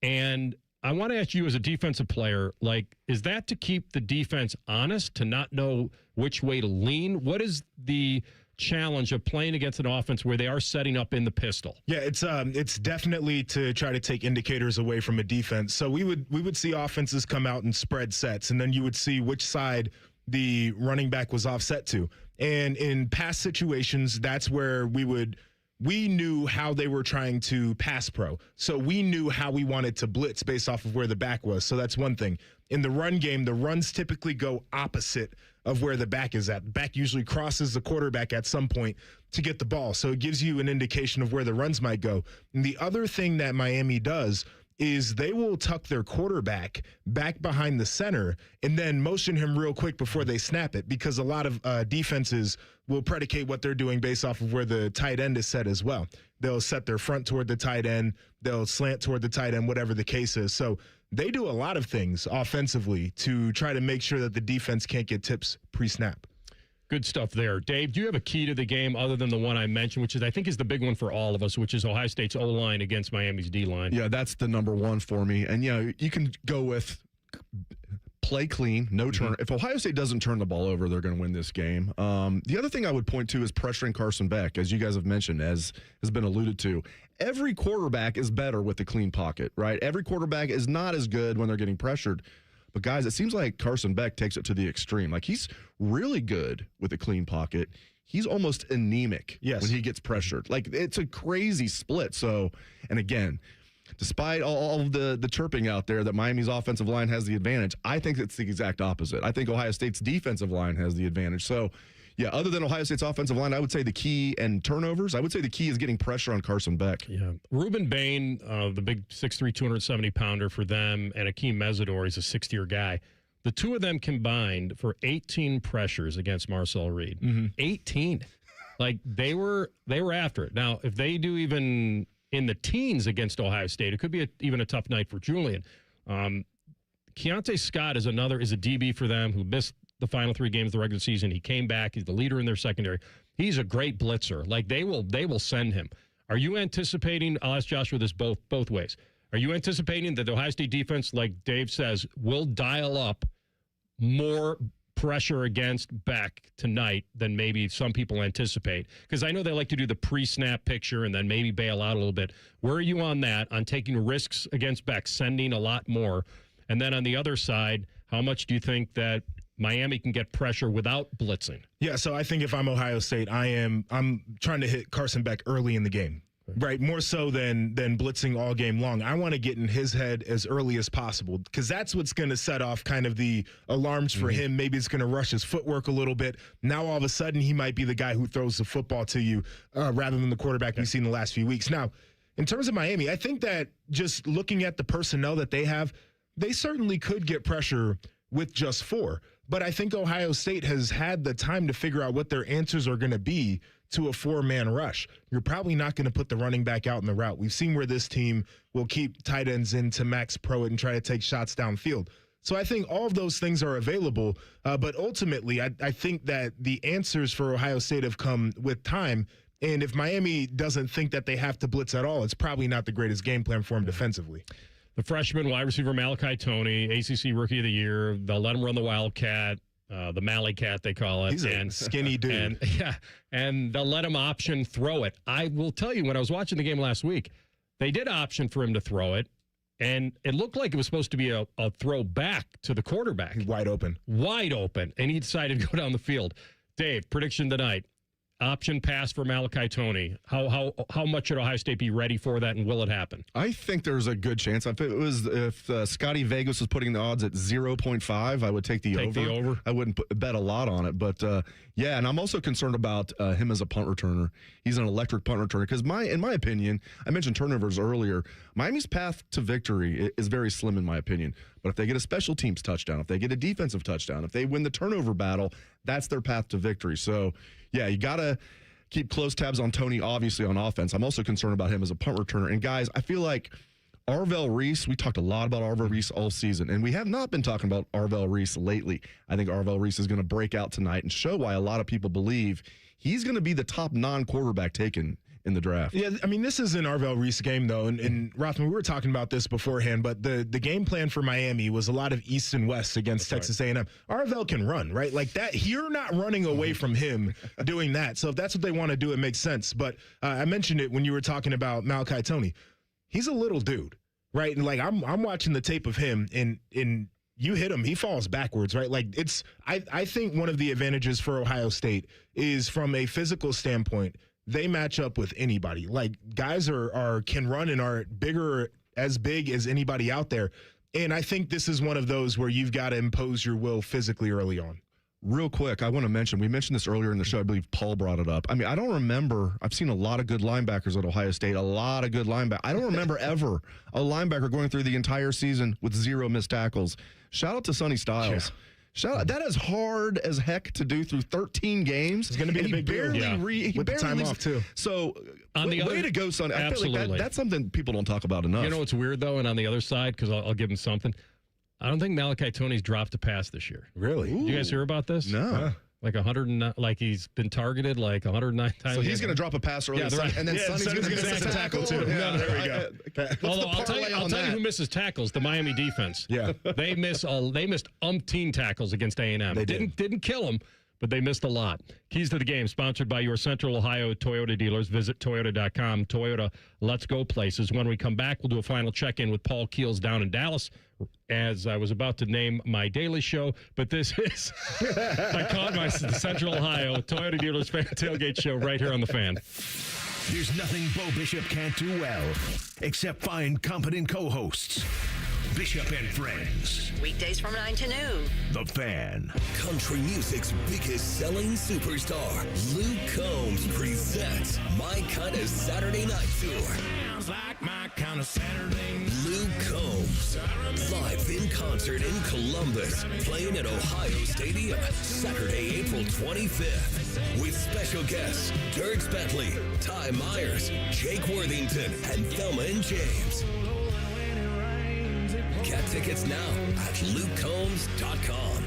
And I want to ask you as a defensive player, like, is that to keep the defense honest, to not know which way to lean? What is the challenge of playing against an offense where they are setting up in the pistol? Yeah, it's definitely to try to take indicators away from a defense. So we would see offenses come out and spread sets, and then you would see which side the running back was offset to. And in past situations, that's where we knew how they were trying to pass pro. So we knew how we wanted to blitz based off of where the back was. So that's one thing. In the run game, the runs typically go opposite of where the back is at. The back usually crosses the quarterback at some point to get the ball. So it gives you an indication of where the runs might go. And the other thing that Miami does is they will tuck their quarterback back behind the center and then motion him real quick before they snap it, because a lot of defenses will predicate what they're doing based off of where the tight end is set as well. They'll set their front toward the tight end. They'll slant toward the tight end, whatever the case is. So they do a lot of things offensively to try to make sure that the defense can't get tips pre-snap. Good stuff there. Dave, do you have a key to the game other than the one I mentioned, which is I think is the big one for all of us, which is Ohio State's O-line against Miami's D-line? Yeah, that's the number one for me. And, you can go with play clean, no turn. If Ohio State doesn't turn the ball over, they're going to win this game. The other thing I would point to is pressuring Carson Beck, as you guys have mentioned, as has been alluded to. Every quarterback is better with the clean pocket, right? Every quarterback is not as good when they're getting pressured. But, guys, it seems like Carson Beck takes it to the extreme. Like, he's really good with a clean pocket. He's almost anemic when he gets pressured. Like, it's a crazy split. So, and again, despite all of the chirping out there that Miami's offensive line has the advantage, I think it's the exact opposite. I think Ohio State's defensive line has the advantage. So other than Ohio State's offensive line, I would say the key and turnovers, I would say the key is getting pressure on Carson Beck. Yeah. Ruben Bain, the big 6'3", 270-pounder for them, and Akeem Mesidor, he's a 6th-year guy. The two of them combined for 18 pressures against Marcel Reed. 18. Like, they were after it. Now, if they do even in the teens against Ohio State, it could be even a tough night for Julian. Keontae Scott is a DB for them who missed the final 3 games of the regular season. He came back. He's the leader in their secondary. He's a great blitzer. Like, they will send him. Are you anticipating, I'll ask Joshua this both ways. Are you anticipating that the Ohio State defense, like Dave says, will dial up more pressure against Beck tonight than maybe some people anticipate? Because I know they like to do the pre-snap picture and then maybe bail out a little bit. Where are you on that, on taking risks against Beck, sending a lot more? And then on the other side, how much do you think that Miami can get pressure without blitzing? Yeah, so I think if I'm Ohio State, I'm trying to hit Carson Beck early in the game. Right, more so than blitzing all game long. I want to get in his head as early as possible because that's what's going to set off kind of the alarms for him. Maybe it's going to rush his footwork a little bit. Now, all of a sudden, he might be the guy who throws the football to you rather than the quarterback we've seen the last few weeks. Now, in terms of Miami, I think that just looking at the personnel that they have, they certainly could get pressure with just 4. But I think Ohio State has had the time to figure out what their answers are going to be to a 4-man rush. You're probably not going to put the running back out in the route. We've seen where this team will keep tight ends into Max Pruitt and try to take shots downfield. So I think all of those things are available. But ultimately, I think that the answers for Ohio State have come with time. And if Miami doesn't think that they have to blitz at all, it's probably not the greatest game plan for them defensively. The freshman wide receiver Malachi Toney, ACC Rookie of the Year. They'll let him run the Wildcat. The Mally Cat, they call it. He's a skinny dude. And they'll let him option throw it. I will tell you, when I was watching the game last week, they did option for him to throw it, and it looked like it was supposed to be a throw back to the quarterback. Wide open. Wide open, and he decided to go down the field. Dave, prediction tonight. Option pass for Malachi Toney. How much should Ohio State be ready for that, and will it happen? I think there's a good chance. If Scotty Vegas was putting the odds at 0.5, I would take the over. I wouldn't bet a lot on it, but yeah. And I'm also concerned about him as a punt returner. He's an electric punt returner because in my opinion, I mentioned turnovers earlier. Miami's path to victory is very slim in my opinion. But if they get a special teams touchdown, if they get a defensive touchdown, if they win the turnover battle, that's their path to victory. So, yeah, you got to keep close tabs on Toney, obviously, on offense. I'm also concerned about him as a punt returner. And, guys, I feel like Arvell Reese, we talked a lot about Arvell Reese all season, and we have not been talking about Arvell Reese lately. I think Arvell Reese is going to break out tonight and show why a lot of people believe he's going to be the top non-quarterback taken in the draft. Yeah, I mean, this is an Arvell Reese game, though, and Rothman, we were talking about this beforehand, but the game plan for Miami was a lot of East and West against Texas A&M. Arvell can run, right? Like that, you're not running away from him doing that. So if that's what they want to do, it makes sense. But I mentioned it when you were talking about Malachi Toney. He's a little dude, right? And like I'm watching the tape of him, and you hit him, he falls backwards, right? Like I think one of the advantages for Ohio State is from a physical standpoint, they match up with anybody. Like guys can run and are as big as anybody out there. And I think this is one of those where you've got to impose your will physically early on. Real quick, I want to mention, we mentioned this earlier in the show. I believe Paul brought it up. I mean, I don't remember. I've seen a lot of good linebackers at Ohio State, a lot of good linebackers. I don't remember ever a linebacker going through the entire season with 0 missed tackles. Shout out to Sonny Styles. Yeah. That is hard as heck to do through 13 games. It's going to be a big deal. With the time off, too. So, way to go, Sonny. Absolutely. I feel like that's something people don't talk about enough. You know what's weird, though, and on the other side, because I'll give him something, I don't think Malachi Toney's dropped a pass this year. Really? Did you guys hear about this? No. Like 109, like he's been targeted like 109 times. So he's going to drop a pass early, and then Sonny's going to miss a tackle too. Yeah, there we go. Although I'll tell you who misses tackles: the Miami defense. Yeah, they missed umpteen tackles against A&M. They didn't kill them, but they missed a lot. Keys to the Game, sponsored by your Central Ohio Toyota dealers. Visit Toyota.com. Toyota, let's go places. When we come back, we'll do a final check-in with Paul Keels down in Dallas. As I was about to name my daily show, but this is, I caught the Central Ohio Toyota Dealers Fan Tailgate Show right here on The Fan. There's nothing Bo Bishop can't do well, except find competent co-hosts. Bishop and Friends. Weekdays from 9 to noon. The Fan. Country music's biggest selling superstar, Luke Combs, presents My Kinda Saturday Night Tour. Sounds like my kind of Saturday night. Luke Combs, live in concert in Columbus, playing at Ohio Stadium, Saturday, April 25th, with special guests Dirge Bentley, Ty Myers, Jake Worthington, and Thelma and James. Get tickets now at lukecombs.com.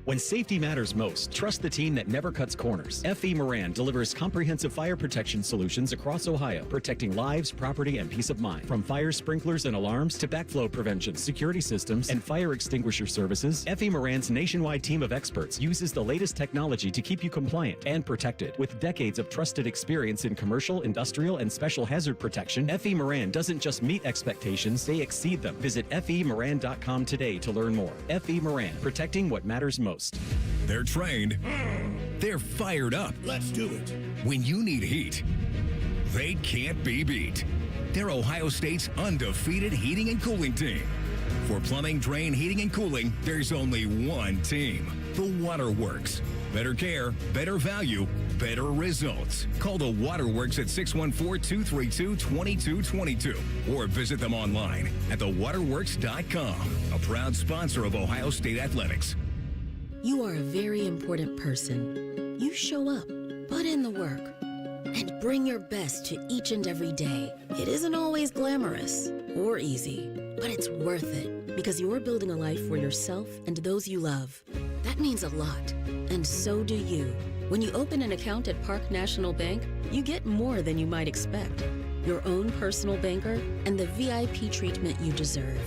When safety matters most, trust the team that never cuts corners. F.E. Moran delivers comprehensive fire protection solutions across Ohio, protecting lives, property, and peace of mind. From fire sprinklers and alarms to backflow prevention, security systems, and fire extinguisher services, F.E. Moran's nationwide team of experts uses the latest technology to keep you compliant and protected. With decades of trusted experience in commercial, industrial, and special hazard protection, F.E. Moran doesn't just meet expectations, they exceed them. Visit femoran.com today to learn more. F.E. Moran, protecting what matters most. They're trained. They're fired up. Let's do it. When you need heat, they can't be beat. They're Ohio State's undefeated heating and cooling team. For plumbing, drain, heating, and cooling, there's only one team. The Waterworks. Better care, better value, better results. Call the Waterworks at 614-232-2222 or visit them online at thewaterworks.com. A proud sponsor of Ohio State Athletics. You are a very important person. You show up, put in the work, and bring your best to each and every day. It isn't always glamorous or easy, but it's worth it because you're building a life for yourself and those you love. That means a lot, and so do you. When you open an account at Park National Bank, you get more than you might expect. Your own personal banker and the VIP treatment you deserve.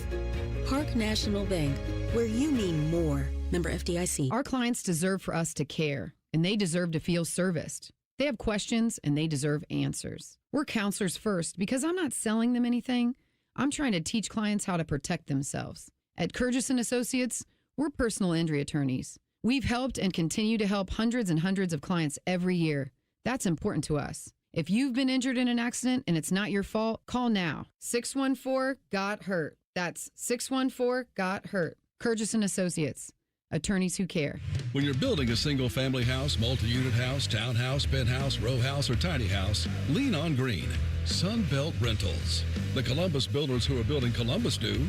Park National Bank, where you mean more. Member FDIC. Our clients deserve for us to care, and they deserve to feel serviced. They have questions, and they deserve answers. We're counselors first because I'm not selling them anything. I'm trying to teach clients how to protect themselves. At Curtis & Associates, we're personal injury attorneys. We've helped and continue to help hundreds and hundreds of clients every year. That's important to us. If you've been injured in an accident and it's not your fault, call now. 614-GOT-HURT. That's 614-GOT-HURT. Curtis & Associates. Attorneys who care. When you're building a single-family house, multi-unit house, townhouse, penthouse, row house, or tiny house, lean on green. Sunbelt Rentals. The Columbus builders who are building Columbus do.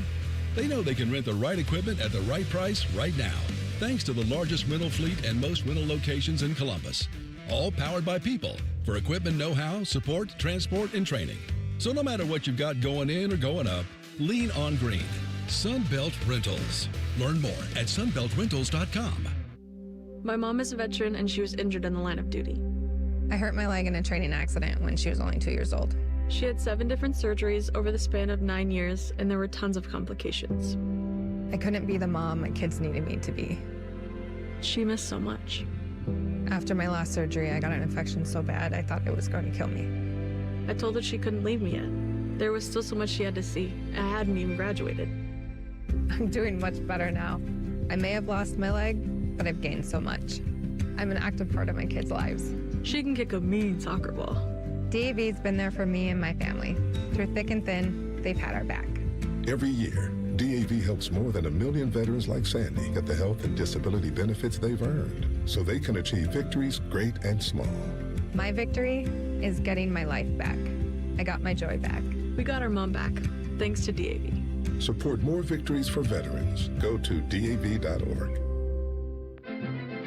They know they can rent the right equipment at the right price right now, thanks to the largest rental fleet and most rental locations in Columbus. All powered by people for equipment know-how, support, transport, and training. So no matter what you've got going in or going up, lean on green. Sunbelt Rentals. Learn more at sunbeltrentals.com. My mom is a veteran and she was injured in the line of duty. I hurt my leg in a training accident when she was only 2 years old. She had 7 different surgeries over the span of 9 years, and there were tons of complications. I couldn't be the mom my kids needed me to be. She missed so much. After my last surgery, I got an infection so bad I thought it was going to kill me. I told her she couldn't leave me yet. There was still so much she had to see. I hadn't even graduated. I'm doing much better now. I may have lost my leg, but I've gained so much. I'm an active part of my kids' lives. She can kick a mean soccer ball. DAV's been there for me and my family. Through thick and thin, they've had our back. Every year, DAV helps more than 1 million veterans like Sandy get the health and disability benefits they've earned so they can achieve victories great and small. My victory is getting my life back. I got my joy back. We got our mom back, thanks to DAV. Support more victories for veterans. Go to DAV.org.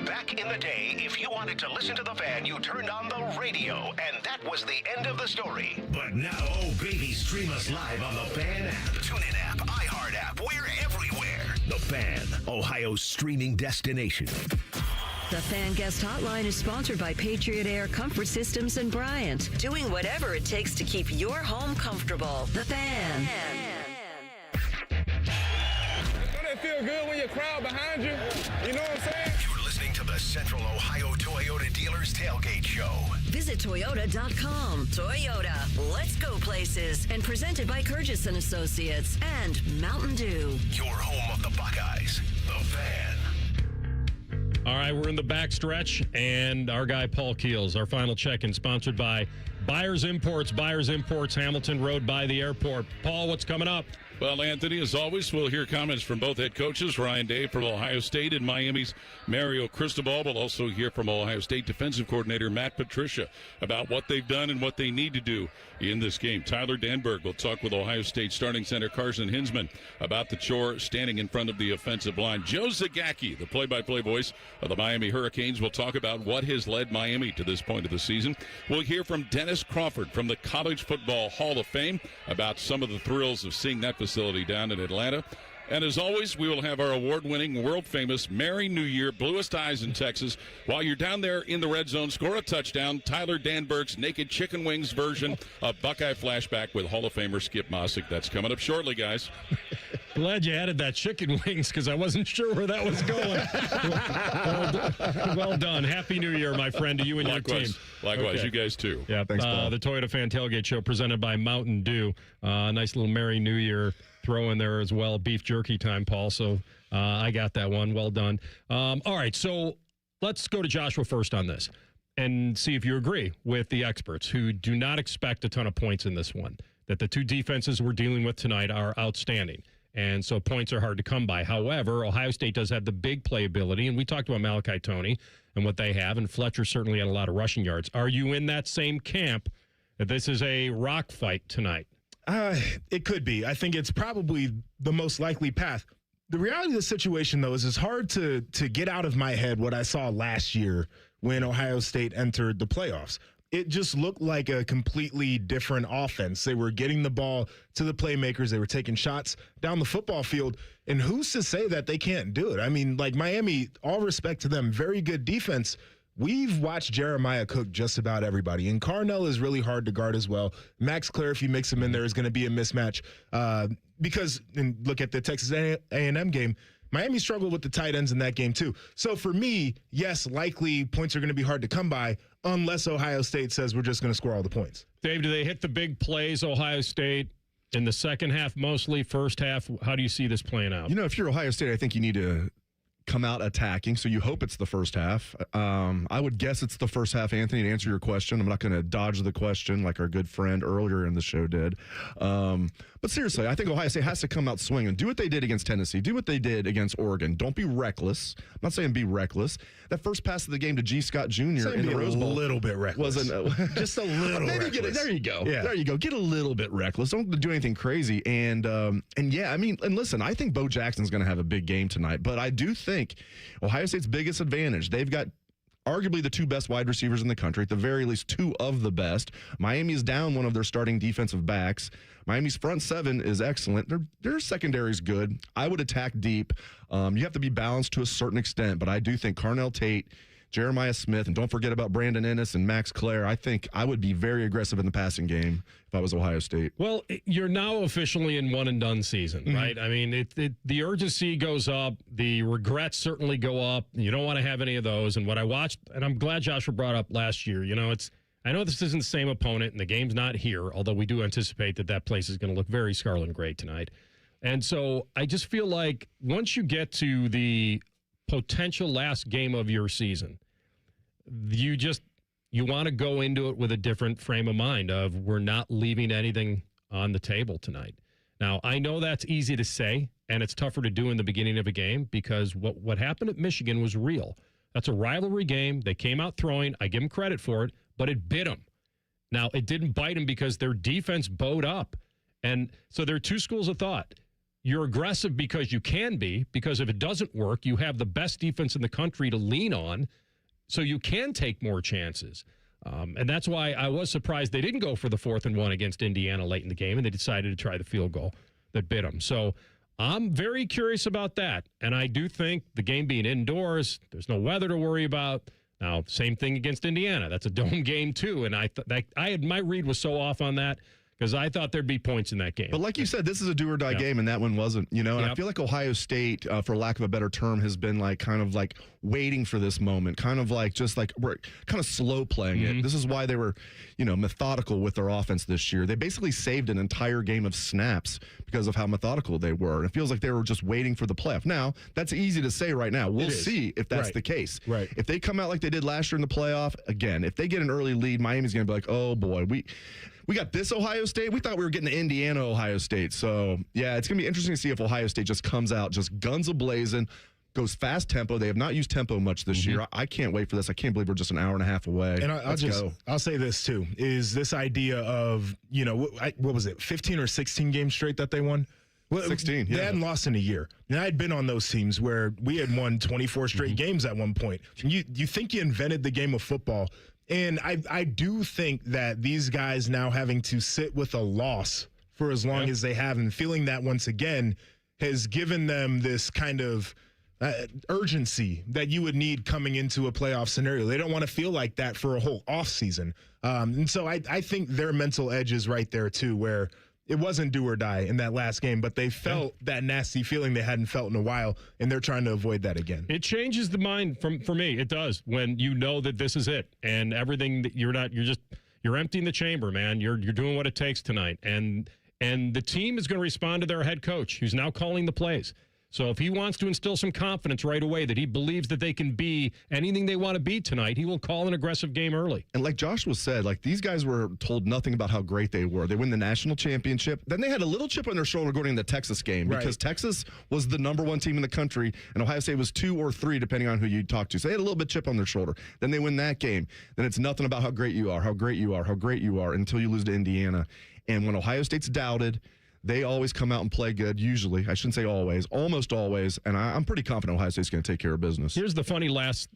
Back in the day, if you wanted to listen to the Fan, you turned on the radio, and that was the end of the story. But now, oh baby, stream us live on the Fan app, TuneIn app, iHeart app, we're everywhere. The Fan, Ohio's streaming destination. The Fan Guest Hotline is sponsored by Patriot Air Comfort Systems and Bryant, doing whatever it takes to keep your home comfortable. The Fan. Don't it feel good when your crowd behind you? You know what I'm saying? You're listening to the Central Ohio Toyota Dealers Tailgate Show. Visit Toyota.com. Toyota, let's go places. And presented by Curtis & Associates and Mountain Dew. Your home of the Buckeyes. The Fan. All right, we're in the backstretch, and our guy Paul Keels, our final check-in, sponsored by Buyers Imports, Hamilton Road by the airport. Paul, what's coming up? Well, Anthony, as always, we'll hear comments from both head coaches, Ryan Day from Ohio State and Miami's Mario Cristobal. We'll also hear from Ohio State defensive coordinator Matt Patricia about what they've done and what they need to do in this game. Tyler Danberg will talk with Ohio State starting center Carson Hinsman about the chore standing in front of the offensive line. Joe Zagacki, the play-by-play voice of the Miami Hurricanes, will talk about what has led Miami to this point of the season. We'll hear from Dennis Crawford from the College Football Hall of Fame about some of the thrills of seeing that facility down in Atlanta. And as always, we will have our award-winning, world-famous Merry New Year, Bluest Eyes in Texas. While you're down there in the red zone, score a touchdown. Tyler Danberg's Naked Chicken Wings version of Buckeye Flashback with Hall of Famer Skip Mossick. That's coming up shortly, guys. Glad you added that chicken wings because I wasn't sure where that was going. Well done. Happy New Year, my friend, to you and your team. Likewise, Okay. you guys too. Yeah, Thanks, Paul. the Toyota Fan Tailgate Show presented by Mountain Dew. Nice little Merry New Year throw in there as well. Beef jerky time, Paul. So I got that one. Well done. All right, so let's go to Joshua first on this and see if you agree with the experts who do not expect a ton of points in this one, that the two defenses we're dealing with tonight are outstanding. And so points are hard to come by. However, Ohio State does have the big playability, and we talked about Malachi Toney and what they have, and Fletcher certainly had a lot of rushing yards. Are you in that same camp that this is a rock fight tonight? It could be. I think it's probably the most likely path. The reality of the situation, though, is it's hard to get out of my head what I saw last year when Ohio State entered the playoffs. It just looked like a completely different offense. They were getting the ball to the playmakers. They were taking shots down the football field. And who's to say that they can't do it? I mean, like Miami, all respect to them, very good defense. We've watched Jeremiah cook just about everybody. And Carnell is really hard to guard as well. Max Clare, if you mix him in there, is going to be a mismatch. Because, and look at the Texas A&M game, Miami struggled with the tight ends in that game too. So for me, yes, likely points are going to be hard to come by unless Ohio State says we're just going to score all the points. Dave, do they hit the big plays, Ohio State, in the second half mostly, first half? How do you see this playing out? You know, if you're Ohio State, I think you need to come out attacking, so you hope it's the first half. I would guess it's the first half, Anthony, to answer your question. I'm not going to dodge the question like our good friend earlier in the show did. But seriously, I think Ohio State has to come out swinging. Do what they did against Tennessee. Do what they did against Oregon. Don't be reckless. I'm not saying be reckless. That first pass of the game to G. Scott Jr. in the Rose Bowl. A little bit reckless. Just a little reckless. There you go. Yeah. There you go. Get a little bit reckless. Don't do anything crazy. And yeah, I mean, and listen, I think Bo Jackson's going to have a big game tonight. But I do think Ohio State's biggest advantage, they've got arguably the two best wide receivers in the country, at the very least two of the best. Miami is down one of their starting defensive backs. Miami's front seven is excellent. Their secondary is good. I would attack deep. You have to be balanced to a certain extent, but I do think Carnell Tate, Jeremiah Smith, and don't forget about Brandon Ennis and Max Clare. I think I would be very aggressive in the passing game if I was Ohio State. Well, you're now officially in one-and-done season, right? I mean, the urgency goes up. The regrets certainly go up. You don't want to have any of those. And what I watched, and I'm glad Joshua brought up last year, you know, I know this isn't the same opponent, and the game's not here, although we do anticipate that place is going to look very scarlet and gray tonight. And so I just feel like once you get to the potential last game of your season, you want to go into it with a different frame of mind of we're not leaving anything on the table tonight. Now, I know that's easy to say, and it's tougher to do in the beginning of a game because what happened at Michigan was real. That's a rivalry game. They came out throwing. I give them credit for it, but it bit them. Now, it didn't bite them because their defense bowed up. And so there are two schools of thought. You're aggressive because you can be, because if it doesn't work, you have the best defense in the country to lean on, so you can take more chances. And that's why I was surprised they didn't go for the 4th and 1 against Indiana late in the game, and they decided to try the field goal that bit them. So I'm very curious about that. And I do think the game being indoors, there's no weather to worry about. Now, same thing against Indiana. That's a dome game, too. And my read was so off on that because I thought there'd be points in that game. But like you said, this is a do-or-die game, and that one wasn't, you know. And I feel like Ohio State, for lack of a better term, has been kind of waiting for this moment, kind of we're kind of slow playing it. This is why they were, methodical with their offense this year. They basically saved an entire game of snaps because of how methodical they were. It feels like they were just waiting for the playoff. Now, that's easy to say right now. We'll see if that's the case. Right. If they come out like they did last year in the playoff, again, if they get an early lead, Miami's going to be like, oh, boy, we got this Ohio State. We thought we were getting the Indiana Ohio State. So, yeah, it's going to be interesting to see if Ohio State just comes out, just guns a-blazing, goes fast tempo. They have not used tempo much this year. I can't wait for this. I can't believe we're just an hour and a half away. And I'll say this too, is this idea of, what was it, 15 or 16 games straight that they won? Well, 16, yeah. They hadn't lost in a year. And I'd been on those teams where we had won 24 straight games at one point. You think you invented the game of football. And I do think that these guys now having to sit with a loss for as long as they have and feeling that once again has given them this kind of urgency that you would need coming into a playoff scenario. They don't want to feel like that for a whole offseason. And so I think their mental edge is right there, too, where it wasn't do or die in that last game, but they felt that nasty feeling they hadn't felt in a while, and they're trying to avoid that again. It changes the mind for me. It does, when you know that this is it and everything that you're emptying the chamber, man. You're doing what it takes tonight. And the team is going to respond to their head coach, who's now calling the plays. So if he wants to instill some confidence right away that he believes that they can be anything they want to be tonight, he will call an aggressive game early. And like Joshua said, like these guys were told nothing about how great they were. They win the national championship. Then they had a little chip on their shoulder going into the Texas game because Texas was the #1 team in the country and Ohio State was 2 or 3 depending on who you talk to. So they had a little bit chip on their shoulder. Then they win that game. Then it's nothing about how great you are, how great you are, how great you are until you lose to Indiana. And when Ohio State's doubted, they always come out and play good, usually. I shouldn't say always, almost always. And I'm pretty confident Ohio State's going to take care of business. Here's the funny last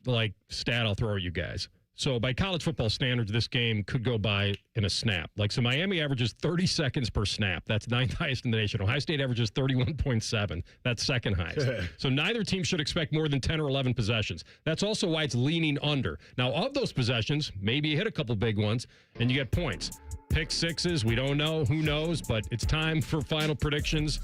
stat I'll throw at you guys. So by college football standards, this game could go by in a snap. So Miami averages 30 seconds per snap. That's 9th highest in the nation. Ohio State averages 31.7. That's 2nd highest. So neither team should expect more than 10 or 11 possessions. That's also why it's leaning under. Now, of those possessions, maybe you hit a couple big ones and you get points. Pick sixes, we don't know. Who knows? But it's time for final predictions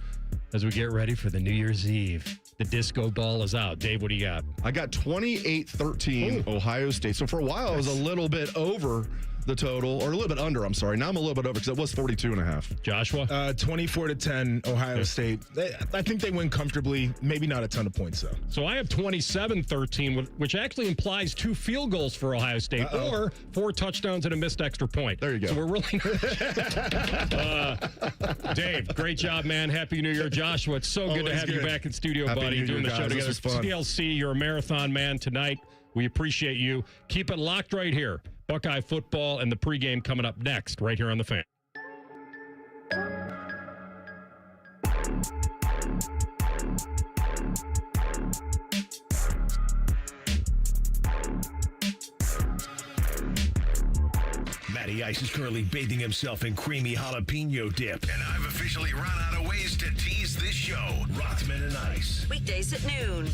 as we get ready for the New Year's Eve. The disco ball is out. Dave, what do you got? I got 28-13 Ohio State. So for a while, I was a little bit over the total, or a little bit under, I'm sorry. Now I'm a little bit over because it was 42.5. Joshua? 24-10 Ohio State. I think they win comfortably. Maybe not a ton of points, though. So I have 27-13, which actually implies 2 field goals for Ohio State or 4 touchdowns and a missed extra point. There you go. So we're really Dave, great job, man. Happy New Year. Joshua, it's so good to have you back in studio, Happy buddy, New doing Year, the show guys. together. This was fun. CLC, you're a marathon man tonight. We appreciate you. Keep it locked right here. Buckeye football and the pregame coming up next, right here on The Fan. Matty Ice is currently bathing himself in creamy jalapeno dip. And I've officially run out of ways to tease this show. Rothman and Ice. Weekdays at noon.